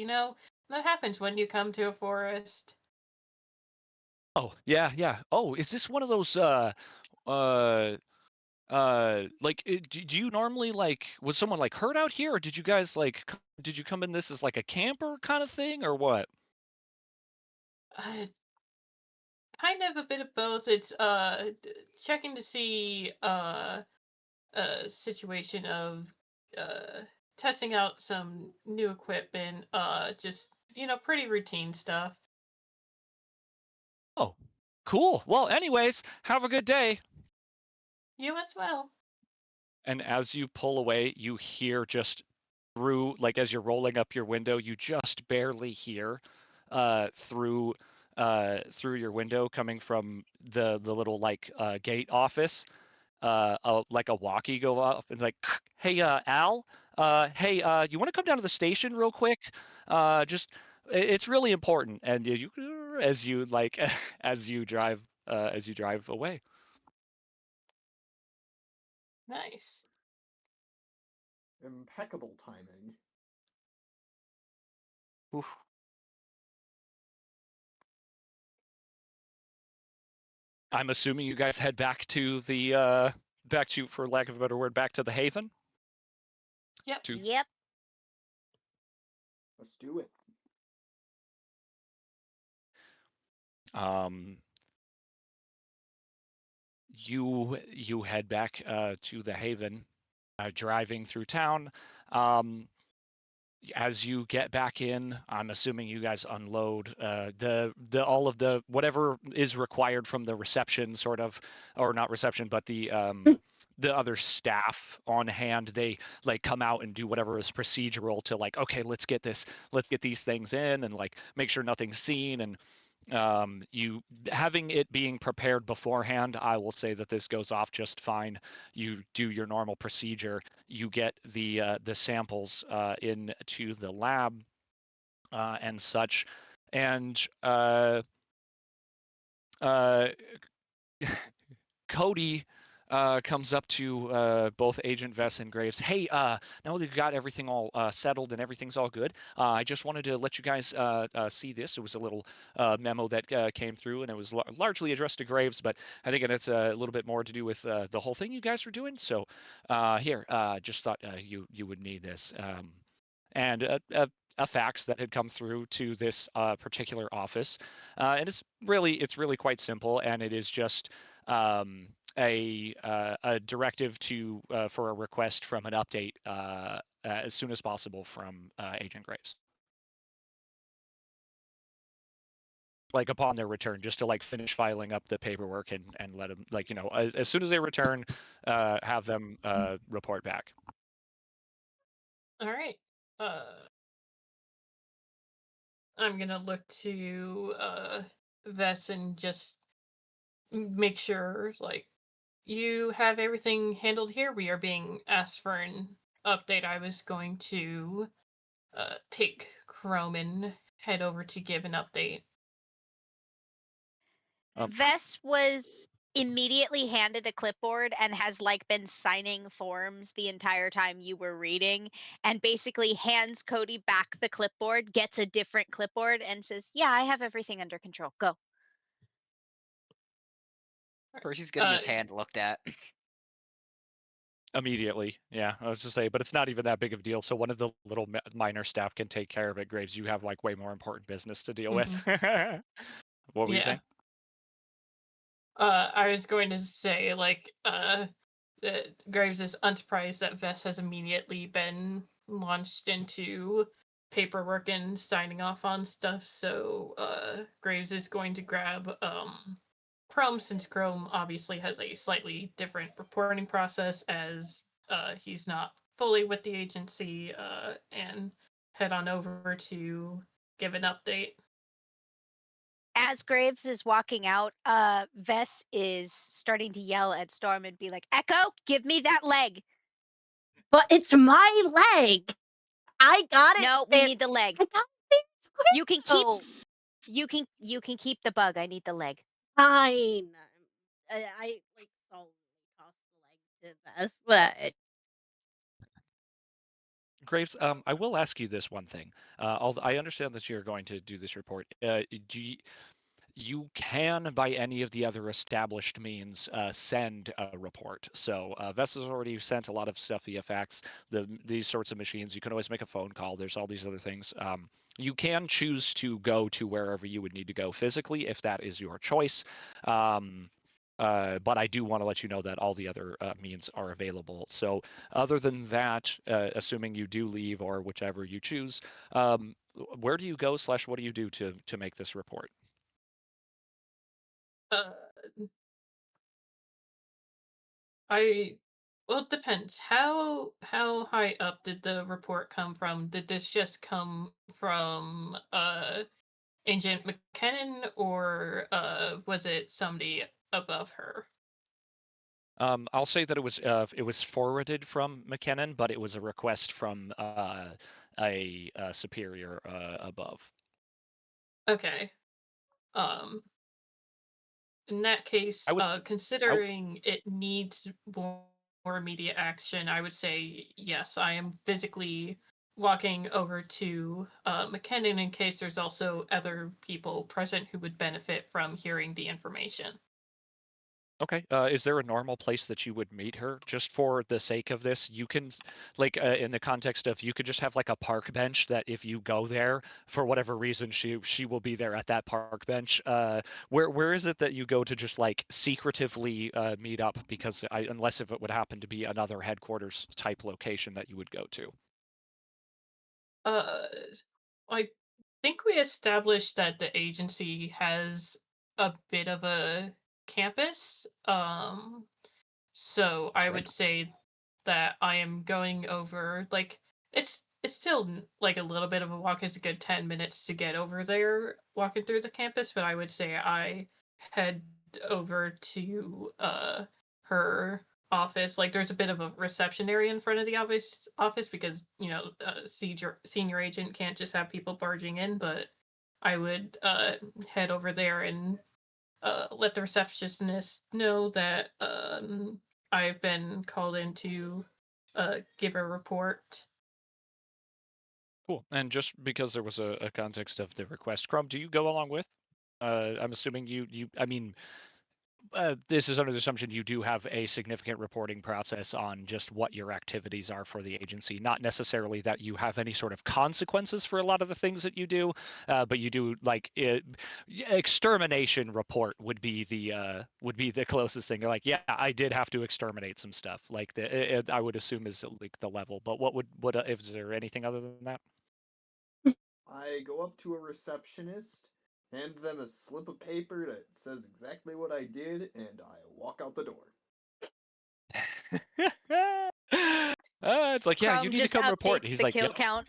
That happens when you come to a forest. Oh, yeah. Oh, is this one of those like do you normally like was someone like hurt out here, or did you guys like did you come in this as like a camper kind of thing or what? Uh, kind of a bit of both. It's checking to see a situation of uh testing out some new equipment, just pretty routine stuff. Oh, cool. Well, anyways, have a good day. You as well. And as you pull away, you hear just through, like as you're rolling up your window, you just barely hear through through your window coming from the little like gate office, like a walkie go off and like, hey, Al, hey, you want to come down to the station real quick? Just it's really important. And you as you like as you drive away. Nice. Impeccable timing. Oof. I'm assuming you guys head back to the back to, for lack of a better word, back to the Haven. Yep. To Yep. Let's do it. um, you head back to the Haven, driving through town. Um, as you get back in, I'm assuming you guys unload the all of the whatever is required from the reception, sort of, or not reception, but the other staff on hand. They like come out and do whatever is procedural to like, okay, let's get these things in and like make sure nothing's seen. And you having it being prepared beforehand, I will say that this goes off just fine. You do your normal procedure. You get the samples into the lab and such, and uh, Cody comes up to both Agent Vess and Graves. Hey, now that you got everything all settled and everything's all good, I just wanted to let you guys see this. It was a little memo that came through, and it was largely addressed to Graves, but I think it's a little bit more to do with the whole thing you guys were doing. So here, just thought you would need this. And a fax that had come through to this particular office, and it's really quite simple, and it is just a directive to for a request from an update as soon as possible from Agent Graves. Like upon their return, just to like finish filing up the paperwork and let them like as soon as they return, have them report back. All right. I'm gonna look to Vess and just make sure, like, you have everything handled here. We are being asked for an update. I was going to take Chrome and head over to give an update. Um, Vess was immediately handed a clipboard and has like been signing forms the entire time you were reading, and basically hands Cody back the clipboard, gets a different clipboard, and says, "Yeah, I have everything under control. Go." Percy's getting his hand looked at. Immediately, yeah. I was just say, but it's not even that big of a deal. So one of the little minor staff can take care of it. Graves, you have like way more important business to deal with. What were you Yeah. saying? I was going to say, like, Graves is unsurprised that Vess has immediately been launched into paperwork and signing off on stuff. So Graves is going to grab Chrome, since Chrome obviously has a slightly different reporting process, as he's not fully with the agency, and head on over to give an update. As Graves is walking out, Vess is starting to yell at Storm and be like, "Echo, give me that leg." But it's my leg. I got it. No, we need the leg. I got it. You can keep Oh, you can keep the bug. I need the leg. fine. I like solemnly tossed the leg to Vess. Graves, I will ask you this one thing. I understand that you're going to do this report. You can, by any of the other established means, send a report. So Vesta's already sent a lot of stuff via fax. These sorts of machines, you can always make a phone call. There's all these other things. You can choose to go to wherever you would need to go physically if that is your choice. But I do want to let you know that all the other means are available. So other than that, assuming you do leave or whichever you choose, where do you go / what do you do to make this report? Uh, I well, it depends. How high up did the report come from? Did this just come from Agent McKinnon, or was it somebody above her? I'll say that it was forwarded from McKinnon, but it was a request from a superior above. Okay. Um, in that case, I would. I, considering it needs more immediate action, I would say yes. I am physically walking over to McKinnon in case there's also other people present who would benefit from hearing the information. Okay. Is there a normal place that you would meet her? Just for the sake of this, you can, like, in the context of you could just have like a park bench that if you go there for whatever reason, she will be there at that park bench. Where is it that you go to just like secretively meet up? Because unless if it would happen to be another headquarters type location that you would go to. Uh, I think we established that the agency has a bit of a campus. So That's I right. would say that I am going over like it's still like a little bit of a walk. It's a good 10 minutes to get over there walking through the campus, but I would say I head over to her office. Like there's a bit of a reception area in front of the office because, you know, senior agent can't just have people barging in, but I would head over there and let the receptionist know that I've been called in to give a report. Cool. And just because there was a context of the request, Crumb, do you go along with? I'm assuming I mean, this is under the assumption you do have a significant reporting process on just what your activities are for the agency, not necessarily that you have any sort of consequences for a lot of the things that you do, but you do like extermination report would be the closest thing. You're like, yeah, I did have to exterminate some stuff. Like I would assume is like the level. But what if is there anything other than that? I go up to a receptionist, hand them a slip of paper that says exactly what I did, and I walk out the door. It's like, yeah, you Chrome need to just come report. updates He's the like, kill yep, count.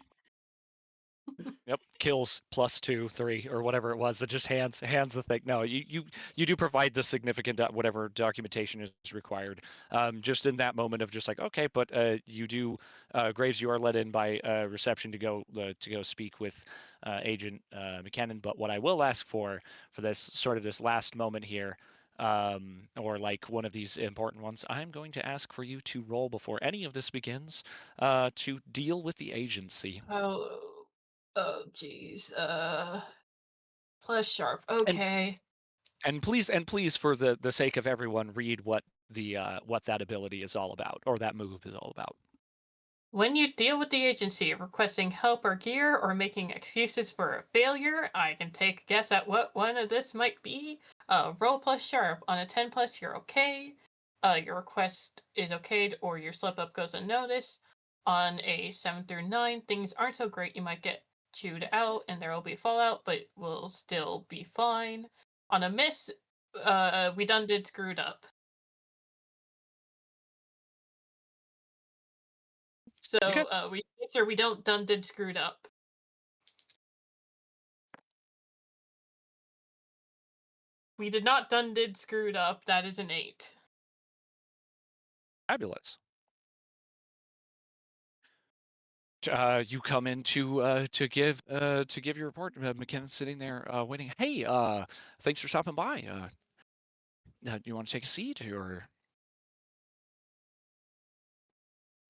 yep, kills +2, 3, or whatever it was. That just hands the thing. No, you do provide the significant whatever documentation is required. Just in that moment of just like, okay, but you do, Graves, you are let in by reception to go speak with Agent McKinnon. But what I will ask for this sort of this last moment here. Or like one of these important ones, I'm going to ask for you to roll before any of this begins to deal with the agency. Oh, oh, geez. Plus sharp. And Okay. please for the sake of everyone read what that ability is all about or that move is all about. When you deal with the agency requesting help or gear or making excuses for a failure, I can take a guess at what one of this might be. Roll plus sharp. On a 10 plus, you're okay. Your request is okayed or your slip up goes unnoticed. On a 7 through 9, things aren't so great. You might get chewed out and there will be fallout, but will still be fine. On a miss, we done did screwed up. So Okay. we make sure we don't done did screwed up. We did not done did screwed up. That is an 8. Fabulous. You come in to give your report. McKinnon's sitting there waiting. Hey, thanks for stopping by. Do you want to take a seat or?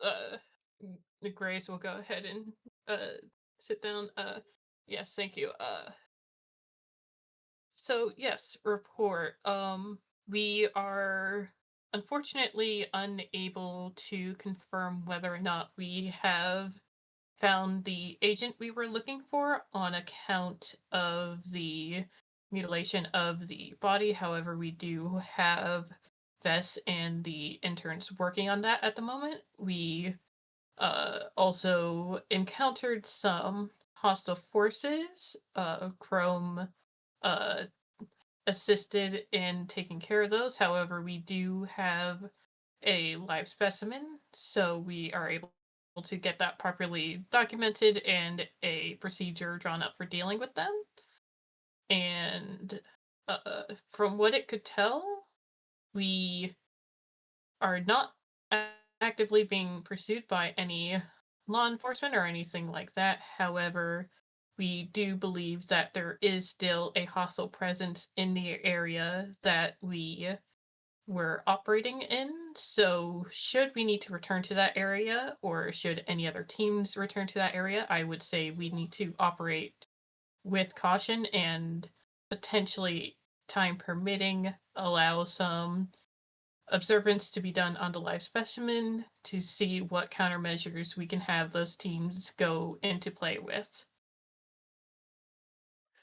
Uh, Grace will go ahead and sit down. Yes, thank you. So yes, report. We are unfortunately unable to confirm whether or not we have found the agent we were looking for on account of the mutilation of the body. However, we do have Vess and the interns working on that at the moment. We also encountered some hostile forces. Chrome uh, assisted in taking care of those. However, we do have a live specimen, so we are able to get that properly documented and a procedure drawn up for dealing with them. And from what it could tell, we are not actively being pursued by any law enforcement or anything like that. However, we do believe that there is still a hostile presence in the area that we were operating in. So, should we need to return to that area or should any other teams return to that area, I would say we need to operate with caution and potentially, time permitting, allow some observance to be done on the live specimen to see what countermeasures we can have those teams go into play with.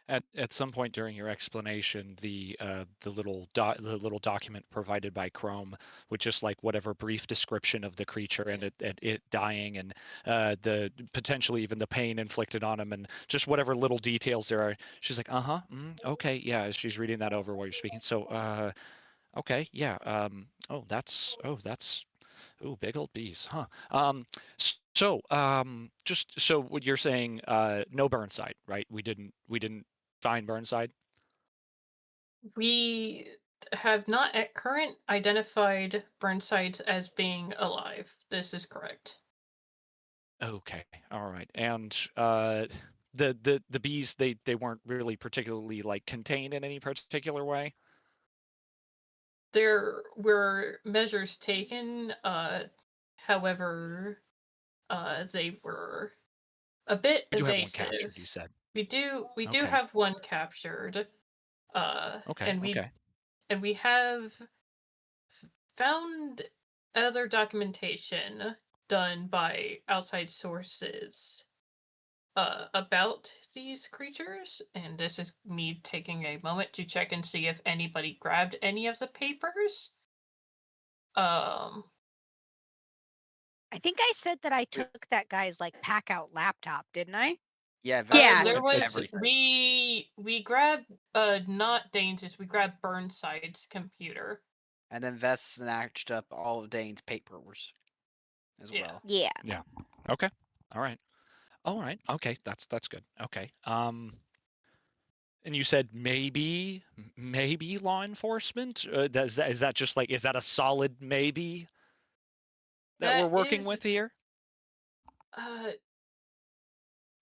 At some point during your explanation, the little document provided by Chrome with just like whatever brief description of the creature and it dying and the potentially even the pain inflicted on him and just whatever little details there are. She's like, okay, yeah. As she's reading that over while you're speaking. So, okay, yeah. Oh, big old bees, huh? Just so what you're saying, no Burnside, right? We didn't find Burnside. We have not at current identified Burnsides as being alive. This is correct. Okay, all right. And the bees they weren't really particularly like contained in any particular way. There were measures taken, however, they were a bit We do have one captured, you evasive. said. We do Okay. have one captured, Okay. and we Okay. and we have found other documentation done by outside sources about these creatures, and this is me taking a moment to check and see if anybody grabbed any of the papers. Um, I think I said that I took that guy's like pack out laptop, didn't I? Yeah, Yeah. Vess there took was everything. we grabbed not Dane's, we grabbed Burnside's computer. And then Vess snatched up all of Dane's papers as Yeah. well. Yeah. Yeah. Okay. All right. All right. Okay. That's good. Okay. And you said maybe law enforcement. Is that just like is that a solid maybe that we're That working is with here? uh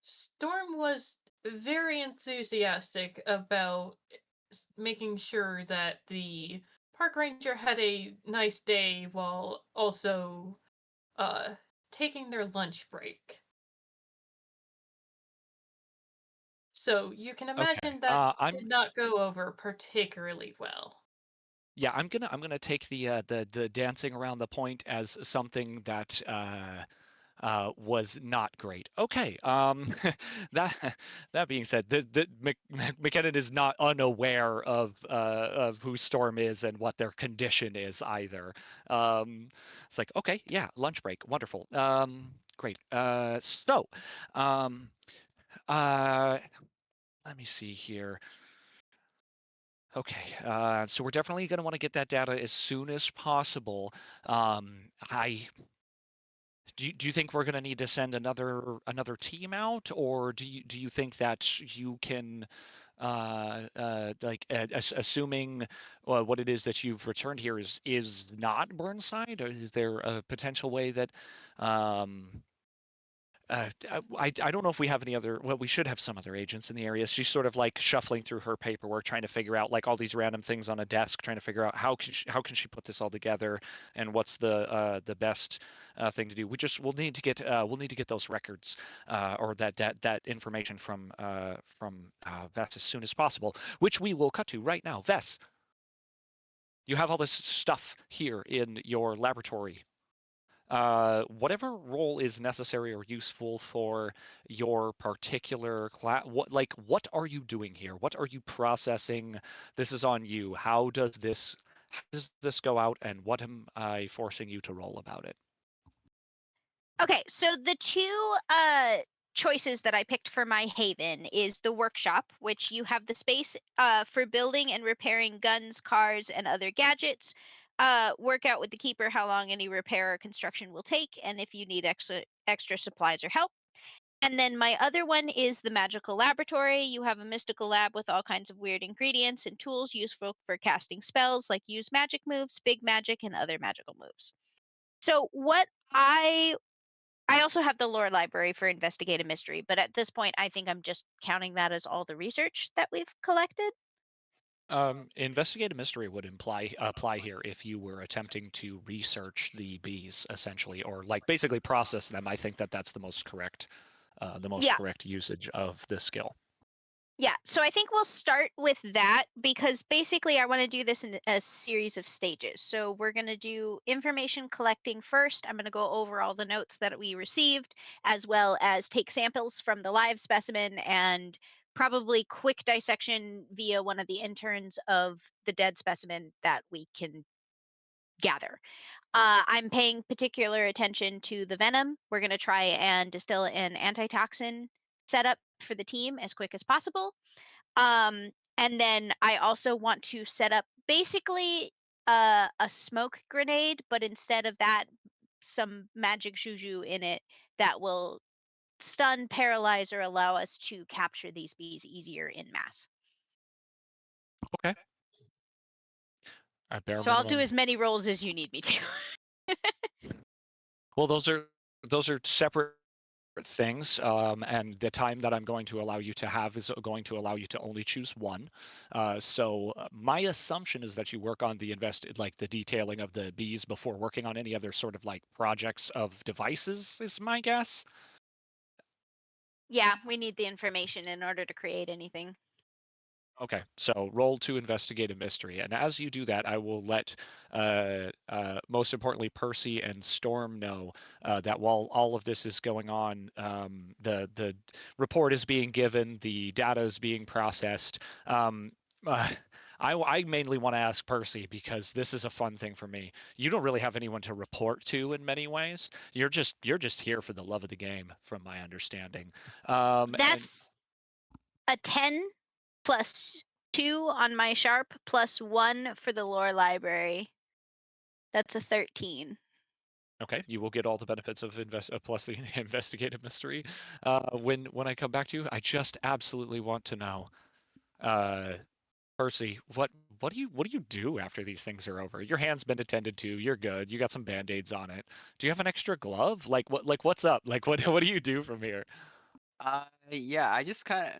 Storm was very enthusiastic about making sure that the park ranger had a nice day while also uh taking their lunch break. So you can Okay. imagine that I'm did not go over particularly well. yeah. I'm gonna take the dancing around the point as something that was not great. Okay. That that being said, McKinnon is not unaware of who Storm is and what their condition is either. It's like okay, yeah, lunch break, wonderful. Great. Um, uh, let me see here. Okay, so we're definitely going to want to get that data as soon as possible. I do you think we're going to need to send another team out, or do you think that you can, assuming what it is that you've returned here is not Burnside, or is there a potential way that, um, I don't know if we have any other. Well, we should have some other agents in the area. She's sort of like shuffling through her paperwork, trying to figure out like all these random things on a desk, trying to figure out how can she put this all together, and what's the best thing to do. We'll need to get those records or that information from Vess as soon as possible, which we will cut to right now. Vess, you have all this stuff here in your laboratory. Whatever role is necessary or useful for your particular class. What are you doing here? What are you processing? This is on you. How does this go out, and what am I forcing you to roll about it? Okay, so the two choices that I picked for my haven is the workshop, which you have the space for building and repairing guns, cars, and other gadgets. Work out with the keeper how long any repair or construction will take, and if you need extra supplies or help. And then my other one is the magical laboratory. You have a mystical lab with all kinds of weird ingredients and tools useful for casting spells like use magic moves, big magic, and other magical moves. So what I also have the lore library for investigate a mystery, but at this point I think I'm just counting that as all the research that we've collected. Investigate a mystery would apply here if you were attempting to research the bees, essentially, or like basically process them. I think that's the most correct usage of this skill. Yeah, so I think we'll start with that because basically I want to do this in a series of stages. So we're going to do information collecting first. I'm going to go over all the notes that we received, as well as take samples from the live specimen and probably quick dissection via one of the interns of the dead specimen that we can gather. I'm paying particular attention to the venom. We're going to try and distill an antitoxin setup for the team as quick as possible. And then I also want to set up basically a smoke grenade, but instead of that, some magic juju in it that will stun, paralyze, or allow us to capture these bees easier in mass. Okay. So I'll do as many rolls as you need me to. Well, those are separate things, and the time that I'm going to allow you to have is going to allow you to only choose one. So my assumption is that you work on the detailing of the bees before working on any other sort of like projects of devices, is my guess. Yeah, we need the information in order to create anything. Okay, so roll to investigate a mystery, and as you do that, I will let, most importantly, Percy and Storm know that while all of this is going on, the report is being given, the data is being processed. I mainly want to ask Percy because this is a fun thing for me. You don't really have anyone to report to in many ways. You're just here for the love of the game, from my understanding. That's a 10 plus 2 on my sharp plus 1 for the lore library. That's a 13. Okay, you will get all the benefits of plus the investigative mystery. When I come back to you, I just absolutely want to know, Percy, what do you do after these things are over? Your hand's been attended to. You're good. You got some band-aids on it. Do you have an extra glove? What's up? Like what do you do from here? Yeah, I just kind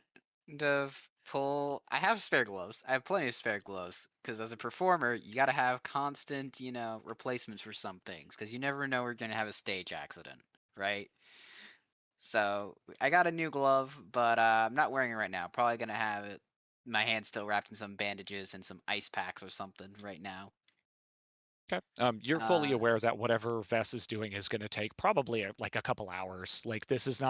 of pull. I have spare gloves. I have plenty of spare gloves because as a performer, you got to have constant, replacements for some things because you never know we're gonna have a stage accident, right? So I got a new glove, but I'm not wearing it right now. Probably gonna have it. My hand still wrapped in some bandages and some ice packs or something right now. Okay. You're fully aware that whatever Vess is doing is going to take probably like a couple hours. Like this is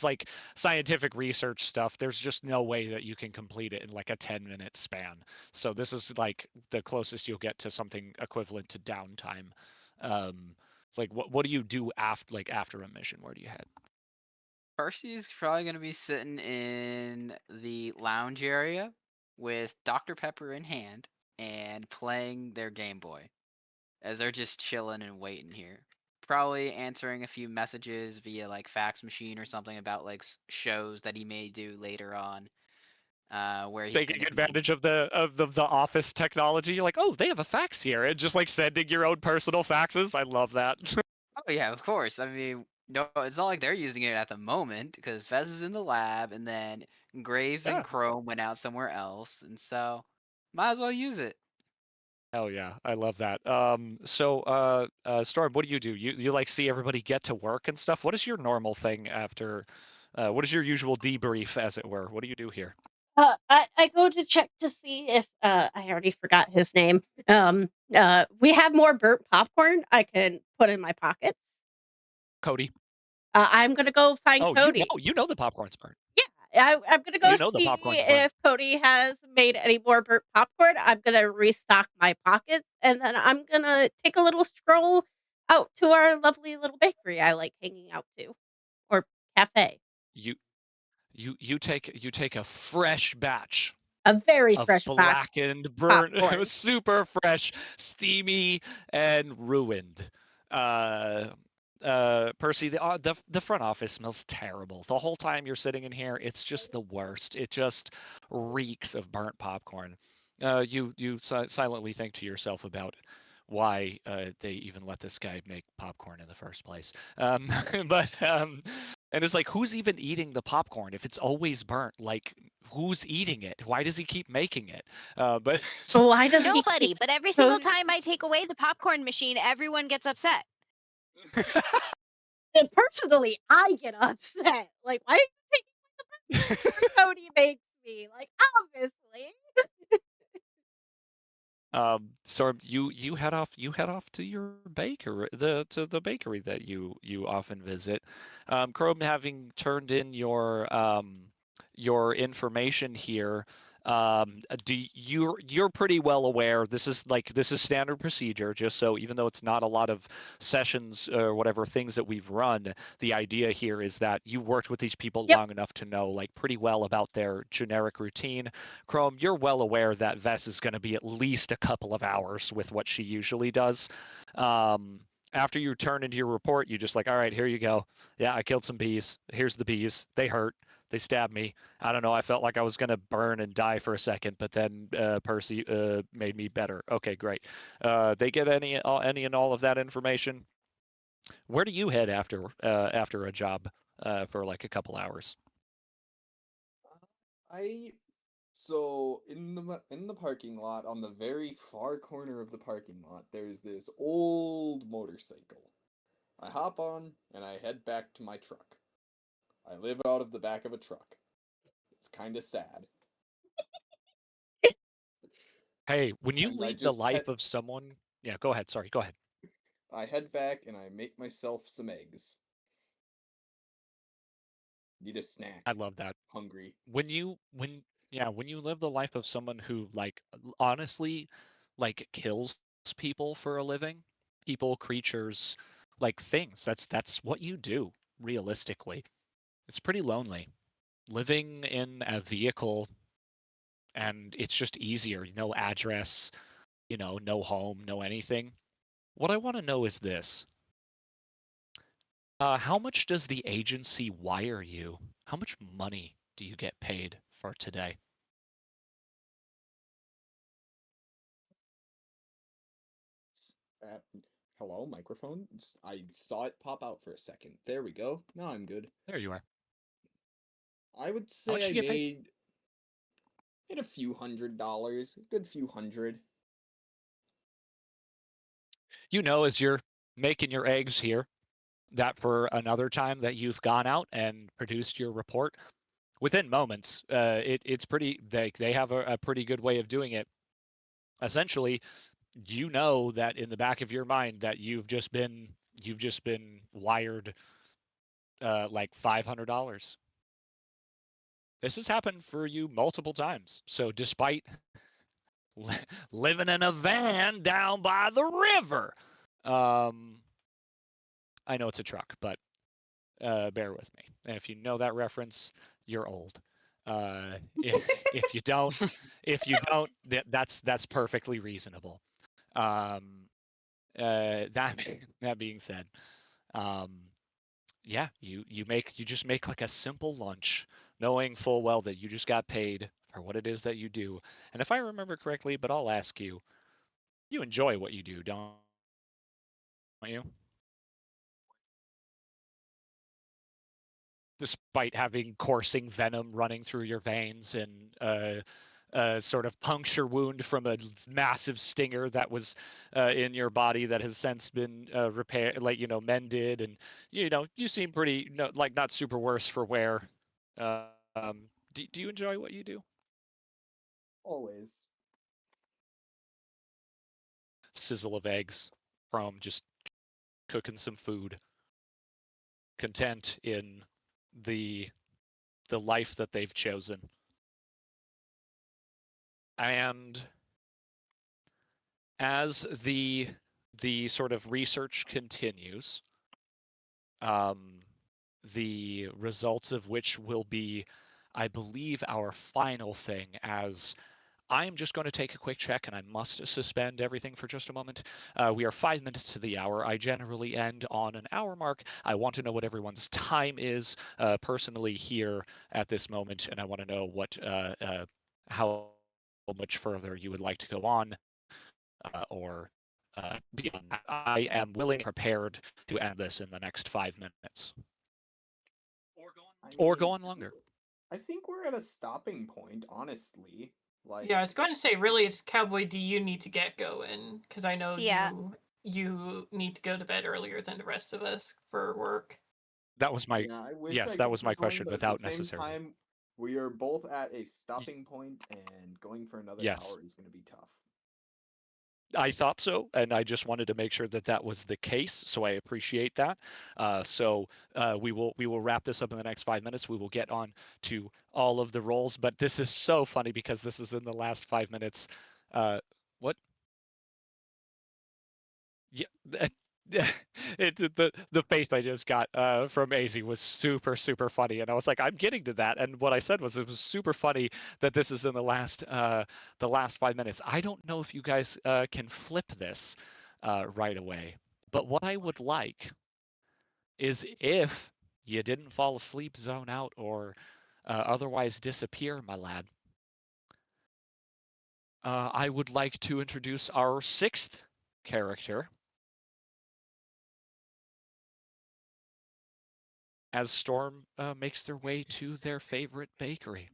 like scientific research stuff. There's just no way that you can complete it in like a 10-minute span. So this is like the closest you'll get to something equivalent to downtime. Like what do you do after a mission? Where do you head? Percy's probably gonna be sitting in the lounge area with Dr. Pepper in hand and playing their Game Boy as they're just chilling and waiting here. Probably answering a few messages via like fax machine or something about like shows that he may do later on. Where he's Taking advantage of the office technology. You're like, oh, they have a fax here, and just like sending your own personal faxes. I love that. Oh yeah, of course. I mean, No, it's not like they're using it at the moment because Fez is in the lab, and then Graves and Yeah. Chrome went out somewhere else, and so might as well use it. Hell yeah, I love that. Storm, what do? You like see everybody get to work and stuff? What is your normal thing after? What is your usual debrief, as it were? What do you do here? I go to check to see if I already forgot his name. We have more burnt popcorn I can put in my pockets. Cody. I'm gonna go find Oh, Cody. you know the popcorn's burnt. I'm gonna go You know the see popcorn's burnt. if Cody has made any more burnt popcorn. I'm gonna restock my pockets, and then I'm gonna take a little stroll out to our lovely little bakery I like hanging out to, or cafe. You you take a fresh batch A very of fresh blackened, burnt. It popcorn. was super fresh, steamy, and ruined. Uh, Percy, the front office smells terrible. The whole time you're sitting in here, it's just the worst. It just reeks of burnt popcorn. You silently think to yourself about why they even let this guy make popcorn in the first place. But and it's like, who's even eating the popcorn if it's always burnt? Like, who's eating it? Why does he keep making it? But Why does he keep Nobody, but every single Cody? time I take away the popcorn machine, everyone gets upset. And personally, I get upset. Like, why are you taking the burnt Cody makes me? Like, obviously. So you head off to your bakery, to the bakery that you often visit. Chrome, having turned in your information here, you're pretty well aware this is standard procedure, just so even though it's not a lot of sessions or whatever things that we've run, the idea here is that you worked with these people Yep. long enough to know like pretty well about their generic routine. Chrome, you're well aware that Vess is going to be at least a couple of hours with what she usually does. Um, After you turn into your report, you just like, all right, here you go. Yeah, I killed some bees. Here's the bees. They hurt. They stabbed me. I don't know. I felt like I was gonna burn and die for a second, but then Percy made me better. Okay, great. They get any and all of that information. Where do you head after a job for like a couple hours? I so in the parking lot on the very far corner of the parking lot, there's this old motorcycle. I hop on and I head back to my truck. I live out of the back of a truck. It's kind of sad. Hey, when you And I lead the just head life of someone, yeah, go ahead. Sorry, go ahead. I head back and I make myself some eggs. Need a I snack. love that. Hungry. When you live the life of someone who like honestly like kills people for a living, people, creatures, like things. That's what you do realistically. It's pretty lonely. Living in a vehicle and it's just easier. No address, no home, no anything. What I want to know is this. How much does the agency wire you? How much money do you get paid for today? Uh, Hello, microphone. I saw it pop out for a second. There we go. Now I'm good. There you are. I would How say much I do you get paid? made a few $100s, a good few hundred. As you're making your eggs here, that for another time that you've gone out and produced your report, within moments, it's pretty. They have a pretty good way of doing it. Essentially, you know that in the back of your mind that you've just been wired like $500. This has happened for you multiple times. So despite living in a van down by the river, um, I know it's a truck, but bear with me. And if you know that reference, you're old. If you don't, that's perfectly reasonable. Um, that that being said, um, yeah, you just make like a simple lunch, knowing full well that you just got paid for what it is that you do. And if I remember correctly, but I'll ask you, you enjoy what you do, don't you? despite having coursing venom running through your veins and a sort of puncture wound from a massive stinger that was in your body that has since been repaired, like mended, and you seem pretty like not super worse for wear. Do you enjoy what you do? Always. Sizzle of eggs from just cooking some food, content in the life that they've chosen. And as the sort of research continues, the results of which will be, I believe, our final thing, as I'm just going to take a quick check and I must suspend everything for just a moment. We are 5 minutes to the hour. I generally end on an hour mark. I want to know what everyone's time is personally here at this moment, and I want to know what how much further you would like to go on or beyond that. I am willing and prepared to end this in the next 5 minutes. Or go on longer. I think we're at a stopping point, honestly. Like, Yeah, I was going to say, really, it's Cowboy. Do you need to get going? Because I know Yeah. you need to go to bed earlier than the rest of us for work. That was my yeah, I wish yes. I That could was keep my going, question but without at the same necessarily. time, we are both at a stopping point, and going for another Yes. hour is going to be tough. I thought so, and I just wanted to make sure that that was the case. So I appreciate that. So we will wrap this up in the next 5 minutes. We will get on to all of the roles, but this is so funny because this is in the last 5 minutes. What? Yeah. The face I just got from AZ was super funny, and I was like, I'm getting to that. And what I said was, it was super funny that this is in the last 5 minutes. I don't know if you guys can flip this right away, but what I would like is, if you didn't fall asleep, zone out, or otherwise disappear, my lad, I would like to introduce our 6th character, as Storm makes their way to their favorite bakery.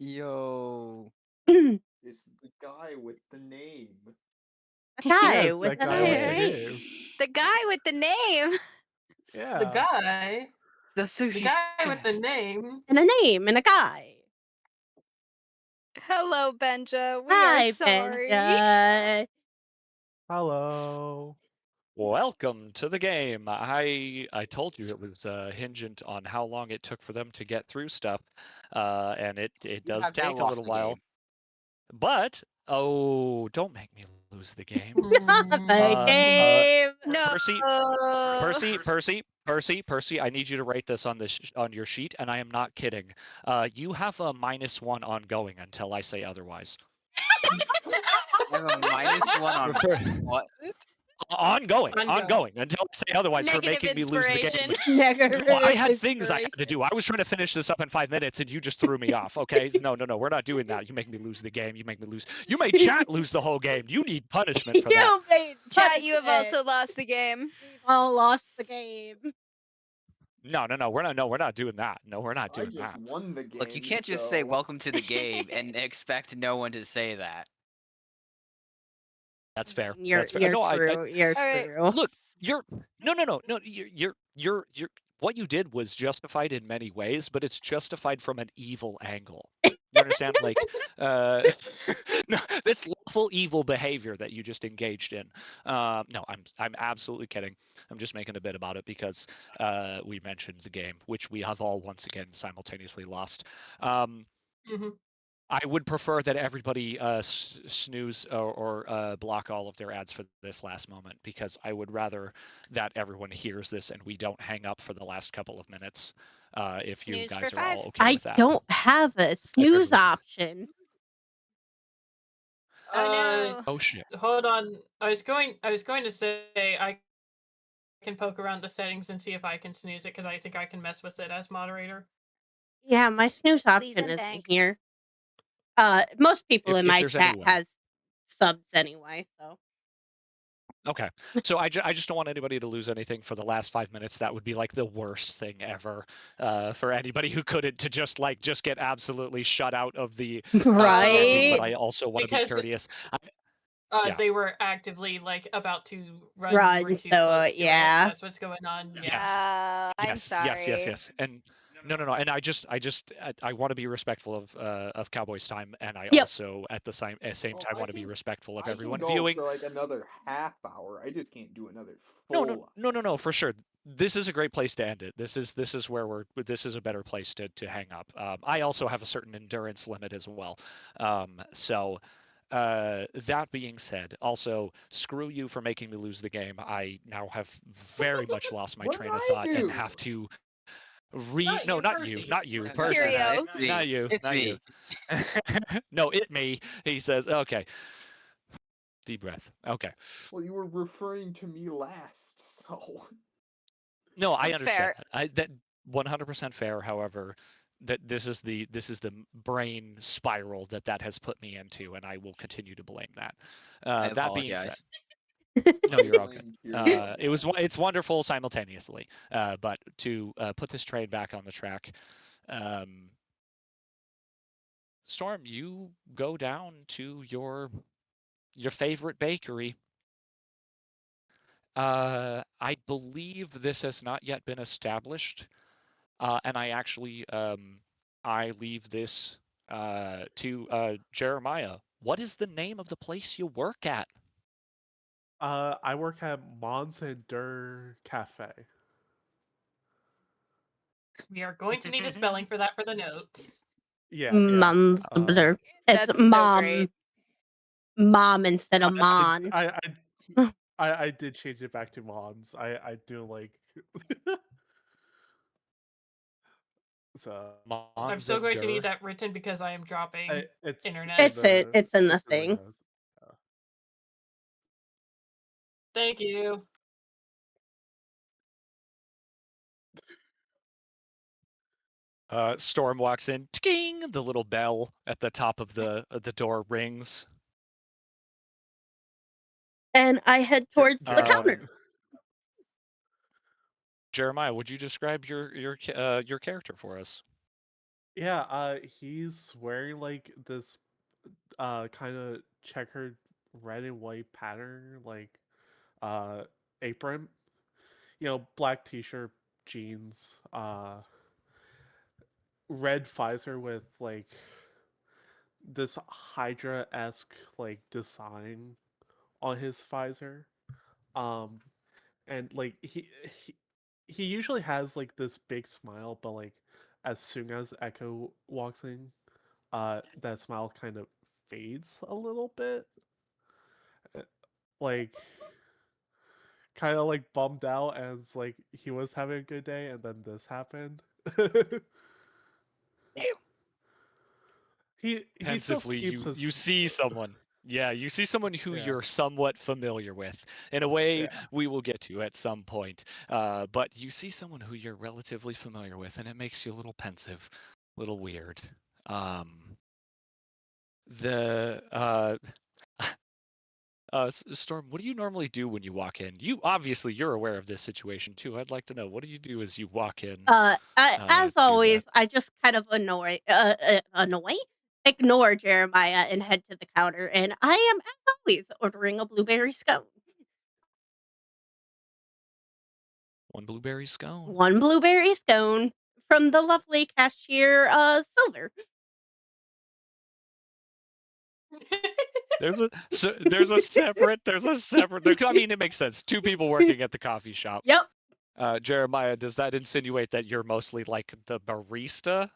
Yo. It's the guy with the name. A guy Yes, with that an guy with the eye. name. The guy with the name. Yeah. The guy, The the sushi guy with the chef. name. And a name and a guy. Hello, Benja. We Hi, are sorry. Benja. Hello. Welcome to the game. I told you it was hingent on how long it took for them to get through stuff, and it You does have now take a lost little the while. game. But don't make me lose the game. The game. No. Percy, I need you to write this on on your sheet, and I am not kidding. You have a -1 ongoing until I say otherwise. I have a -1 on what? Ongoing Ongoing. until I say otherwise, for Negative making me lose the game. inspiration. Negative Well, I had things I had to inspiration. do. I was trying to finish this up in 5 minutes, and you just threw me off. Okay, no, we're not doing that. You make me lose the game. You make me lose. You made chat lose the whole game. You need punishment for that. You made Chat, you have punishment. also lost the game. We've all lost the game. No, we're not. No, we're not doing that. No, we're not I doing just that. won the game. Look, you can't just say so- welcome to the game and expect no one to say that. That's fair. You're That's fair. No, true. You're All right. true. look, you're no. You're what you did was justified in many ways, but it's justified from an evil angle. You understand? Like, no, that's lawful evil behavior that you just engaged in. No, I'm absolutely kidding. I'm just making a bit about it because we mentioned the game, which we have all once again simultaneously lost. Mhm. I would prefer that everybody snooze or block all of their ads for this last moment, because I would rather that everyone hears this and we don't hang up for the last couple of minutes. If you Snooze guys for are 5. all okay I with that. don't have a snooze option. Oh no. Oh shit. Hold on. I was going to say I can poke around the settings and see if I can snooze it, because I think I can mess with it as moderator. Yeah, my snooze Please option and isn't thank. here. Most people in If my there's any chat way. has subs anyway, so Okay. So I just don't want anybody to lose anything for the last 5 minutes. That would be like the worst thing ever for anybody who couldn't to just get absolutely shut out of the ending. But Right? I also want to be because courteous. Yeah. they were actively like about to run. You were Run, too so, close to it. yeah. That's what's going on. Yeah. Yes. I'm Yes. Yes. Yes. sorry. Yes. And no, no, no. And I want to be respectful of Cowboys' time, and I Yep. also at the same Oh, time want to be respectful of I can everyone go viewing. for like another half hour. I just can't do another No, no, full. no, no, no, for sure. This is a great place to end it. This is where this is a better place to hang up. I also have a certain endurance limit as well. So that being said, also screw you for making me lose the game. I now have very much lost my What did train of I thought and do? have to Not no, you, not you, Percy. not you, No, no, no, Percy, no, Curio. it's me. not you, It's not you. me. No, it me. He says, okay. Deep breath. Okay. Well, you were referring to me last, so. No, I That's understand fair. that. That 100% fair. However, that this is the brain spiral that has put me into, and I will continue to blame that. I That being said, apologize. no, you're all good. Blame Curiobat. It's wonderful simultaneously. But to put this train back on the track, um, Storm, you go down to your favorite bakery. I believe this has not yet been established. And I leave this to Jeremiah. What is the name of the place you work at? I work at Mons and Der Cafe. We are going to need a spelling for that for the notes. Yeah, yeah. Monster. It's That's so great. mom instead of mon. I did change it back to Mons. I do like so I'm Mons so and going to need Dur. that written because I am dropping it's internet. It's in the it's in the thing. notes. Thank you. Storm walks in. Ting! The little bell at the top of the door rings. And I head towards the counter. Jeremiah, would you describe your character for us? Yeah, he's wearing like this kind of checkered red and white pattern like uh apron. You know, black t-shirt, jeans, red visor with like this Hydra-esque like design on his visor. Um and like he usually has like this big smile, but like as soon as Echo walks in, that smile kind of fades a little bit. Uh, Like kind of like bummed out as like he was having a good day and then this happened. he still Pensively, keeps you his see someone. Yeah, you see someone who yeah. you're somewhat familiar with in a way Yeah. we will get to at some point. But you see someone who you're relatively familiar with, and it makes you a little pensive, a little weird. Um, the Storm, what do you normally do when you walk in? You're aware of this situation too. I'd like to know, what do you do as you walk in As to the always, I just kind of ignore Jeremiah and head to the counter. And I am, as always, ordering a blueberry scone. one blueberry scone? One blueberry scone from the lovely cashier, Silver. There's a separate I mean, it makes sense. Two people working at the coffee shop. Yep. Jeremiah, does that insinuate that you're mostly like the barista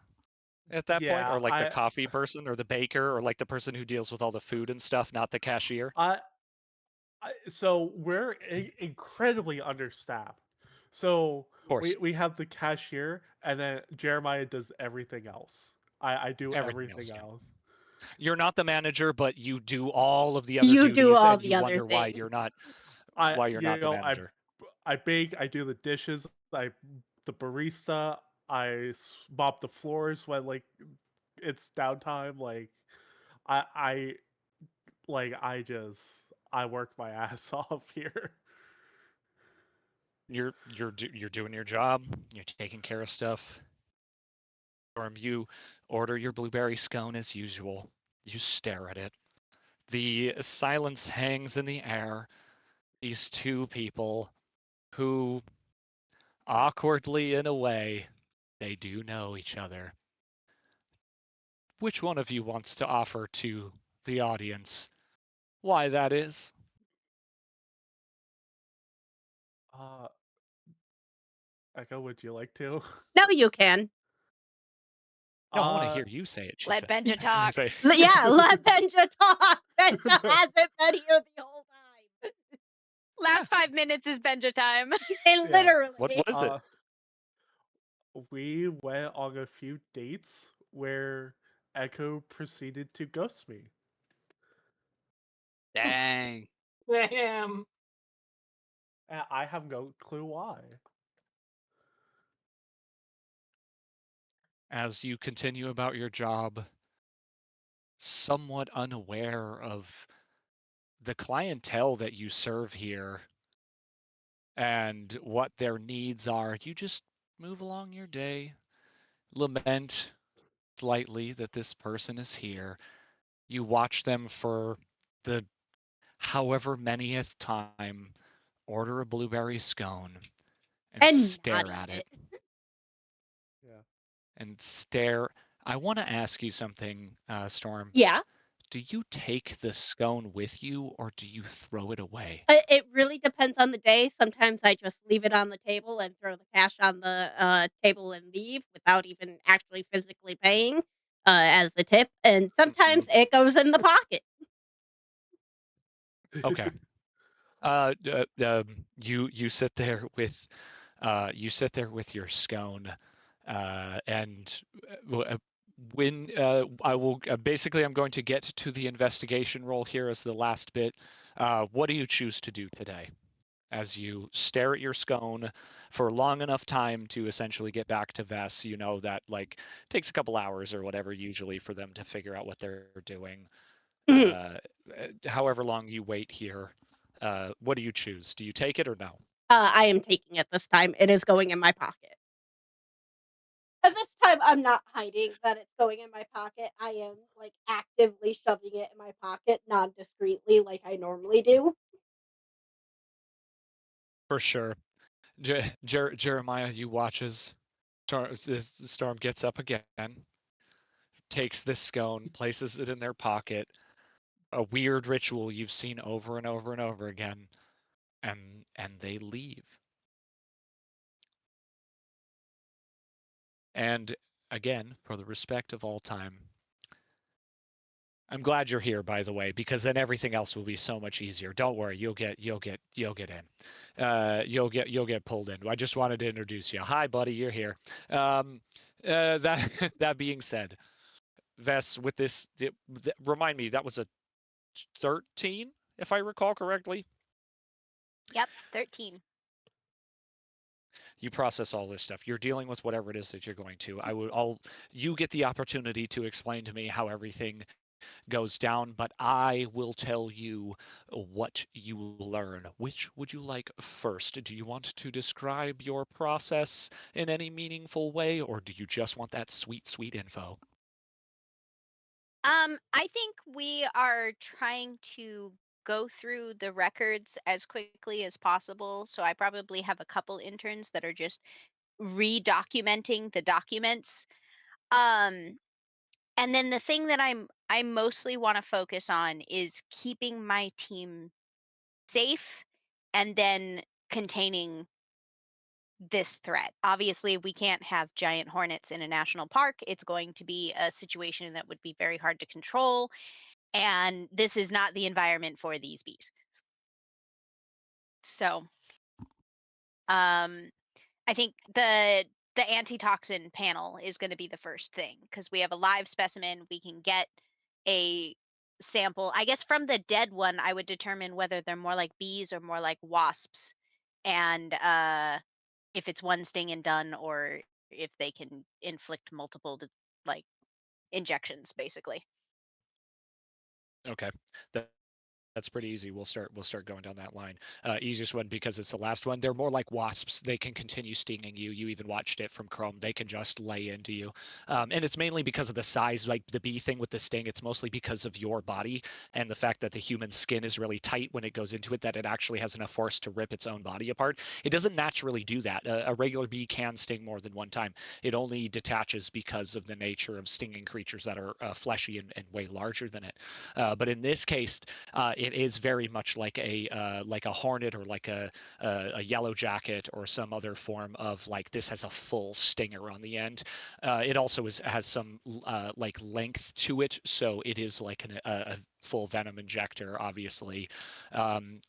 at that point, Yeah, or like the coffee person, or the baker, or like the person who deals with all the food and stuff, not the cashier? I so we're incredibly understaffed. So Of course, we have the cashier, and then Jeremiah does everything else. I do everything everything else. Yeah. else. You're not the manager, but you do all of the other You do duties, all and the you other wonder things. why you're not the manager. I bake, I do the dishes, I the barista, mop the floors when like it's downtime. Like I I like I work my ass off here. You're doing your job. You're taking care of stuff. Storm, you order your blueberry scone as usual. You stare at it. The silence hangs in the air. These two people who, awkwardly in a way, they do know each other. Which one of you wants to offer to the audience why that is? Uh, Echo, would you like to? No, you can. No, I want to Uh, hear you say it, she Let says. Benja talk. Yeah, let Benja talk. Benja hasn't been here the whole time. Last 5 minutes is Benja time. And Yeah. literally. What is it? We went on a few dates where Echo proceeded to ghost me. Dang. Damn. And I have no clue why. As you continue about your job, somewhat unaware of the clientele that you serve here and what their needs are, you just move along your day, lament slightly that this person is here. You watch them for the however manyth time order a blueberry scone and And not stare eat at it it. Yeah. and stare. I want to ask you something, Storm. Yeah. Do you take the scone with you or do you throw it away? It really depends on the day. Sometimes I just leave it on the table and throw the cash on the table and leave without even actually physically paying as a tip. And sometimes it goes in the pocket. Okay. You sit there with your scone, and when I will basically I'm going to get to the investigation roll here as the last bit. What do you choose to do today? As you stare at your scone for long enough time to essentially get back to Vess, you know that like takes a couple hours or whatever usually for them to figure out what they're doing. However long you wait here, what do you choose? Do you take it or no? I am taking it this time. It is going in my pocket. And this time, I'm not hiding that it's going in my pocket. I am like actively shoving it in my pocket, non discreetly, like I normally do. For sure. Jeremiah, you watches. Storm gets up again, takes this scone, places it in their pocket. A weird ritual you've seen over and over and over again, and they leave. And again, for the respect of all time, I'm glad you're here, by the way, because then everything else will be so much easier. Don't worry, you'll get in. You'll get pulled in. I just wanted to introduce you. Hi, buddy, you're here. That that being said, Vess, with this, remind me that was a 13, if I recall correctly. Yep, 13. You process all this stuff. You're dealing with whatever it is that you're going to. You get the opportunity to explain to me how everything goes down, but I will tell you what you learn. Which would you like first? Do you want to describe your process in any meaningful way, or do you just want that sweet, sweet info? I think we are trying to go through the records as quickly as possible. So I probably have a couple interns that are just re-documenting the documents. Um, and then the thing that I mostly want to focus on is keeping my team safe and then containing this threat. Obviously, we can't have giant hornets in a national park. It's going to be a situation that would be very hard to control, and this is not the environment for these bees. So, um, I think the antitoxin panel is going to be the first thing because we have a live specimen. We can get a sample. I guess from the dead one, I would determine whether they're more like bees or more like wasps, and if it's one sting and done, or if they can inflict multiple like injections, basically. Okay. That's pretty easy. We'll start going down that line. Easiest one because it's the last one. They're more like wasps. They can continue stinging you. You even watched it from Chrome. They can just lay into you, and it's mainly because of the size. Like the bee thing with the sting, it's mostly because of your body and the fact that the human skin is really tight when it goes into it. That it actually has enough force to rip its own body apart. It doesn't naturally do that. A regular bee can sting more than one time. It only detaches because of the nature of stinging creatures that are fleshy and way larger than it. But in this case, it is very much like a hornet or like a yellow jacket or some other form of like this has a full stinger on the end. It also has some like length to it, so it is like a full venom injector. Obviously,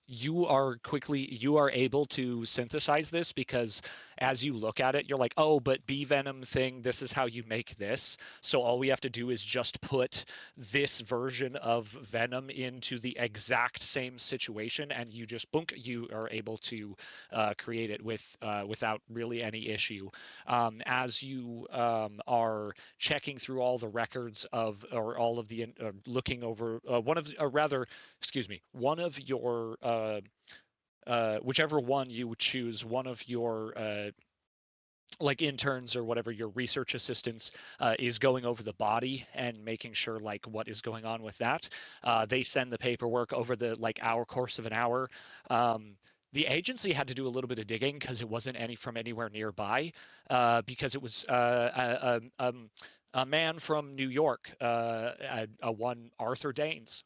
you are able to synthesize this because as you look at it, you're like, oh, but bee venom thing. This is how you make this. So all we have to do is just put this version of venom into the exact same situation, and you just boom, you are able to create it without really any issue. As you are checking through all the records of or all of the looking over one of your whichever one you choose, one of your like interns or whatever your research assistants is going over the body and making sure like what is going on with that. They send the paperwork over the like hour course of an hour. The agency had to do a little bit of digging because it wasn't any from anywhere nearby, because it was a man from New York, a one Arthur Danes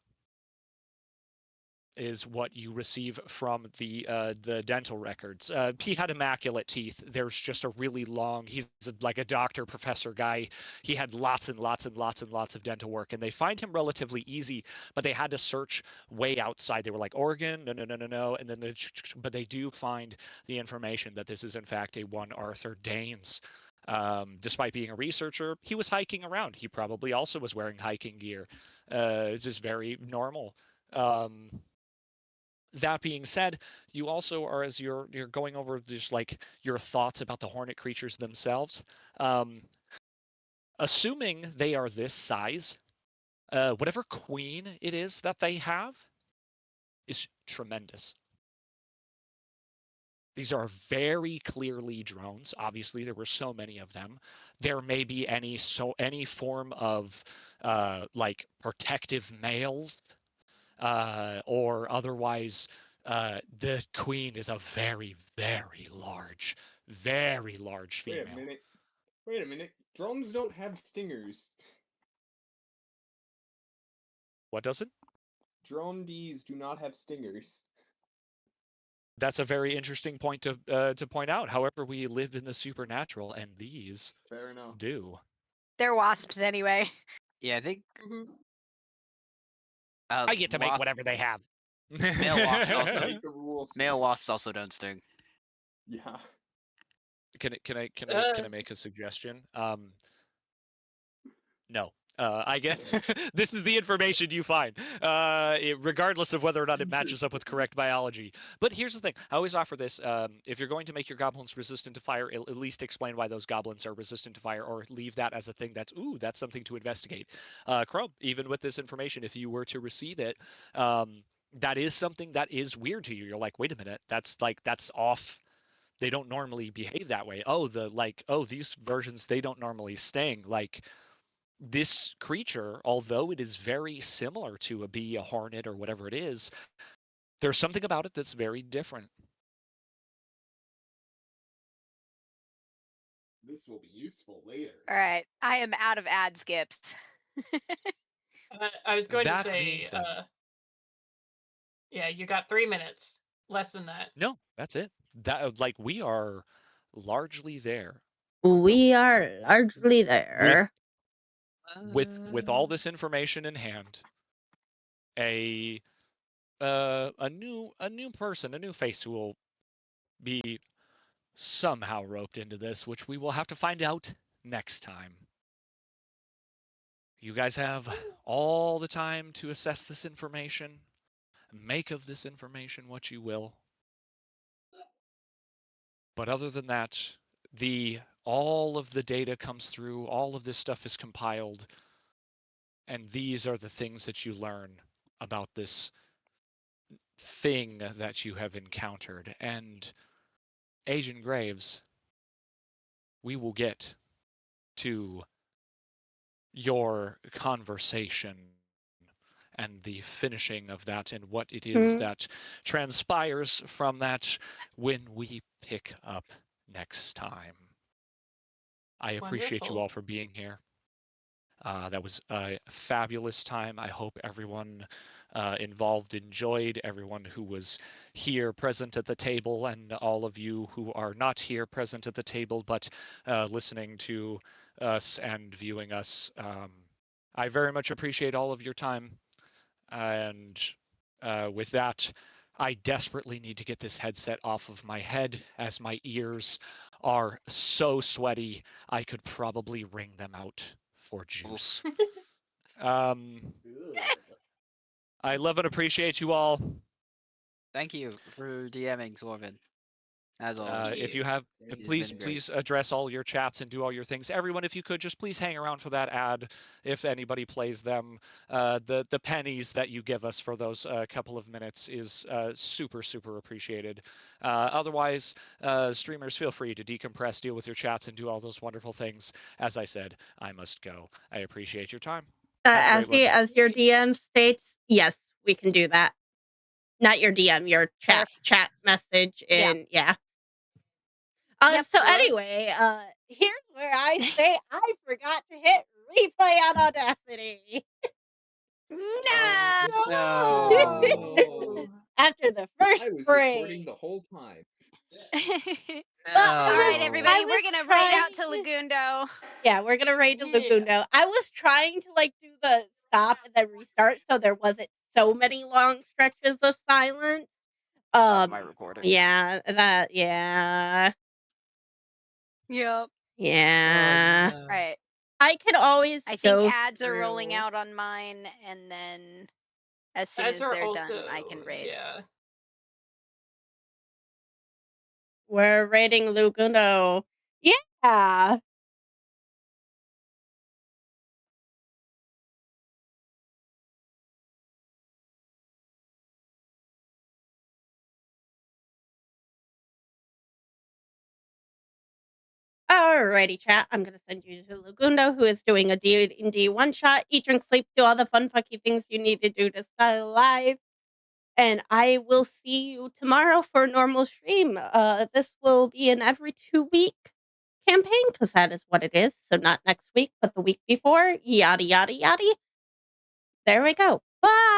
is what you receive from the dental records. He had immaculate teeth. There's just a really long. He's like a doctor, professor guy. He had lots and lots and lots and lots of dental work, and they find him relatively easy. But they had to search way outside. They were like Oregon, no, no, no, no, no, and then but they do find the information that this is in fact a one Arthur Danes. Despite being a researcher, he was hiking around. He probably also was wearing hiking gear. It's just very normal. Um, that being said, you also are as you're going over just like your thoughts about the hornet creatures themselves. Um, Assuming they are this size, whatever queen it is that they have is tremendous. These are very clearly drones. Obviously, there were so many of them. There may be any form of like protective males or otherwise. The queen is a very, very large Wait a female. minute. Wait a minute. Drones don't have stingers. What does it? Drone bees do not have stingers. That's a very interesting point to point out. However, we live in the supernatural, and these Fair enough. do. They're wasps anyway. Yeah, I think Mhm. I get to make whatever they have. Male wasps That's also- like the rules. male wasps also don't sting. Yeah. Can I Uh, make a suggestion? No. I get this is the information you find, regardless of whether or not it matches up with Interesting. correct biology. But here's the thing: I always offer this. If you're going to make your goblins resistant to fire, at least explain why those goblins are resistant to fire, or leave that as a thing that's something to investigate. Chrome, even with this information, if you were to receive it, that is something that is weird to you. You're like, wait a minute, that's off. They don't normally behave that way. Oh, these versions, they don't normally sting. Like this creature, although it is very similar to a bee, a hornet, or whatever it is, there's something about it that's very different. This will be useful later. All right, I am out of ad skips. I was going to That being say, said, yeah, you got 3 minutes. Less than that. no, that's it. That like we are largely there We are largely with there. with all this information in hand. A a new person, a new face who will be somehow roped into this, which we will have to find out next time. You guys have all the time to assess this information, make of this information what you will. But other than that, all of the data comes through, all of this stuff is compiled, and these are the things that you learn about this thing that you have encountered. And Agent Graves, we will get to your conversation and the finishing of that and what it is that transpires from that when we pick up next time. I appreciate you Wonderful. all for being here. That was a fabulous time. I hope everyone involved enjoyed, everyone who was here present at the table, and all of you who are not here present at the table but listening to us and viewing us. I very much appreciate all of your time. And with that, I desperately need to get this headset off of my head as my ears are so sweaty, I could probably wring them out for juice. I love and appreciate you all. Thank you for DMing, Scorven. As always. If you have, It's please been great. please address all your chats and do all your things. Everyone, if you could, just please hang around for that ad. If anybody plays them, the pennies that you give us for those couple of minutes is super appreciated. Otherwise, streamers, feel free to decompress, deal with your chats, and do all those wonderful things. As I said, I must go. I appreciate your time. Have a great one. As your DM states, yes, we can do that. Not your DM, your chat message, and yeah. Yep. So anyway, here's where I say I forgot to hit replay on Audacity. No. No. After the I first was break. recording the whole time. All right, No. everybody, I we're was gonna raid out to trying- Lagundo. Yeah, we're gonna raid to Yeah. Lagundo. I was trying to like do the stop and then restart, so there wasn't so many long stretches of silence. Of my recording. Yeah, that. Yeah, Yep. yeah. Oh, no. Right. I could always I think go ads are rolling through- out on mine, and then as soon Ads as are they're also, done, I can raid. yeah. We're raiding Lagundo. Yeah. Alrighty, chat. I'm gonna send you to Lagundo, who is doing a D&D one-shot. Eat, drink, sleep, do all the fun, fucky things you need to do to stay alive. And I will see you tomorrow for a normal stream. This will be an every 2-week campaign, because that is what it is. So not next week, but the week before. Yada, yada, yada. There we go. Bye!